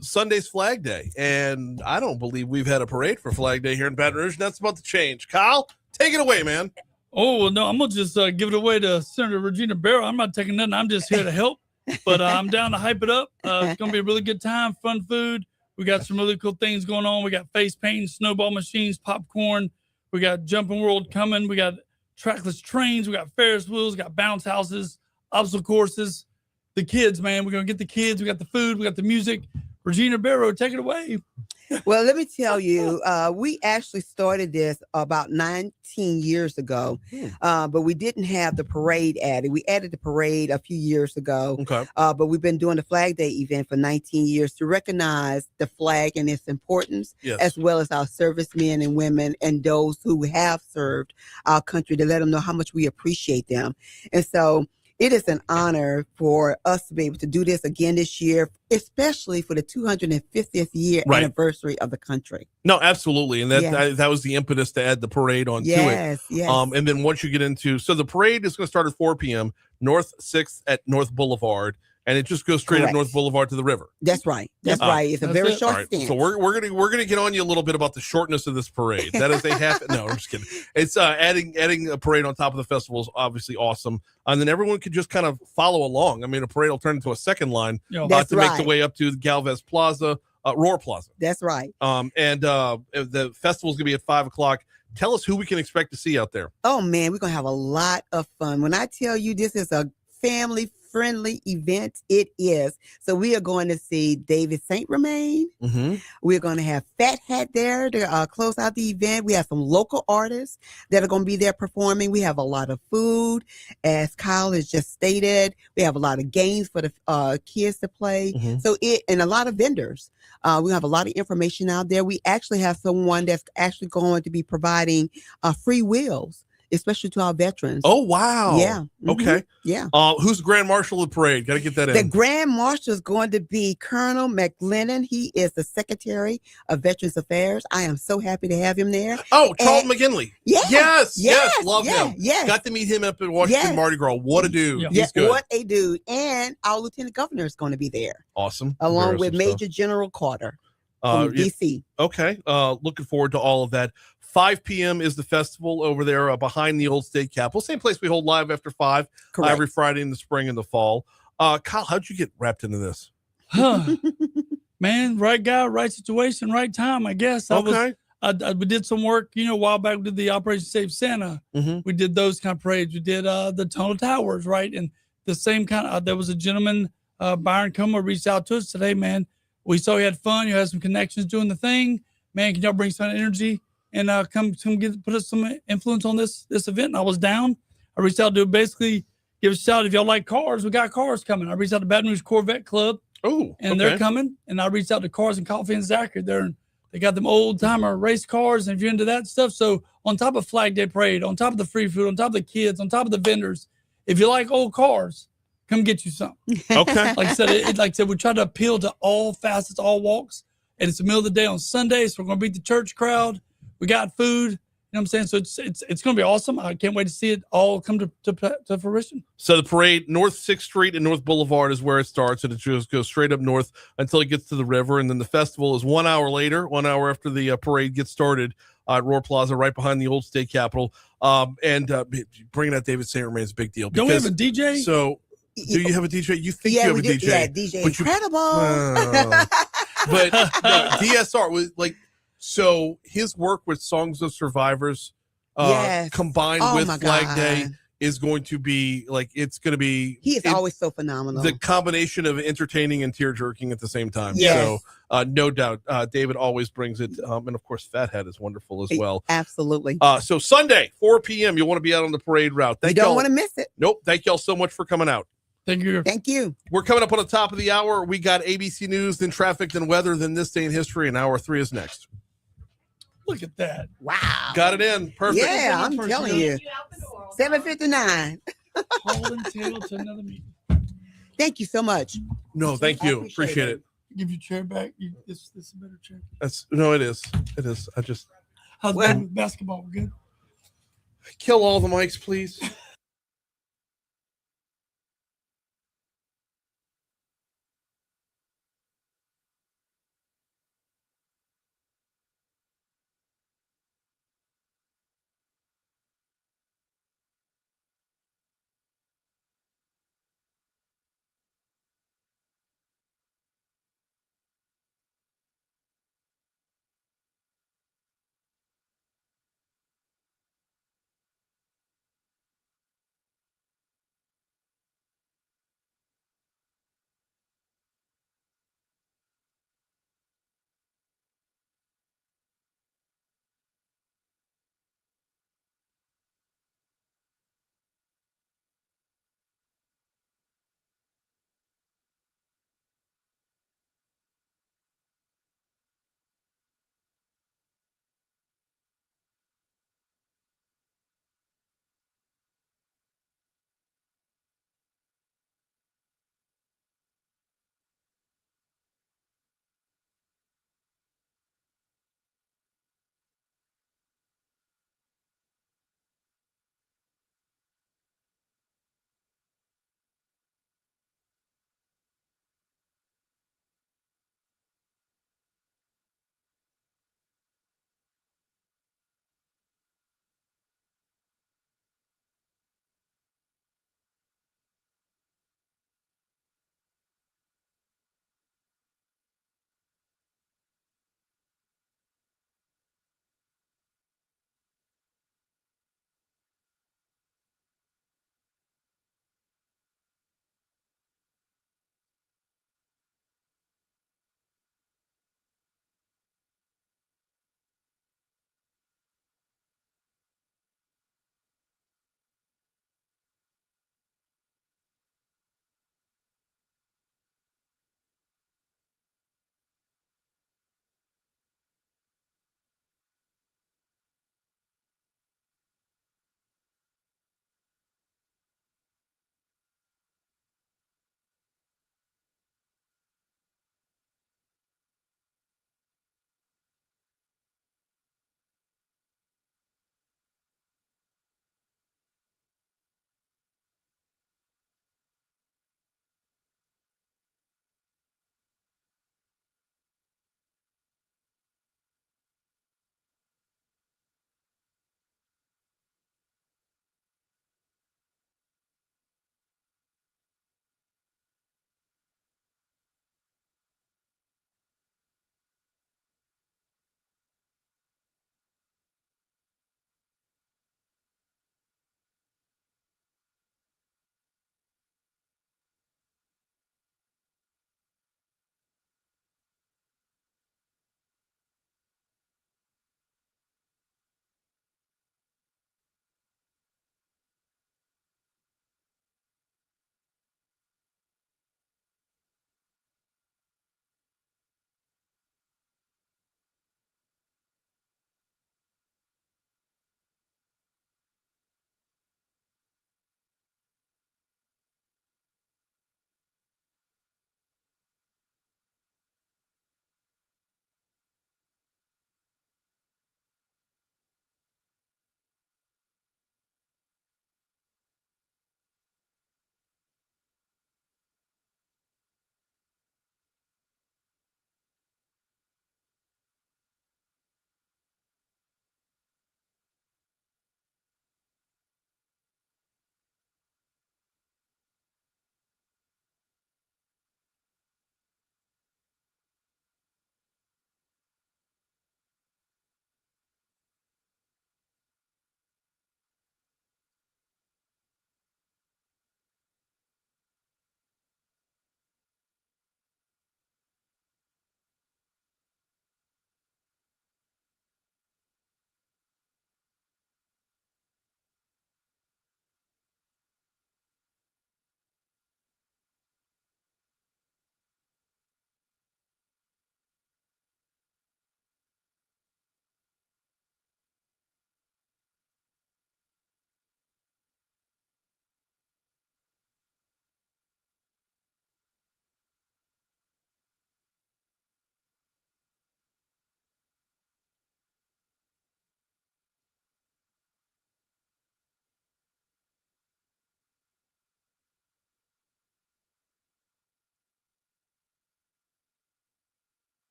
Sunday's Flag Day, and I don't believe we've had a parade for Flag Day here in Baton Rouge. That's about to change. Kyle, take it away, man. Oh, well, no, I'm going to just give it away to Senator Regina Barrow. I'm not taking nothing. I'm just here to help, but I'm down to hype it up. It's going to be a really good time, fun food. We got some really cool things going on. We got face painting, snowball machines, popcorn. We got Jumping World coming. We got trackless trains. We got Ferris wheels. We got bounce houses, obstacle courses. The kids, man, we're going to get the kids. We got the food. We got the music. Regina Barrow, take it away. Well, let me tell you, we actually started this about 19 years ago, but we didn't have the parade added. We added the parade a few years ago, but we've been doing the Flag Day event for 19 years to recognize the flag and its importance, as well as our servicemen and women and those who have served our country, to let them know how much we appreciate them. And so it is an honor for us to be able to do this again this year, especially for the 250th year anniversary of the country. No, absolutely. And that was the impetus to add the parade onto it. Yes. And then once you get into, so the parade is going to start at 4 p.m., North 6th at North Boulevard. And it just goes straight up North Boulevard to the river. That's right. That's right. It's a very short stint. So we're gonna get on you a little bit about the shortness of this parade. That is a half. No, I'm just kidding. It's adding a parade on top of the festival is obviously awesome, and then everyone could just kind of follow along. I mean, a parade will turn into a second line to make the way up to the Galvez Plaza, Roar Plaza. That's right. And the festival is gonna be at 5:00. Tell us who we can expect to see out there. Oh man, we're gonna have a lot of fun. When I tell you this is a family friendly event, it is. So we are going to see David St. Romain. We're going to have Fat Hat there to close out the event. We have some local artists that are going to be there performing. We have a lot of food, as Kyle has just stated. We have a lot of games for the kids to play. And a lot of vendors. We have a lot of information out there. We actually have someone that's actually going to be providing free wheels, especially to our veterans. Oh, wow. Yeah. Okay. Yeah. Who's the Grand Marshal of the parade? Got to get that in. The Grand Marshal is going to be Colonel McLennan. He is the Secretary of Veterans Affairs. I am so happy to have him there. Oh, Charles McGinley. Yes. Love him. Yes. Got to meet him up in Washington Mardi Gras. What a dude. Yeah. He's good. What a dude. And our Lieutenant Governor is going to be there. Awesome. Along with Major General Carter from D.C. Okay. Looking forward to all of that. 5 p.m. is the festival over there behind the old state capitol. Same place we hold live after 5 every Friday in the spring and the fall. Kyle, how'd you get wrapped into this? Man, right guy, right situation, right time, I guess. We did some work, a while back. We did the Operation Save Santa. We did those kind of parades. We did the Tunnel Towers, right? And the same kind of, there was a gentleman, Byron Comer, reached out to us today, man. We saw you had fun. You had some connections doing the thing. Man, can y'all bring some energy and come put us some influence on this event? And I was down. I reached out to basically give a shout. If y'all like cars, we got cars coming. I reached out to Baton Rouge Corvette Club. They're coming. And I reached out to Cars and Coffee and Zachary. They got them old timer race cars. And if you're into that stuff, so on top of Flag Day Parade, on top of the free food, on top of the kids, on top of the vendors, if you like old cars, come get you some. Okay. Like I said, we try to appeal to all facets, all walks. And it's the middle of the day on Sunday, so we're going to beat the church crowd. We got food. You know what I'm saying? So it's going to be awesome. I can't wait to see it all come to fruition. So the parade, North 6th Street and North Boulevard is where it starts, and it just goes straight up north until it gets to the river. And then the festival is 1 hour later, 1 hour after the parade gets started at Roar Plaza, right behind the old state capitol. Bringing out David St. Romain is a big deal. Don't we have a DJ? So do you have a DJ? You think you have a DJ? Yeah, DJ Incredible. But no, DSR was like, so his work with Songs of Survivors combined with Flag Day is going to be like, it's going to be. He is always so phenomenal. The combination of entertaining and tear jerking at the same time. Yes. So no doubt, David always brings it. And of course, Fat Hat is wonderful as well. Absolutely. So Sunday, 4 p.m., you'll want to be out on the parade route. You don't want to miss it. Nope. Thank y'all so much for coming out. Thank you. Thank you. We're coming up on the top of the hour. We got ABC News, then traffic, then weather, then This Day in History, and hour 3 is next. Look at that. Wow. Got it in. Perfect. Yeah, I'm telling you. 7:59. Holding tail to another meeting. Thank you so much. No, thank you. Appreciate it. give your chair back. This is a better chair. That's no, it is. It is. I just How's Well- that with basketball? We're good. kill all the mics, please.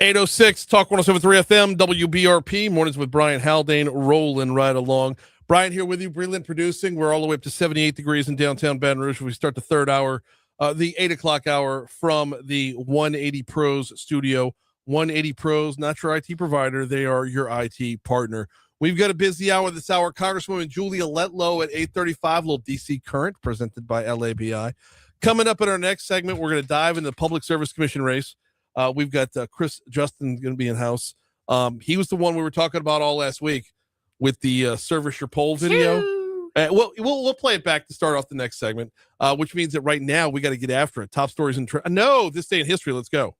806 Talk 107.3 FM, WBRP. Mornings with Brian Haldane, rolling right along. Brian here with you, Breland producing. We're all the way up to 78 degrees in downtown Baton Rouge. We start the third hour, the 8 o'clock hour from the 180 Pros studio. 180 Pros, not your IT provider. They are your IT partner. We've got a busy hour this hour. Congresswoman Julia Letlow at 8:35, little DC Current presented by LABI. Coming up in our next segment, we're going to dive into the Public Service Commission race. We've got Chris Justin going to be in house. He was the one we were talking about all last week with the Service Your Poll video. We'll play it back to start off the next segment, which means that right now we got to get after it. Top stories in no, this day in history. Let's go.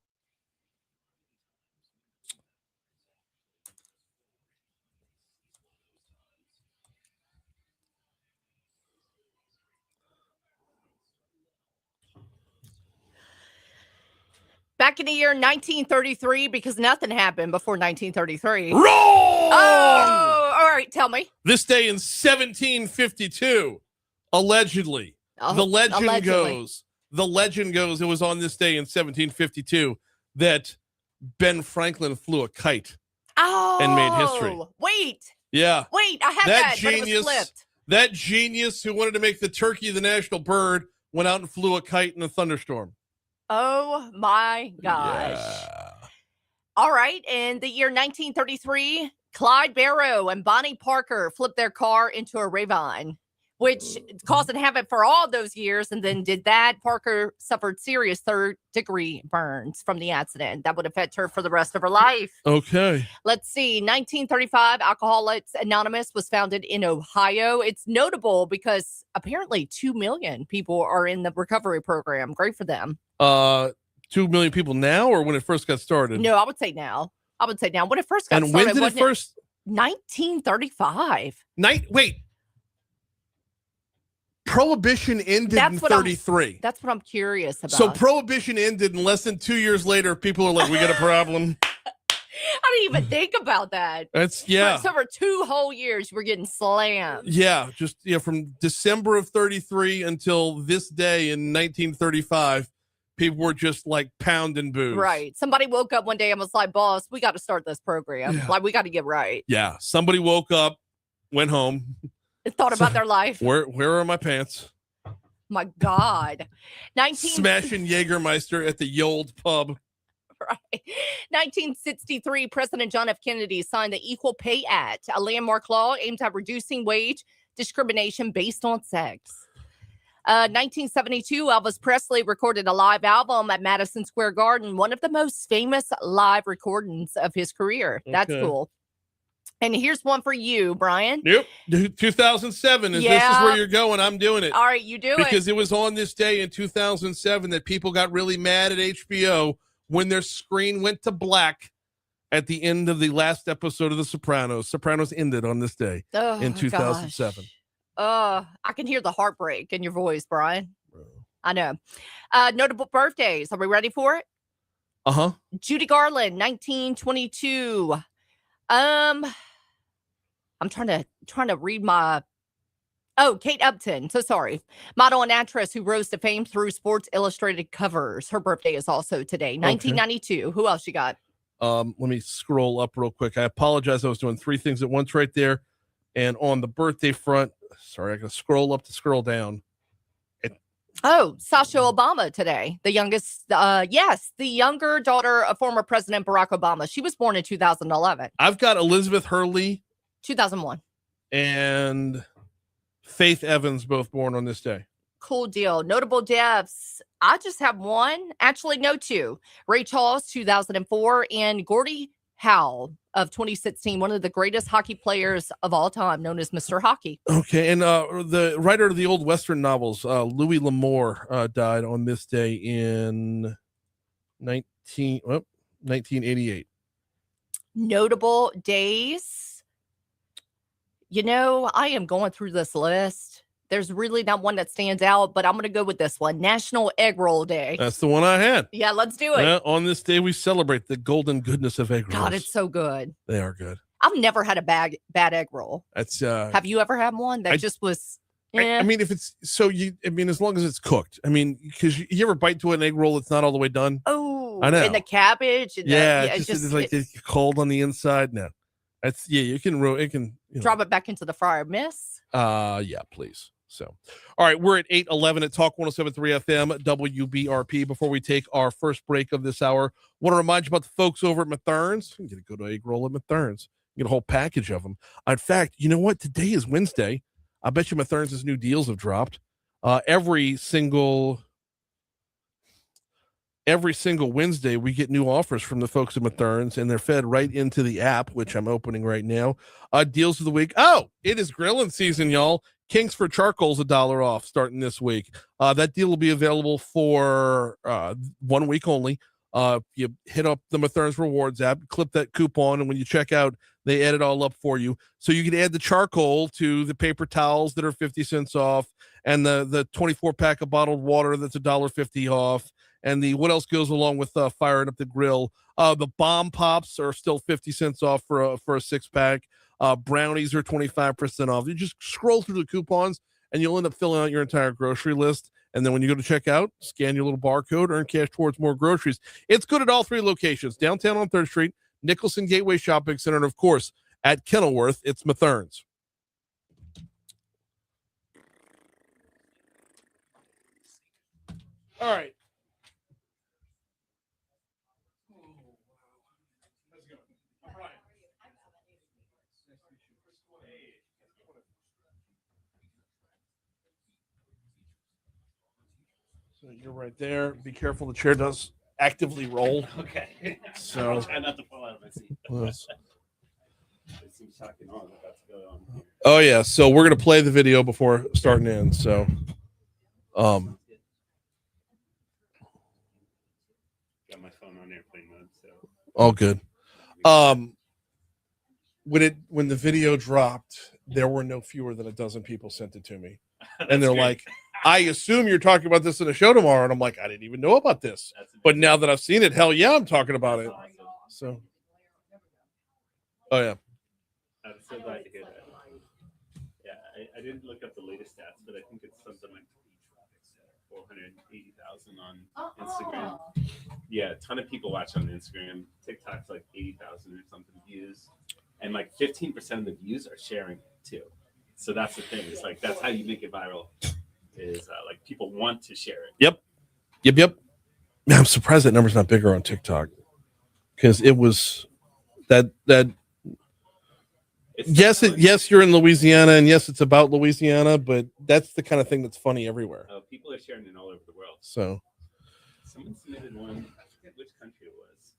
Back in the year 1933, because nothing happened before 1933. Roll! Oh, all right. Tell me. This day in 1752, allegedly, the legend goes, it was on this day in 1752 that Ben Franklin flew a kite and made history. Wait, Yeah. I had that, but it was genius, flipped. that genius who wanted to make the turkey the national bird went out and flew a kite in a thunderstorm. Oh my gosh. Yeah. All right. In the year 1933, Clyde Barrow and Bonnie Parker flipped their car into a ravine, which caused havoc for all those years. And then did that. Parker suffered serious third-degree burns from the accident. That would affect her for the rest of her life. Okay. Let's see. 1935, Alcoholics Anonymous was founded in Ohio. It's notable because apparently 2 million people are in the recovery program. Great for them. 2 million people now, or when it first got started? No, I would say now. When it first got And started. when did it first? 1935. Wait. Prohibition ended in 33. That's what I'm curious about. So Prohibition ended, and less than 2 years later, people are like, we got a problem. I didn't even think about that. That's, yeah. So for 2 whole years, we're getting slammed. Yeah, just from December of 33 until this day in 1935, people were just like pounding booze. Right. Somebody woke up one day and was like, boss, we got to start this program. Yeah. Like, we got to get right. Yeah. Somebody woke up, went home. Thought about their life. Where are my pants? My God. Smashing Jägermeister at the old pub. Right. 1963, President John F. Kennedy signed the Equal Pay Act, a landmark law aimed at reducing wage discrimination based on sex. 1972, Elvis Presley recorded a live album at Madison Square Garden, one of the most famous live recordings of his career. That's cool. And here's one for you, Brian. Yep. 2007. This is where you're going. I'm doing it. All right, you do it. Because it was on this day in 2007 that people got really mad at HBO when their screen went to black at the end of the last episode of The Sopranos. Sopranos ended on this day in 2007. I can hear the heartbreak in your voice, Brian. I know. Notable birthdays. Are we ready for it? Uh-huh. Judy Garland, 1922. I'm trying to read my. Oh, Kate Upton. So sorry. Model and actress who rose to fame through Sports Illustrated covers. Her birthday is also today, 1992. Who else you got? Let me scroll up real quick. I apologize. I was doing 3 things at once right there. And on the birthday front, sorry, I got to scroll up to scroll down. Sasha Obama today. The youngest, the younger daughter of former President Barack Obama. She was born in 2011. I've got Elizabeth Hurley. 2001. And Faith Evans, both born on this day. Cool deal. Notable deaths. I just have one. Actually, no, 2. Ray Charles, 2004, and Gordie Howe of 2016, one of the greatest hockey players of all time, known as Mr. Hockey. Okay, and the writer of the old Western novels, Louis L'Amour, died on this day in 1988. Notable days. You know, I am going through this list. There's really not one that stands out, but I'm going to go with this one. National Egg Roll Day. That's the one I had. Yeah, let's do it. On this day, we celebrate the golden goodness of egg rolls. God, it's so good. They are good. I've never had a bad egg roll. That's Have you ever had one that just was? I mean, if it's so as long as it's cooked. I mean, because you ever bite to an egg roll, it's not all the way done. Oh, I know. And the cabbage. And it's like it's cold on the inside. No, that's you can it can drop it back into the fryer, miss. Yeah, please. So, all right, we're at 8:11 at Talk 107.3 FM WBRP. Before we take our first break of this hour, want to remind you about the folks over at Mathern's. You can get a good egg roll at Mathern's. You get a whole package of them. In fact, you know what? Today is Wednesday. I bet you Mathern's new deals have dropped. Every single Wednesday, we get new offers from the folks at Mathern's, and they're fed right into the app, which I'm opening right now. Deals of the week. Oh, it is grilling season, y'all. Kingsford Charcoal's $1 off starting this week. That deal will be available for 1 week only. You hit up the Mathern's Rewards app, clip that coupon, and when you check out, they add it all up for you. So you can add the charcoal to the paper towels that are 50 cents off, and the 24-pack of bottled water that's $1.50 off. And what else goes along with firing up the grill? The bomb pops are still 50 cents off for a 6-pack. Brownies are 25% off. You just scroll through the coupons and you'll end up filling out your entire grocery list. And then when you go to check out, scan your little barcode, earn cash towards more groceries. It's good at all 3 locations: downtown on 3rd Street, Nicholson Gateway Shopping Center, and of course at Kenilworth, it's Mathern's. All right. So you're right there. Be careful. The chair does actively roll. Okay. So I'll try not to fall out of my seat. yes. It seems shocking on what's going on here. Oh yeah. So we're gonna play the video before starting in. So Got my phone on airplane mode, so all good. When the video dropped, there were no fewer than 12 people sent it to me. And they're great. like, I assume you're talking about this in a show tomorrow. And I'm like, I didn't even know about this. But now that I've seen it, hell yeah, I'm talking about it. Awesome. So, oh yeah. I'm so glad to hear that. Yeah, I didn't look up the latest stats, but I think it's something like 480,000 on Instagram. Yeah, a ton of people watch on Instagram. TikTok's like 80,000 or something views, and like 15% of the views are sharing it too. So that's the thing. It's like that's how you make it viral. Is like people want to share it. Yep. Man, I'm surprised that number's not bigger on TikTok, because it was that. Yes, you're in Louisiana, and yes, it's about Louisiana, but that's the kind of thing that's funny everywhere. Oh, people are sharing it all over the world. So, someone submitted one. I forget which country it was.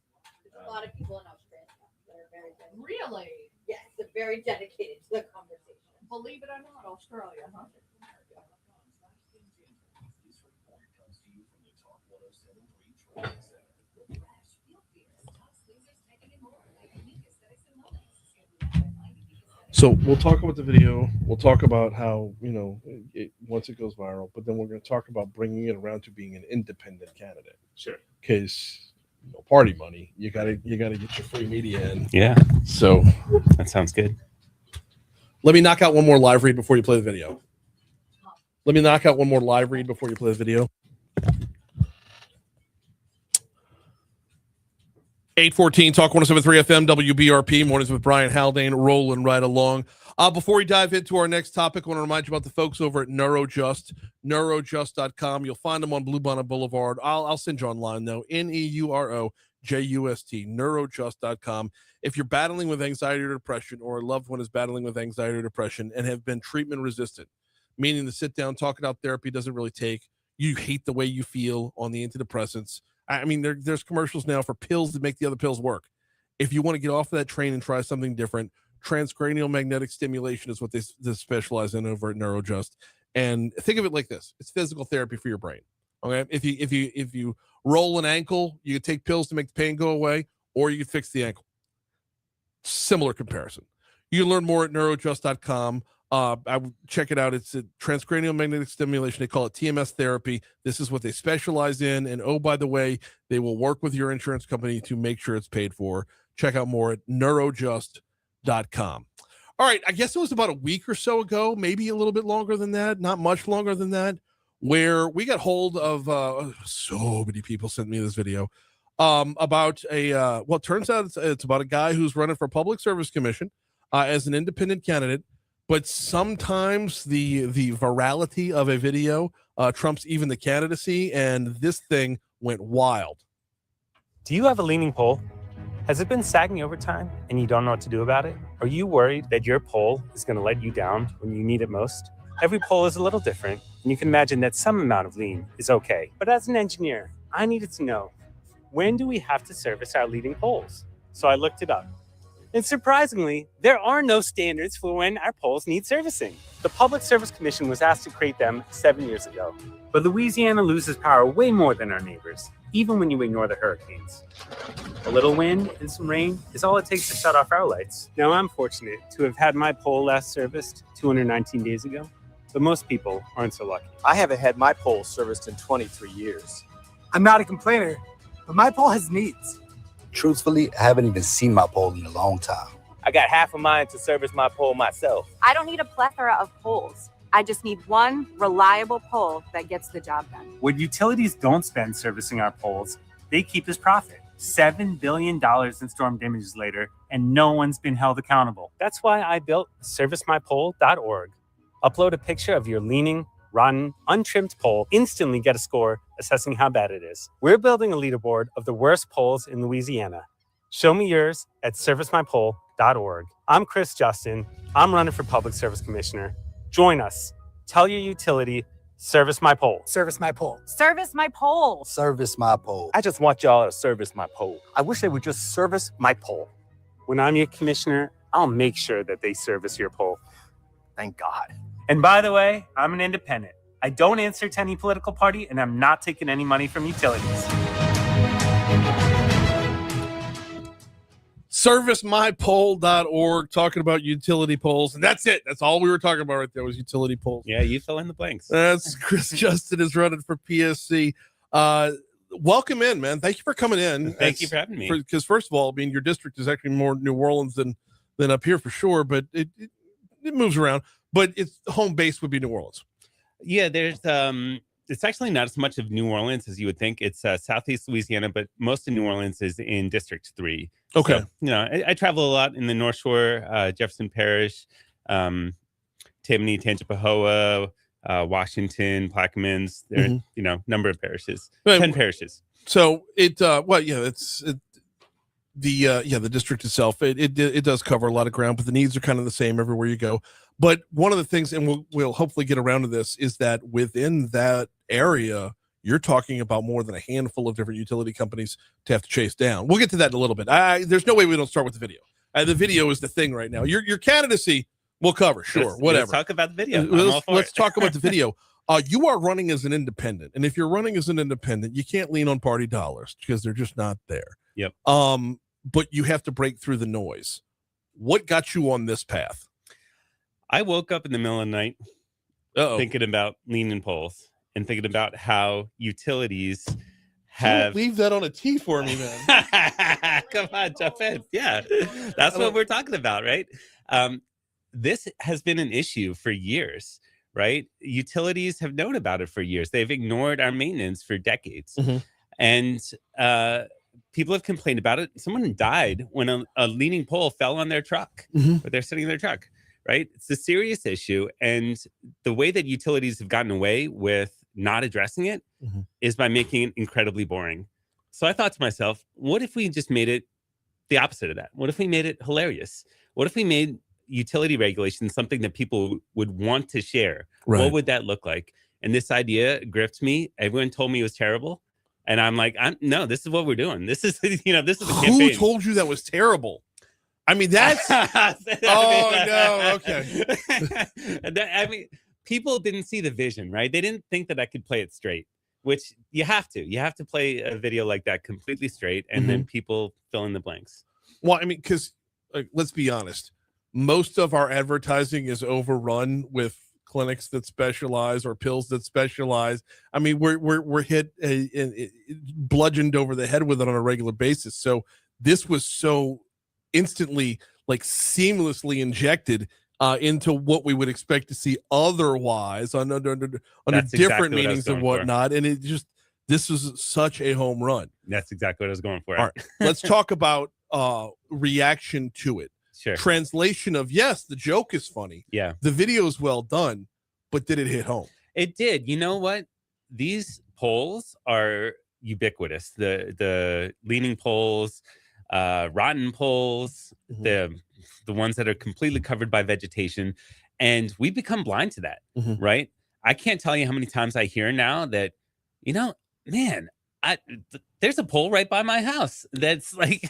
A lot of people in Australia that are very dedicated. Really? Yes, they're very dedicated to the conversation. Believe it or not, Australia, huh? So we'll talk about the video. We'll talk about how, once it goes viral, but then we're going to talk about bringing it around to being an independent candidate. Sure. Because party money, you gotta get your free media in. Yeah. So That sounds good. let me knock out one more live read before you play the video. 8:14 Talk 107.3 FM WBRP mornings with Brian Haldane, rolling right along. Before we dive into our next topic, I want to remind you about the folks over at Neurojust, neurojust.com. You'll find them on Blue Bonnet Boulevard. I'll send you online though. NEUROJUST, neurojust.com. If you're battling with anxiety or depression, or a loved one is battling with anxiety or depression and have been treatment resistant, meaning the sit down talk it out therapy doesn't really take, you hate the way you feel on the antidepressants. I mean, there's commercials now for pills that make the other pills work. If you want to get off of that train and try something different, transcranial magnetic stimulation is what they specialize in over at Neurojust. And think of it like this: it's physical therapy for your brain. Okay, if you roll an ankle, you could take pills to make the pain go away, or you could fix the ankle. Similar comparison. You can learn more at neurojust.com. I would check it out. It's a transcranial magnetic stimulation. They call it TMS therapy. This is what they specialize in. And oh, by the way, they will work with your insurance company to make sure it's paid for. Check out more at neurojust.com. All right. I guess it was about a week or so ago, maybe a little bit longer than that, not much longer than that, where we got hold of so many people sent me this video about it turns out it's about a guy who's running for public service commission as an independent candidate, but sometimes the virality of a video trumps even the candidacy, and this thing went wild. Do you have a leaning pole? Has it been sagging over time and you don't know what to do about it? Are you worried that your pole is going to let you down when you need it most? Every pole is a little different, and you can imagine that some amount of lean is okay. But as an engineer, I needed to know, when do we have to service our leading poles? So I looked it up. And surprisingly, there are no standards for when our poles need servicing. The Public Service Commission was asked to create them 7 years ago. But Louisiana loses power way more than our neighbors, even when you ignore the hurricanes. A little wind and some rain is all it takes to shut off our lights. Now, I'm fortunate to have had my pole last serviced 219 days ago, but most people aren't so lucky. I haven't had my pole serviced in 23 years. I'm not a complainer, but my pole has needs. Truthfully, I haven't even seen my pole in a long time. I got half of mine to service my pole myself. I don't need a plethora of poles. I just need one reliable pole that gets the job done. When utilities don't spend servicing our poles, they keep this profit. $7 billion in storm damages later, and no one's been held accountable. That's why I built servicemypole.org. Upload a picture of your leaning, rotten, untrimmed pole, instantly get a score assessing how bad it is. We're building a leaderboard of the worst poles in Louisiana. Show me yours at servicemypole.org. I'm Chris Justin. I'm running for Public Service Commissioner. Join us. Tell your utility, service my pole. Service my pole. Service my pole. Service my pole. I just want y'all to service my pole. I wish they would just service my pole. When I'm your commissioner, I'll make sure that they service your pole. Thank God. And by the way, I'm an independent. I don't answer to any political party, and I'm not taking any money from utilities. Servicemypole.org, talking about utility poles. And that's it. That's all we were talking about right there was utility poles. Yeah, you fill in the blanks. That's Chris Justin is running for PSC. Welcome in, man. Thank you for coming in. Thank you for having me. Because first of all, I mean, your district is actually more New Orleans than up here for sure, but it moves around. But its home base would be New Orleans. Yeah, there's it's actually not as much of New Orleans as you would think. It's Southeast Louisiana, but most of New Orleans is in District 3. Okay. So, I travel a lot in the North Shore, Jefferson Parish, Tammany, Tangipahoa, Washington, Plaquemines. There are, number of parishes, 10 parishes. So the district itself, it does cover a lot of ground, but the needs are kind of the same everywhere you go. But one of the things, and we'll hopefully get around to this, is that within that area, you're talking about more than a handful of different utility companies to have to chase down. We'll get to that in a little bit. There's no way we don't start with the video. The video is the thing right now. Your candidacy we'll cover, sure, whatever. Let's talk about the video. Let's talk about the video. You are running as an independent, and if you're running as an independent, you can't lean on party dollars because they're just not there. Yep. But you have to break through the noise. What got you on this path? I woke up in the middle of the night thinking about leaning poles and thinking about how utilities have... Leave that on a tee for me, man. Come on, jump in. Yeah, that's what we're talking about, right? This has been an issue for years, right? Utilities have known about it for years. They've ignored our maintenance for decades. Mm-hmm. And people have complained about it. Someone died when a leaning pole fell on their truck, but they're sitting in their truck. Right? It's a serious issue. And the way that utilities have gotten away with not addressing it is by making it incredibly boring. So I thought to myself, what if we just made it the opposite of that? What if we made it hilarious? What if we made utility regulations something that people would want to share? Right. What would that look like? And this idea gripped me. Everyone told me it was terrible. And I'm like, no, this is what we're doing. This is, this is the campaign. Who told you that was terrible? I mean, that's... oh, no, okay. I mean, people didn't see the vision, right? They didn't think that I could play it straight, which you have to. You have to play a video like that completely straight, and then people fill in the blanks. Well, I mean, because let's be honest. Most of our advertising is overrun with clinics that specialize or pills that specialize. I mean, we're hit bludgeoned over the head with it on a regular basis. So this was so instantly, like, seamlessly injected into what we would expect to see otherwise under different meetings and whatnot. And it just, This is such a home run. That's exactly what I was going for. All right, let's talk about reaction to it. Sure. Translation of, yes, the joke is funny. Yeah. The video is well done, but did it hit home? It did. You know what? These polls are ubiquitous. The leaning polls, rotten polls, the ones that are completely covered by vegetation, and we become blind to that, right? I can't tell you how many times I hear now that, man, there's a pole right by my house that's like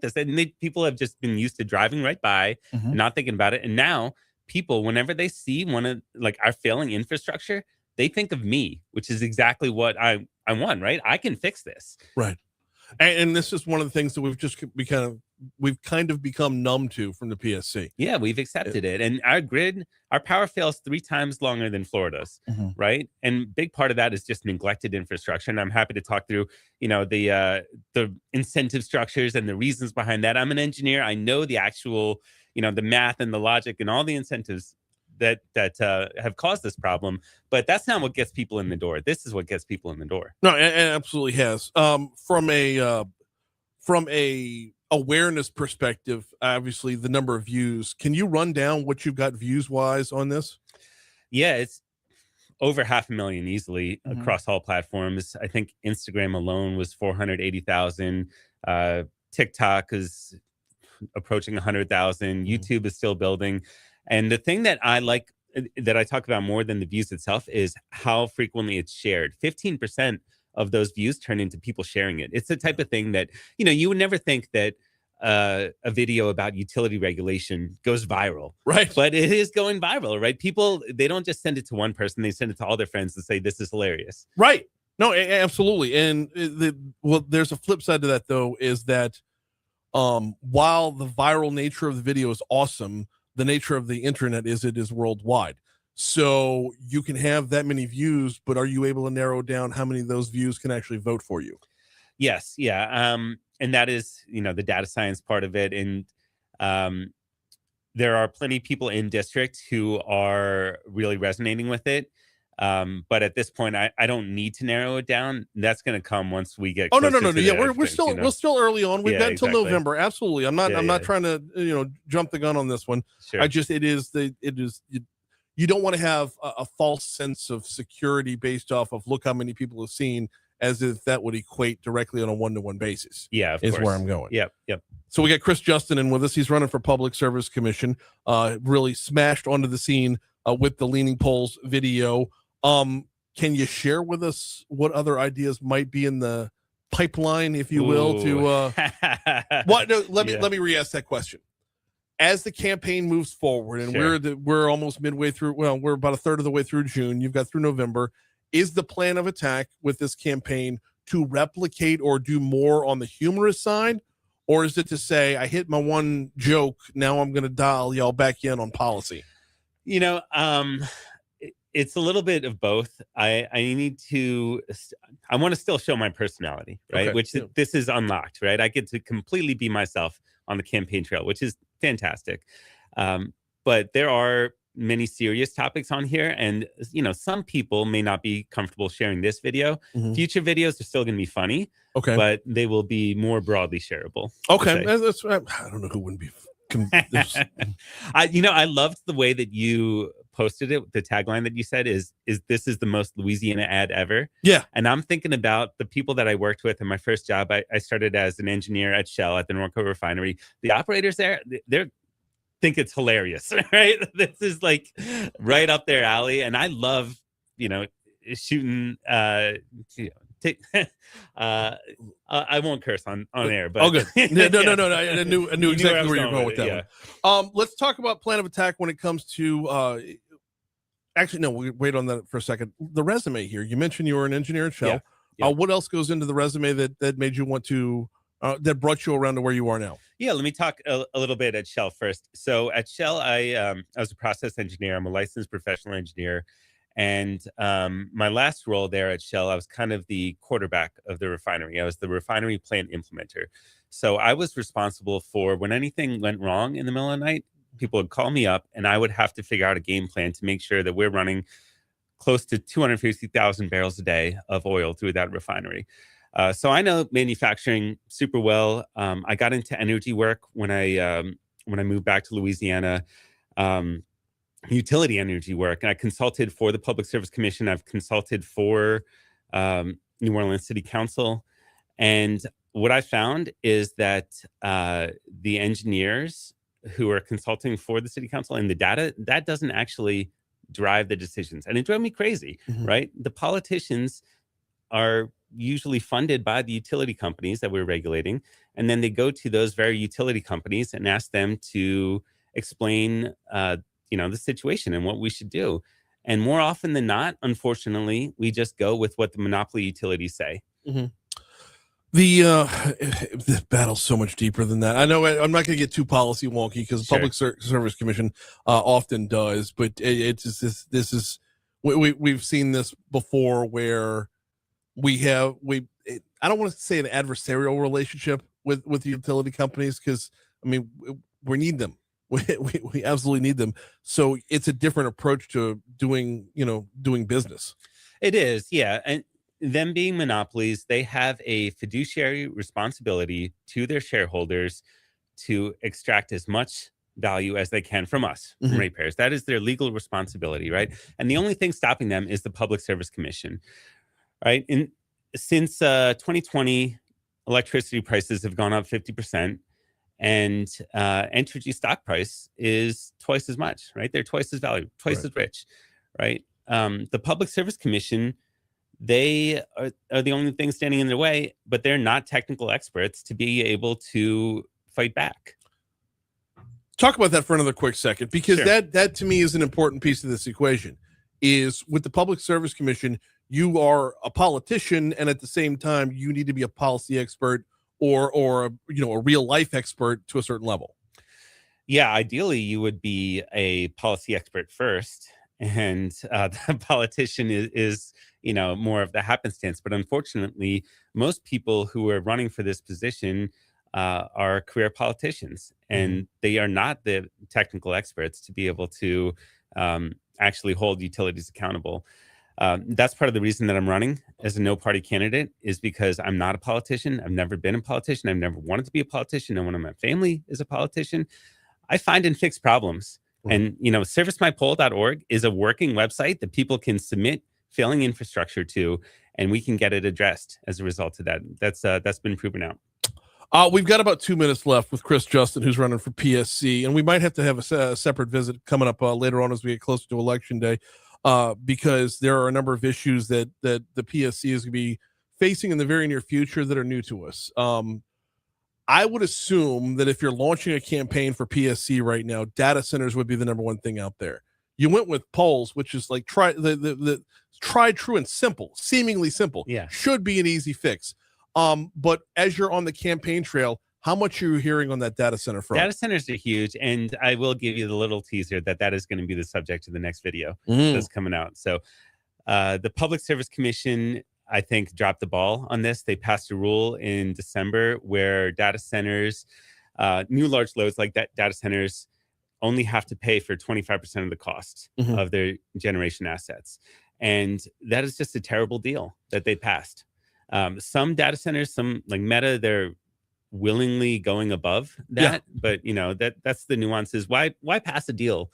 this, and people have just been used to driving right by, not thinking about it, and now people, whenever they see one of our failing infrastructure, they think of me, which is exactly what I want, right? I can fix this, right? And this is one of the things that we've kind of become numb to from the PSC. Yeah, we've accepted it. And our grid, our power fails 3 times longer than Florida's, right? And big part of that is just neglected infrastructure. And I'm happy to talk through, the incentive structures and the reasons behind that. I'm an engineer. I know the actual, the math and the logic and all the incentives that have caused this problem, but that's not what gets people in the door. This is what gets people in the door. No, it absolutely has. From a awareness perspective, obviously the number of views. Can you run down what you've got views wise on this? Yeah, it's over 500,000 easily across all platforms. I think Instagram alone was 480,000. TikTok is approaching 100,000. YouTube is still building. And the thing that I like, that I talk about more than the views itself, is how frequently it's shared. 15% of those views turn into people sharing it. It's the type of thing that, you would never think that a video about utility regulation goes viral. Right. But it is going viral, right? People, they don't just send it to one person. They send it to all their friends and say, this is hilarious. Right. No, absolutely. And there's a flip side to that, though, is that while the viral nature of the video is awesome, the nature of the internet is it is worldwide. So you can have that many views, but are you able to narrow down how many of those views can actually vote for you? Yes. Yeah. And that is, the data science part of it. And there are plenty of people in district who are really resonating with it. But at this point, I don't need to narrow it down. That's going to come once we get. Oh, no. Yeah, we're still early on. We've got until exactly. November. Absolutely. I'm not trying to, jump the gun on this one. Sure. You don't want to have a false sense of security based off of look how many people have seen, as if that would equate directly on a one-to-one basis. Yeah, is where I'm going. Yep. So we got Chris Justin in with us. He's running for Public Service Commission. Really smashed onto the scene with the Leaning Poles video. Can you share with us what other ideas might be in the pipeline, if you will? To what? No, let me re-ask that question. As the campaign moves forward, and we're almost midway through. Well, we're about a third of the way through June. You've got through November. Is the plan of attack with this campaign to replicate or do more on the humorous side, or is it to say I hit my one joke, now I'm going to dial y'all back in on policy? It's a little bit of both. I want to still show my personality, right? Okay. This is unlocked, right? I get to completely be myself on the campaign trail, which is fantastic. But there are many serious topics on here, and some people may not be comfortable sharing this video. Future videos are still going to be funny, but they will be more broadly shareable. Okay, that's I don't know who wouldn't be. I loved the way that you posted it. The tagline that you said is this is the most Louisiana ad ever. Yeah. And I'm thinking about the people that I worked with in my first job. I started as an engineer at Shell at the Norco refinery. The operators there, they're think it's hilarious, right? This is like right up their alley. And I love, shooting, I won't curse on air, but good. No. I knew exactly where you're going with that one. Let's talk about plan of attack when it comes to actually, no, we wait on that for a second. The resume here, you mentioned you were an engineer at Shell. Yeah. What else goes into the resume that made you want to that brought you around to where you are now? Yeah, let me talk a little bit at Shell first. So at Shell, I was a process engineer. I'm a licensed professional engineer. And my last role there at Shell, I was kind of the quarterback of the refinery. I was the refinery plan implementer. So I was responsible for when anything went wrong in the middle of the night, people would call me up and I would have to figure out a game plan to make sure that we're running close to 250,000 barrels a day of oil through that refinery. So I know manufacturing super well. I got into energy work when I moved back to Louisiana, utility energy work, and I consulted for the Public Service Commission. I've consulted for New Orleans City Council, and what I found is that the engineers who are consulting for the city council and the data, that doesn't actually drive the decisions. And it drove me crazy, right? The politicians are usually funded by the utility companies that we're regulating. And then they go to those very utility companies and ask them to explain, the situation and what we should do. And more often than not, unfortunately, we just go with what the monopoly utilities say. The battle's so much deeper than that. I know I'm not going to get too policy wonky because the Public Service Commission often does, but it's just this is we've seen this before where I don't want to say an adversarial relationship with the utility companies because I mean we need them. We absolutely need them. So it's a different approach to doing business. It is, yeah. And them being monopolies, they have a fiduciary responsibility to their shareholders to extract as much value as they can from us, from ratepayers. That is their legal responsibility, right? And the only thing stopping them is the Public Service Commission, right? Since 2020, electricity prices have gone up 50%, and Entergy stock price is twice as much, right? They're twice as valuable, twice as rich, right? The Public Service Commission, they are the only thing standing in their way, but they're not technical experts to be able to fight back. Talk about that for another quick second, because that to me is an important piece of this equation. Is with the Public Service Commission, you are a politician, and at the same time, you need to be a policy expert or a real life expert to a certain level. Yeah, ideally, you would be a policy expert first, and the politician is more of the happenstance. But unfortunately, most people who are running for this position are career politicians, and they are not the technical experts to be able to actually hold utilities accountable. That's part of the reason that I'm running as a no-party candidate, is because I'm not a politician. I've never been a politician. I've never wanted to be a politician. No one in my family is a politician. I find and fix problems. And, servicemypoll.org is a working website that people can submit failing infrastructure to, and we can get it addressed as a result of that. That's been proven out. We've got about 2 minutes left with Chris Justin, who's running for PSC, and we might have to have a separate visit coming up later on as we get closer to Election Day, because there are a number of issues that the PSC is going to be facing in the very near future that are new to us. I would assume that if you're launching a campaign for PSC right now, data centers would be the number one thing out there. You went with polls, which is like tried, true, and simple, seemingly simple. Yeah, should be an easy fix. But as you're on the campaign trail, how much are you hearing on that data center front? Data centers are huge, and I will give you the little teaser that is going to be the subject of the next video that's coming out. So the Public Service Commission, I think, dropped the ball on this. They passed a rule in December where data centers, new large loads like that, data centers only have to pay for 25% of the cost of their generation assets. And that is just a terrible deal that they passed. Some data centers, some like Meta, they're willingly going above that, but that's the nuances. Why pass a deal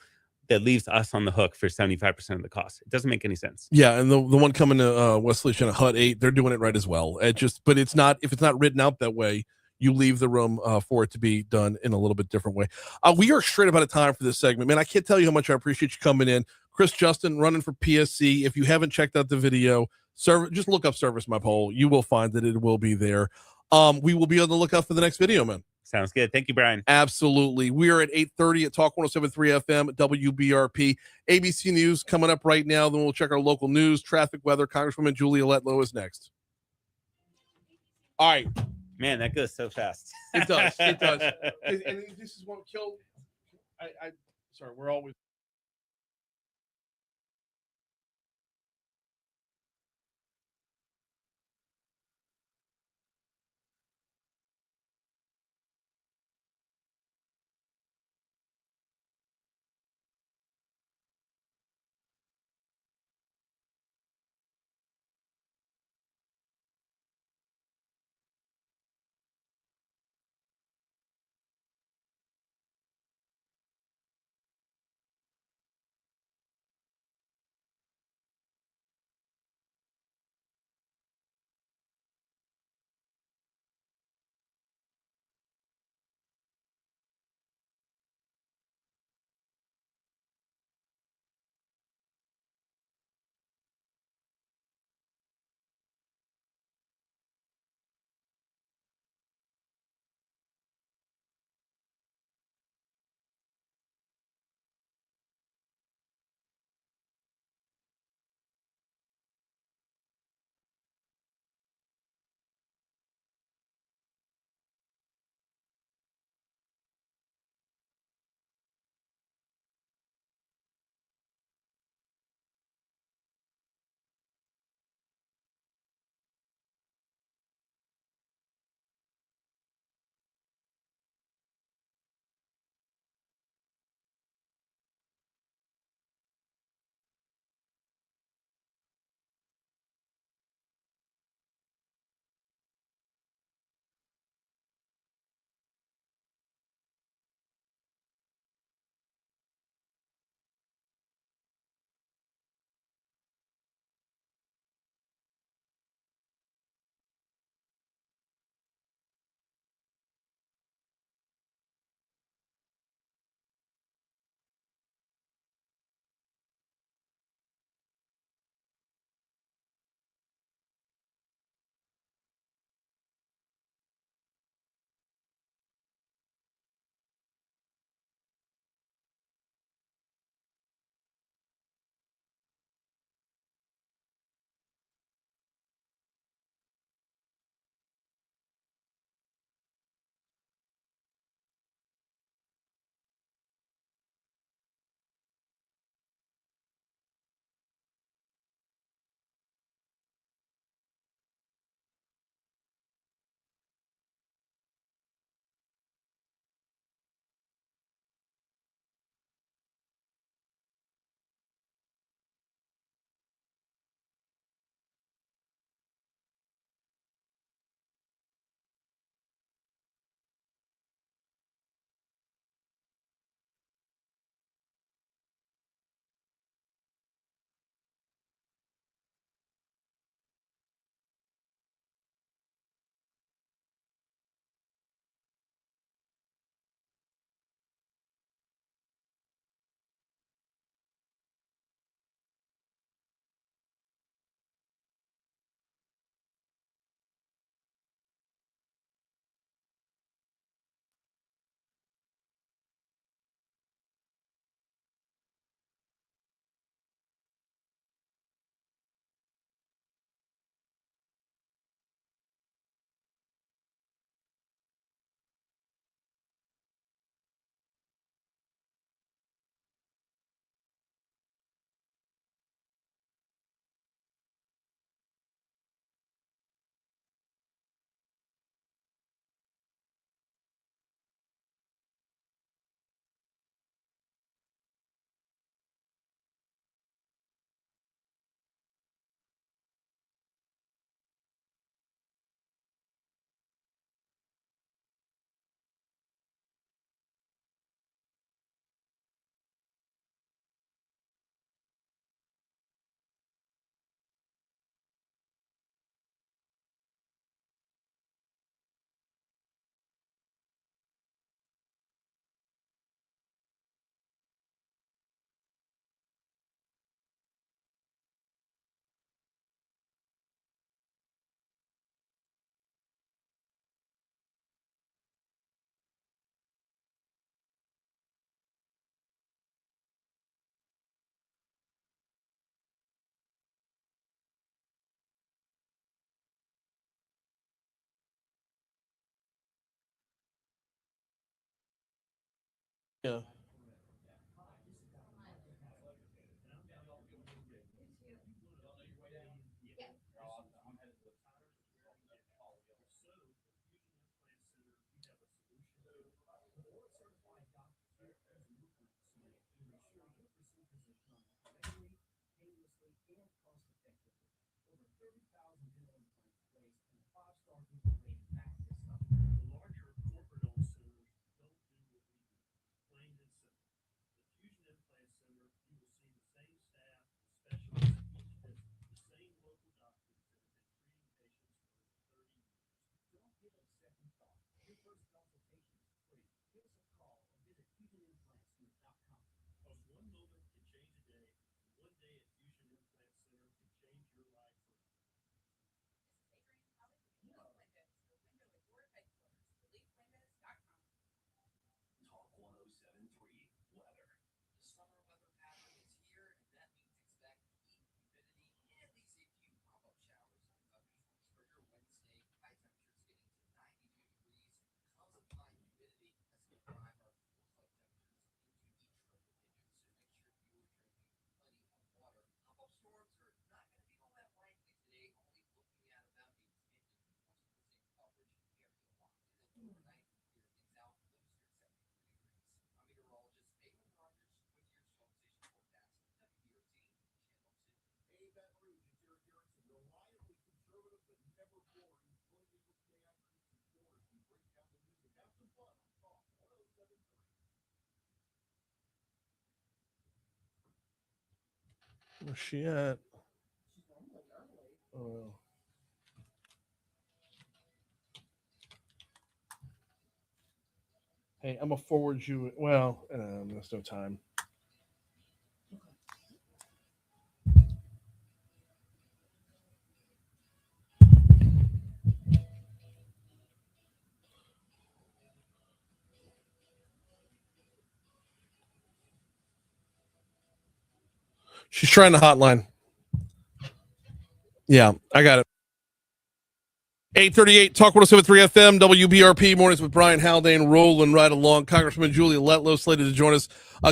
that leaves us on the hook for 75% of the cost? It doesn't make any sense. Yeah, and the one coming to West Feliciana, HUD 8, they're doing it right as well. But it's not, if it's not written out that way, you leave the room for it to be done in a little bit different way. We are straight about time for this segment, man. I can't tell you how much I appreciate you coming in. Chris Justin, running for PSC. If you haven't checked out the video, just look up Service My Poll. You will find that it will be there. We will be on the lookout for the next video, man. Sounds good. Thank you, Brian. Absolutely. We are at 8:30 at Talk 107.3 FM, WBRP. ABC News coming up right now. Then we'll check our local news, traffic, weather. Congresswoman Julia Letlow is next. All right. Man, that goes so fast. It does. It does. And this is what killed. Sorry, we're always. Yeah. Where's she at? Oh. Hey, I'm gonna forward you. Well, there's no time. She's trying the hotline. Yeah, I got it. 838 Talk 107.3 FM, WBRP, mornings with Brian Haldane, rolling right along. Congresswoman Julia Letlow slated to join us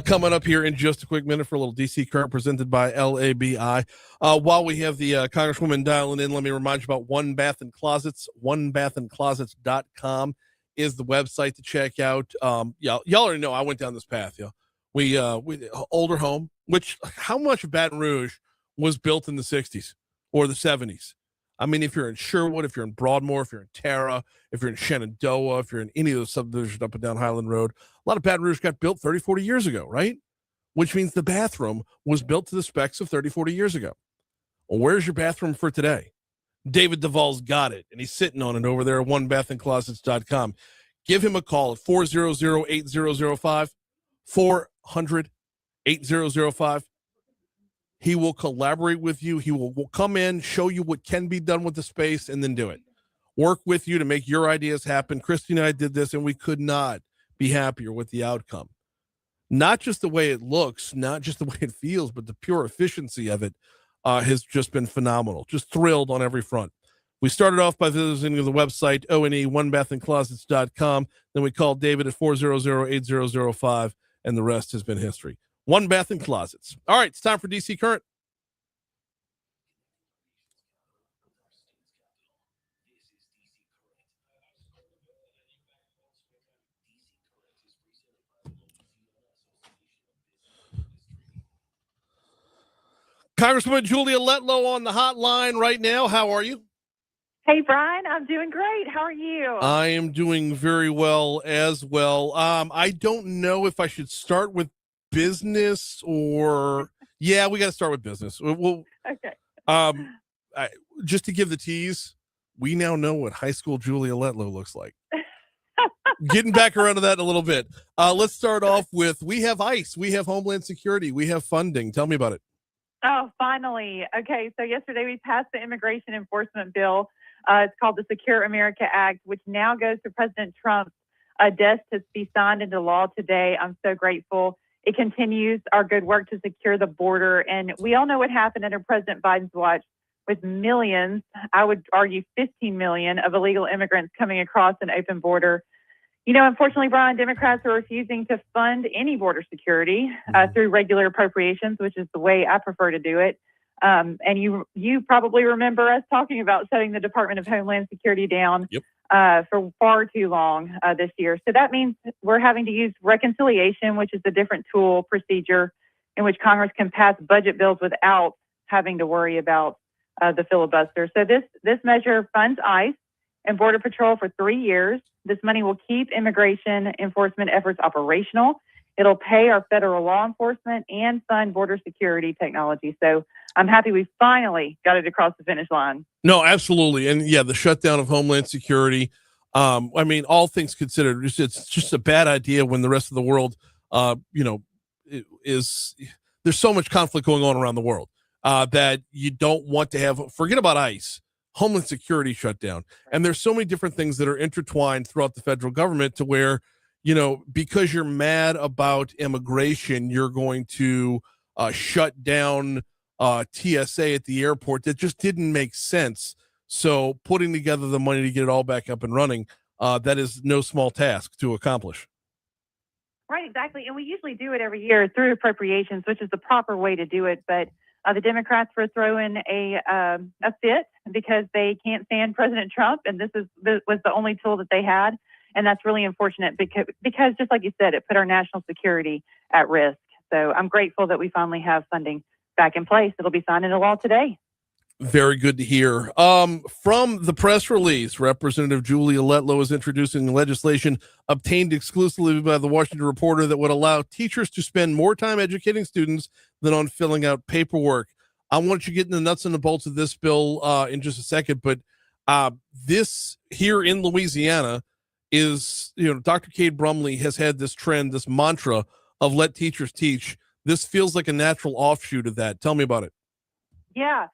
coming up here in just a quick minute for a little DC Current presented by LABI. While we have the Congresswoman dialing in, let me remind you about One Bath and Closets. OneBathAndClosets.com is the website to check out. Y'all already know I went down this path. Yeah, we older home. Which how much of Baton Rouge was built in the 60s or the 70s? I mean, if you're in Sherwood, if you're in Broadmoor, if you're in Tara, if you're in Shenandoah, if you're in any of those subdivisions up and down Highland Road, a lot of Baton Rouge got built 30, 40 years ago, right? Which means the bathroom was built to the specs of 30, 40 years ago. Well, where's your bathroom for today? David Duvall's got it, and he's sitting on it over there at OneBathAndClosets.com. Give him a call at 400-8005, 400-8005. He will collaborate with you. He will come in, show you what can be done with the space, and then do it. Work with you to make your ideas happen. Christy and I did this, and we could not be happier with the outcome. Not just the way it looks, not just the way it feels, but the pure efficiency of it has just been phenomenal. Just thrilled on every front. We started off by visiting the website, ONE1BathAndClosets.com. Then we called David at 400-8005, and the rest has been history. One Bath and Closets. All right, it's time for DC Current. Congresswoman Julia Letlow on the hotline right now. How are you? Hey, Brian, I'm doing great. How are you? I am doing very well as well. I don't know if I should start with business or yeah, we got to start with business. We'll okay. Just to give the tease, we now know what high school Julia Letlow looks like. Getting back around to that in a little bit. Let's start off with we have ICE, we have Homeland Security, we have funding. Tell me about it. Oh, finally. Okay, so yesterday we passed the immigration enforcement bill. It's called the Secure America Act, which now goes to President Trump's desk to be signed into law today. I'm so grateful. It continues our good work to secure the border. And we all know what happened under President Biden's watch with millions, I would argue 15 million of illegal immigrants coming across an open border. Unfortunately, Brian, Democrats are refusing to fund any border security through regular appropriations, which is the way I prefer to do it. And you probably remember us talking about shutting the Department of Homeland Security down for far too long this year. So that means we're having to use reconciliation, which is a different tool procedure in which Congress can pass budget bills without having to worry about the filibuster. So this measure funds ICE and Border Patrol for 3 years. This money will keep immigration enforcement efforts operational. It'll pay our federal law enforcement and fund border security technology. So I'm happy we finally got it across the finish line. No, absolutely. And yeah, the shutdown of Homeland Security. I mean, all things considered, it's just a bad idea when the rest of the world, there's so much conflict going on around the world that you don't want to have. Forget about ICE. Homeland Security shutdown. And there's so many different things that are intertwined throughout the federal government to where, because you're mad about immigration, you're going to shut down TSA at the airport. That just didn't make sense. So putting together the money to get it all back up and running, that is no small task to accomplish. Right, exactly. And we usually do it every year through appropriations, which is the proper way to do it. But the Democrats were throwing a fit because they can't stand President Trump, and this was the only tool that they had, and that's really unfortunate because just like you said, it put our national security at risk. So I'm grateful that we finally have funding back in place. It'll be signed into law today. Very good to hear. From the press release, Representative Julia Letlow is introducing legislation obtained exclusively by the Washington Reporter that would allow teachers to spend more time educating students than on filling out paperwork. I want you to get in the nuts and the bolts of this bill in just a second, but this here in Louisiana is, Dr. Cade Brumley has had this trend, this mantra of let teachers teach. This feels like a natural offshoot of that. Tell me about it. Yeah.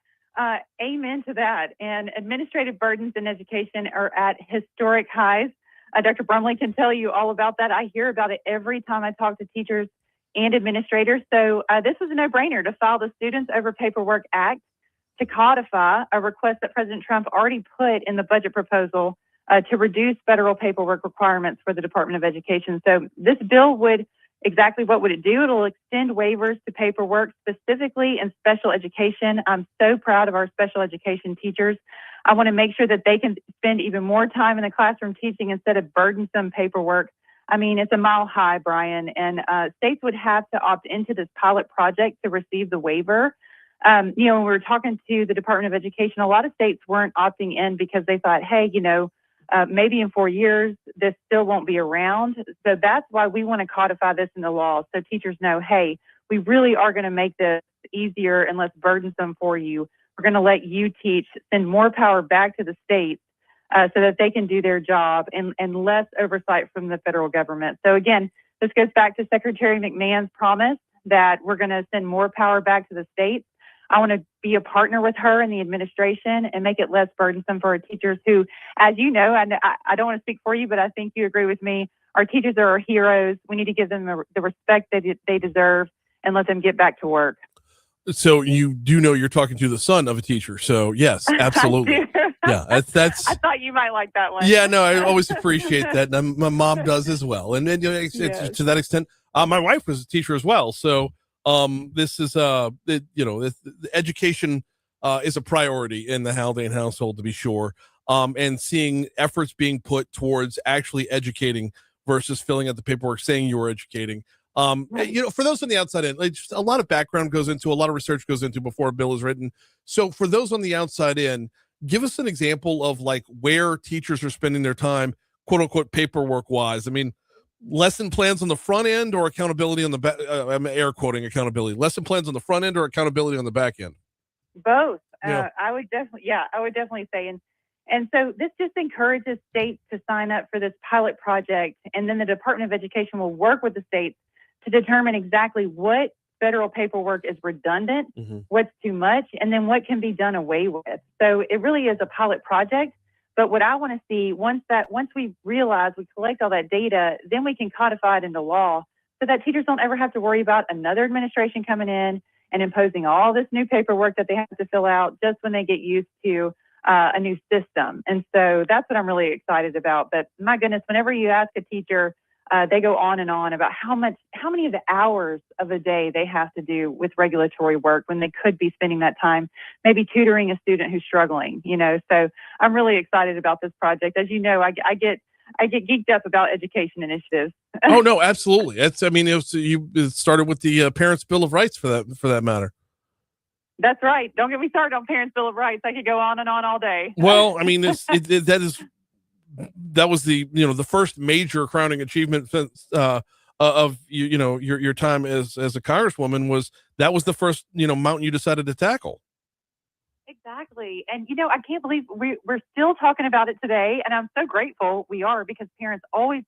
Amen to that. And administrative burdens in education are at historic highs. Dr. Brumley can tell you all about that. I hear about it every time I talk to teachers and administrators. So this was a no-brainer to file the Students Over Paperwork Act to codify a request that President Trump already put in the budget proposal to reduce federal paperwork requirements for the Department of Education. So this bill would exactly what would it do? It'll extend waivers to paperwork, specifically in special education. I'm so proud of our special education teachers. I want to make sure that they can spend even more time in the classroom teaching instead of burdensome paperwork. I mean, it's a mile high, Brian, and states would have to opt into this pilot project to receive the waiver. When we were talking to the Department of Education, a lot of states weren't opting in because they thought, hey, maybe in 4 years, this still won't be around. So that's why we want to codify this in the law so teachers know, hey, we really are going to make this easier and less burdensome for you. We're going to let you teach, send more power back to the states so that they can do their job and less oversight from the federal government. So again, this goes back to Secretary McMahon's promise that we're going to send more power back to the states. I want to be a partner with her in the administration and make it less burdensome for our teachers who, as you know, and I don't want to speak for you, but I think you agree with me, our teachers are our heroes. We need to give them the respect that they deserve and let them get back to work. So you do know you're talking to the son of a teacher. So yes, absolutely. Yeah, that's. I thought you might like that one. Yeah, no, I always appreciate that. And my mom does as well. And then it's to that extent, my wife was a teacher as well. So this is education is a priority in the Haldane household, to be sure. And seeing efforts being put towards actually educating versus filling out the paperwork saying you were educating. For those on the outside in, just a lot of background goes into, a lot of research goes into before a bill is written. So for those on the outside in, give us an example of like where teachers are spending their time, quote unquote, paperwork wise. I mean, lesson plans on the front end or accountability on the back. I'm air quoting accountability. Lesson plans on the front end or accountability on the back end. Both. I would definitely say, and so this just encourages states to sign up for this pilot project, and then the Department of Education will work with the states to determine exactly what federal paperwork is redundant, what's too much, and then what can be done away with. So it really is a pilot project. But what I want to see, once we realize we collect all that data, then we can codify it into law so that teachers don't ever have to worry about another administration coming in and imposing all this new paperwork that they have to fill out just when they get used to a new system. And so that's what I'm really excited about. But my goodness, whenever you ask a teacher, they go on and on about how many of the hours of a day they have to do with regulatory work when they could be spending that time maybe tutoring a student who's struggling, So I'm really excited about this project. As you know, I get geeked up about education initiatives. Oh no, absolutely. It started with the Parents' Bill of Rights for that matter. That's right. Don't get me started on Parents' Bill of Rights. I could go on and on all day. Well, I mean, that was the first major crowning achievement of your time as a congresswoman was the first mountain you decided to tackle. Exactly. And I can't believe we're still talking about it today, and I'm so grateful we are, because parents always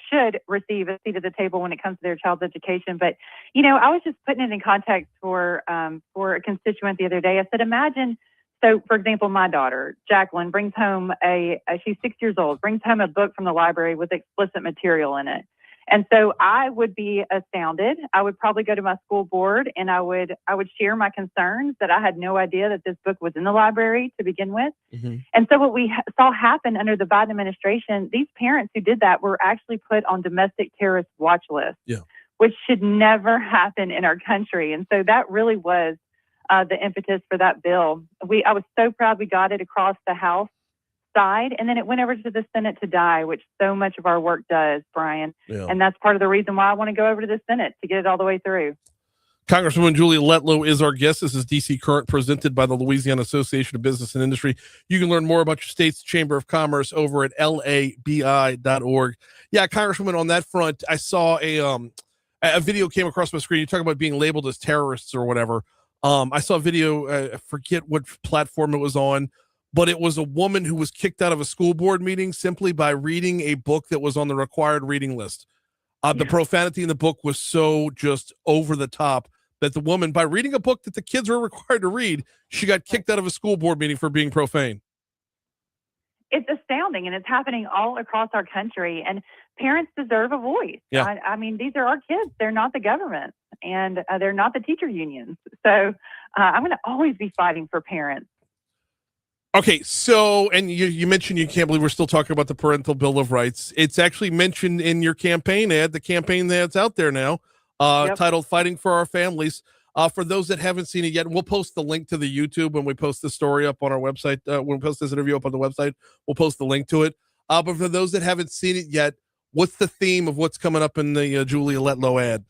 should receive a seat at the table when it comes to their child's education. But I was just putting it in context for a constituent the other day. I said, imagine. So, for example, my daughter, Jacqueline, brings home she's 6 years old, brings home a book from the library with explicit material in it. And so I would be astounded. I would probably go to my school board and I would share my concerns that I had no idea that this book was in the library to begin with. Mm-hmm. And so what we saw happen under the Biden administration, these parents who did that were actually put on domestic terrorist watch lists, which should never happen in our country. And so that really was the impetus for that bill. I was so proud we got it across the House side, and then it went over to the Senate to die, which so much of our work does, Brian. Yeah. And that's part of the reason why I want to go over to the Senate to get it all the way through. Congresswoman Julia Letlow is our guest. This is DC Current, presented by the Louisiana Association of Business and Industry. You can learn more about your state's Chamber of Commerce over at labi.org. Yeah, Congresswoman, on that front, I saw a video came across my screen. You talk about being labeled as terrorists or whatever. I saw a video, I forget what platform it was on, but it was a woman who was kicked out of a school board meeting simply by reading a book that was on the required reading list. The profanity in the book was so just over the top that the woman, by reading a book that the kids were required to read, she got kicked out of a school board meeting for being profane. It's astounding, and it's happening all across our country, and parents deserve a voice. Yeah. I mean, these are our kids. They're not the government, and they're not the teacher unions. So I'm going to always be fighting for parents. Okay, so, and you mentioned you can't believe we're still talking about the Parental Bill of Rights. It's actually mentioned in your campaign ad, the campaign that's out there now, titled Fighting for Our Families. For those that haven't seen it yet, we'll post the link to the YouTube when we post the story up on our website. When we post this interview up on the website, we'll post the link to it. But for those that haven't seen it yet, what's the theme of what's coming up in the Julia Letlow ad?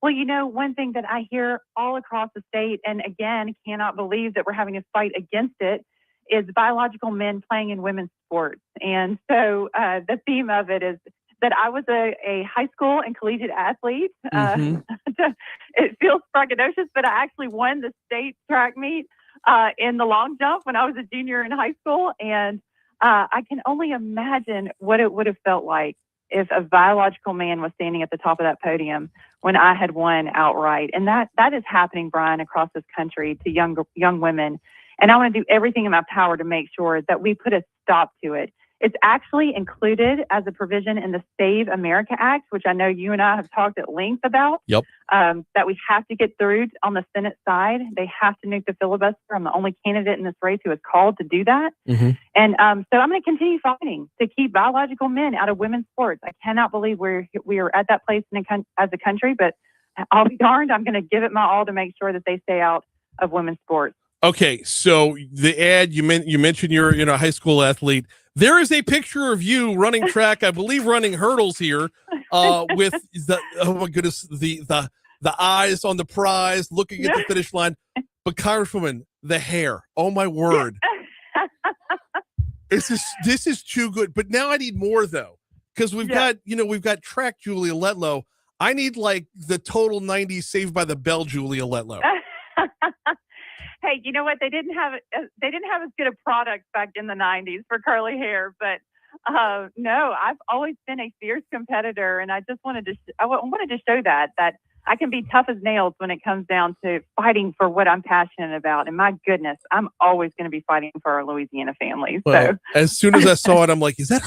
Well, one thing that I hear all across the state, and again, cannot believe that we're having to fight against it, is biological men playing in women's sports. And so the theme of it is that I was a high school and collegiate athlete. It feels braggadocious, but I actually won the state track meet in the long jump when I was a junior in high school. And I can only imagine what it would have felt like if a biological man was standing at the top of that podium when I had won outright. And that is happening, Brian, across this country to young women. And I want to do everything in my power to make sure that we put a stop to it. It's actually included as a provision in the Save America Act, which I know you and I have talked at length about. Yep. That we have to get through on the Senate side. They have to nuke the filibuster. I'm the only candidate in this race who is called to do that. Mm-hmm. And so I'm going to continue fighting to keep biological men out of women's sports. I cannot believe we are at that place as a country, but I'll be darned. I'm going to give it my all to make sure that they stay out of women's sports. Okay, so the ad, you mentioned you're a high school athlete. There is a picture of you running track, I believe running hurdles here, with the, oh my goodness, the eyes on the prize, looking at the finish line. But Congresswoman, the hair, oh my word. This is too good. But now I need more though, because we've got track Julia Letlow. I need like the total 90s Saved by the Bell Julia Letlow. Hey, you know what? They didn't have as good a product back in the 90s for curly hair, but no, I've always been a fierce competitor, and I just wanted to show that I can be tough as nails when it comes down to fighting for what I'm passionate about. And my goodness, I'm always going to be fighting for our Louisiana families. Well, so as soon as I saw it, I'm like, is that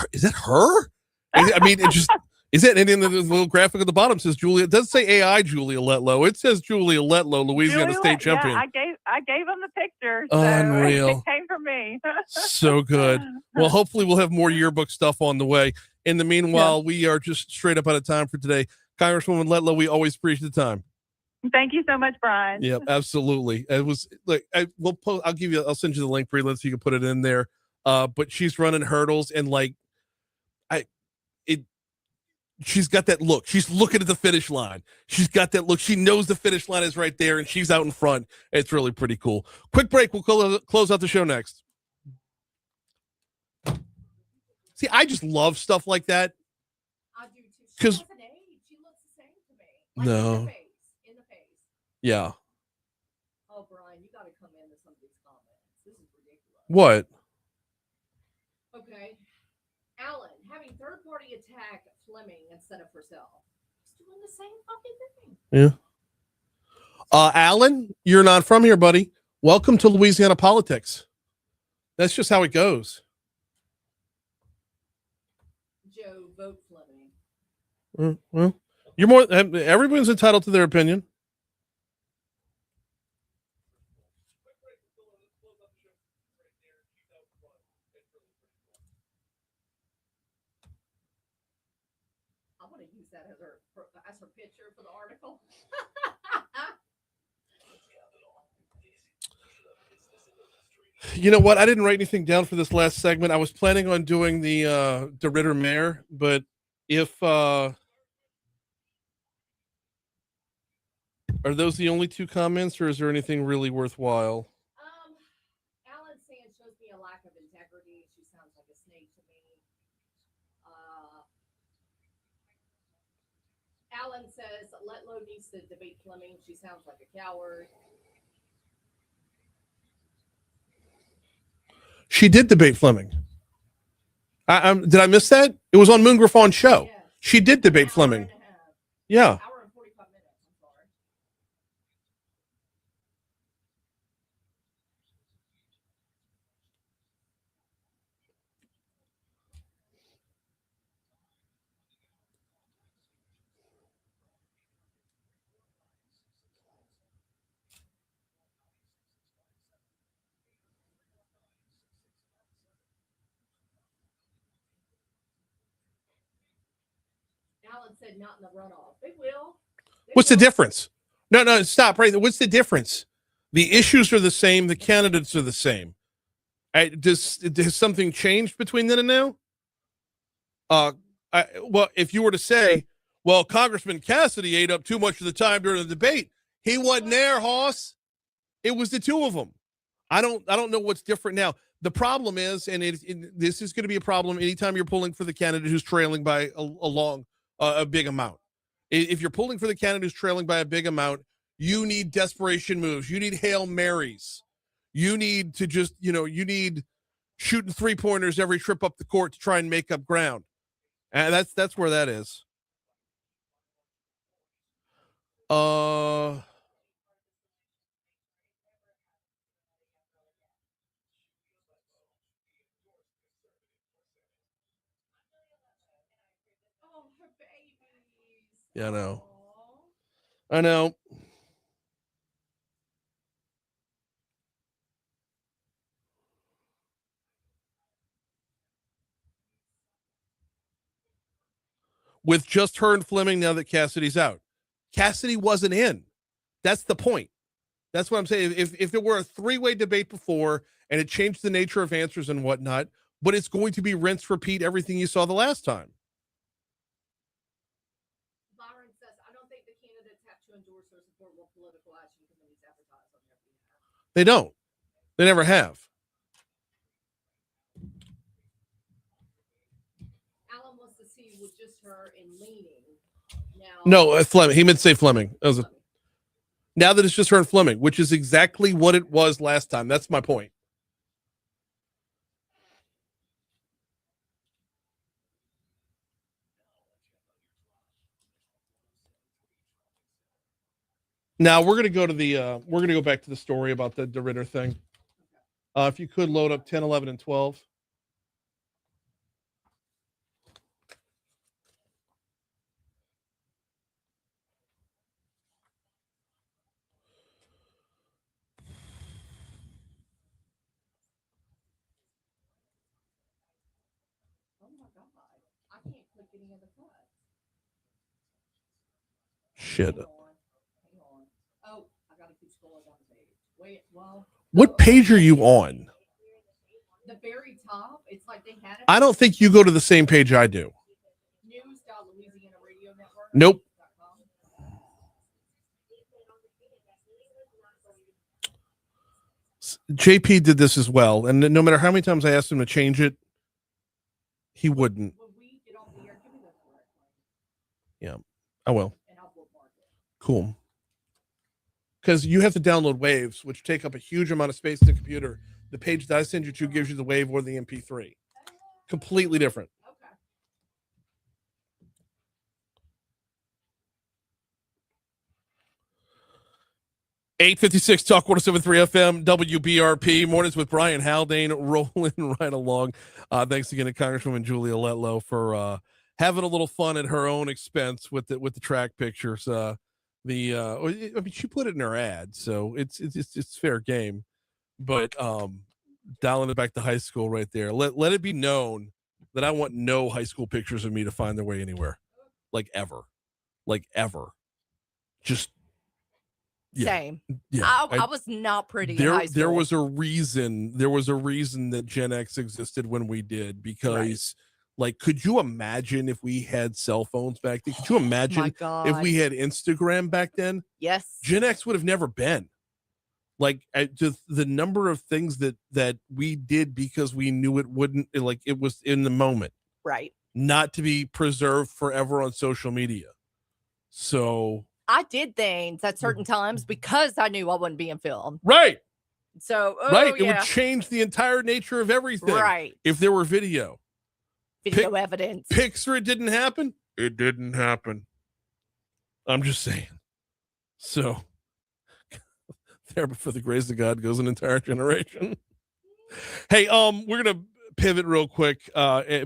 her? I mean, it just. Is it? And in the little graphic at the bottom says Julia. It doesn't say AI Julia Letlow. It says Julia Letlow, Louisiana State champion. Yeah, I gave him the picture. So Unreal. it came from me. So good. Well, hopefully we'll have more yearbook stuff on the way. In the meanwhile, we are just straight up out of time for today. Congresswoman Letlow, we always appreciate the time. Thank you so much, Brian. Yeah, absolutely. It was like I'll send you the link, Breland, so you can put it in there. But she's running hurdles and she's got that look. She's looking at the finish line. She's got that look. She knows the finish line is right there and she's out in front. It's really pretty cool. Quick break. We'll close out the show next. See, I just love stuff like that. I do too. Because She looks the same to me. Like no. In the face. Yeah. Oh, Brian, you got to come into some of these comments. This is ridiculous. What? Okay. Alan, having third party attack Fleming instead of herself. She's doing the same fucking thing. Yeah. Alan, you're not from here, buddy. Welcome to Louisiana politics. That's just how it goes. Joe, vote Fleming. Well, everyone's entitled to their opinion. I want to use that as her picture for the article. You know what? I didn't write anything down for this last segment. I was planning on doing the DeRitter Mayor, but if are those the only two comments, or is there anything really worthwhile? Alan saying shows me a lack of integrity. She sounds like a snake to me. Alan says Letlow needs to debate Fleming. She sounds like a coward. She did debate Fleming. Did I miss that? It was on Moon Griffon's show. Yes. She did debate Fleming. Yeah. Hour and 45 minutes. I'm sorry. Alan said not in the runoff. They will. What's the difference? No, stop right there. What's the difference? The issues are the same. The candidates are the same. Does something changed between then and now? Well, if you were to say, well, Congressman Cassidy ate up too much of the time during the debate, he wasn't there, Hoss. It was the two of them. I don't know what's different now. The problem is, and this is going to be a problem anytime you're pulling for the candidate who's trailing by a big amount. If you're pulling for the candidate who's trailing by a big amount, you need desperation moves. You need Hail Marys. You need to just, you need shooting 3-pointers every trip up the court to try and make up ground. And that's where that is. Yeah, I know. With just her and Fleming now that Cassidy's out. Cassidy wasn't in. That's the point. That's what I'm saying. If it were a 3-way debate before and it changed the nature of answers and whatnot, but it's going to be rinse, repeat everything you saw the last time. Byron says, I don't think the candidates have to endorse or support what political action committees advertise on their behalf. They don't. They never have. Alan wants to see with just her in leaning. Now, No, Fleming. He meant to say Fleming. Now that it's just her and Fleming, which is exactly what it was last time. That's my point. Now we're gonna go back to the story about the DeRitter thing. If you could load up 10, 11, and 12. I can't click any of the cuts. Shit. Hang on. Oh, I gotta keep scrolling down the page. Wait, well. What page are you on? The very top. It's like they had it. I don't think you go to the same page I do. News.Louisiana Radio Network. Nope. JP did this as well, and no matter how many times I asked him to change it, he wouldn't. Yeah, I will. Cool. Because you have to download waves, which take up a huge amount of space in the computer. The page that I send you to gives you the wave or the MP3. Completely different. 856 Talk 107.3 FM WBRP. Mornings with Brian Haldane rolling right along. Thanks again to Congresswoman Julia Letlow for having a little fun at her own expense with the track pictures. I mean, she put it in her ad, so it's fair game. But dialing it back to high school right there. Let it be known that I want no high school pictures of me to find their way anywhere, like ever. Just. Yeah. Same. Yeah, I was not pretty in high school. There was a reason that Gen X existed when we did, because like, could you imagine if we had cell phones back then? Could you imagine if we had Instagram back then? Yes. Gen X would have never been. Like, just the number of things that we did because we knew it wouldn't, like, it was in the moment. Right. Not to be preserved forever on social media. So I did things at certain times because I knew I wasn't being filmed. Right. So, it would change the entire nature of everything. Right. If there were video evidence. Picture it didn't happen. It didn't happen. I'm just saying. So there, but for the grace of God goes an entire generation. Hey, we're gonna pivot real quick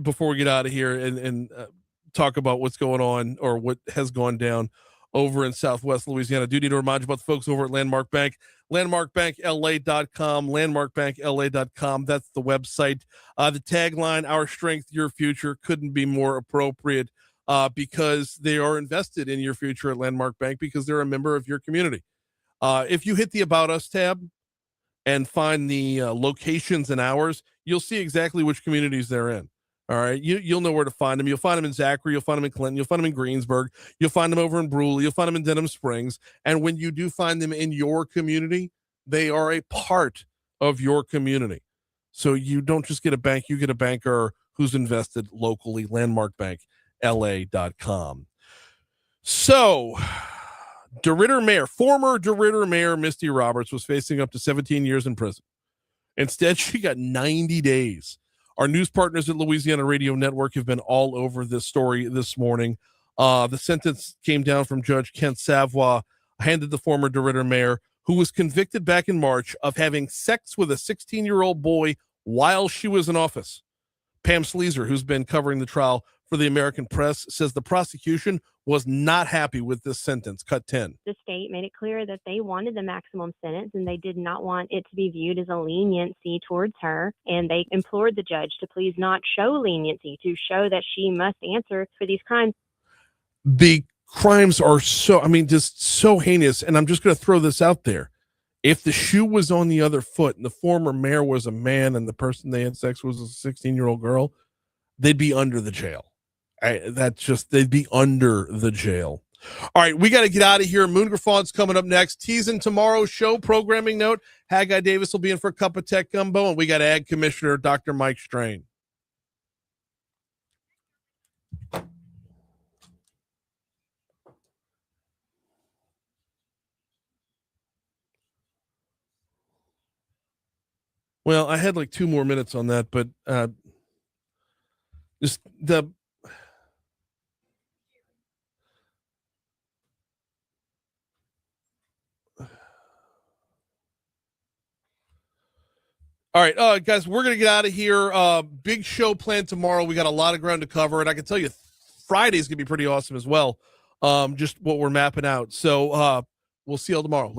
before we get out of here and talk about what's going on or what has gone down over in Southwest Louisiana. I do need to remind you about the folks over at Landmark Bank, landmarkbankla.com, landmarkbankla.com. That's the website. The tagline, "Our strength, your future," couldn't be more appropriate because they are invested in your future at Landmark Bank because they're a member of your community. If you hit the About Us tab and find the locations and hours, you'll see exactly which communities they're in. All right. You'll know where to find them. You'll find them in Zachary. You'll find them in Clinton. You'll find them in Greensburg. You'll find them over in Brule. You'll find them in Denham Springs. And when you do find them in your community, they are a part of your community. So you don't just get a bank, you get a banker who's invested locally. LandmarkBankLA.com. So former DeRidder Mayor Misty Roberts was facing up to 17 years in prison. Instead, she got 90 days. Our news partners at Louisiana Radio Network have been all over this story this morning. The sentence came down from Judge Kent Savoy, handed the former DeRidder mayor, who was convicted back in March of having sex with a 16-year-old boy while she was in office. Pam Sleazer, who's been covering the trial for the American Press, says the prosecution was not happy with this sentence. Cut 10. The state made it clear that they wanted the maximum sentence and they did not want it to be viewed as a leniency towards her. And they implored the judge to please not show leniency, to show that she must answer for these crimes. The crimes are just so heinous. And I'm just going to throw this out there. If the shoe was on the other foot and the former mayor was a man and the person they had sex with was a 16-year-old girl, they'd be under the jail. They'd be under the jail. All right, we got to get out of here. Moon Graffon's coming up next. Teasing tomorrow's show programming note. Haggai Davis will be in for a cup of tech gumbo, and we got Ag Commissioner Dr. Mike Strain. Well, I had like 2 more minutes on that, but just the all right, guys, we're going to get out of here. Big show planned tomorrow. We got a lot of ground to cover, and I can tell you Friday's going to be pretty awesome as well, just what we're mapping out. So we'll see you all tomorrow.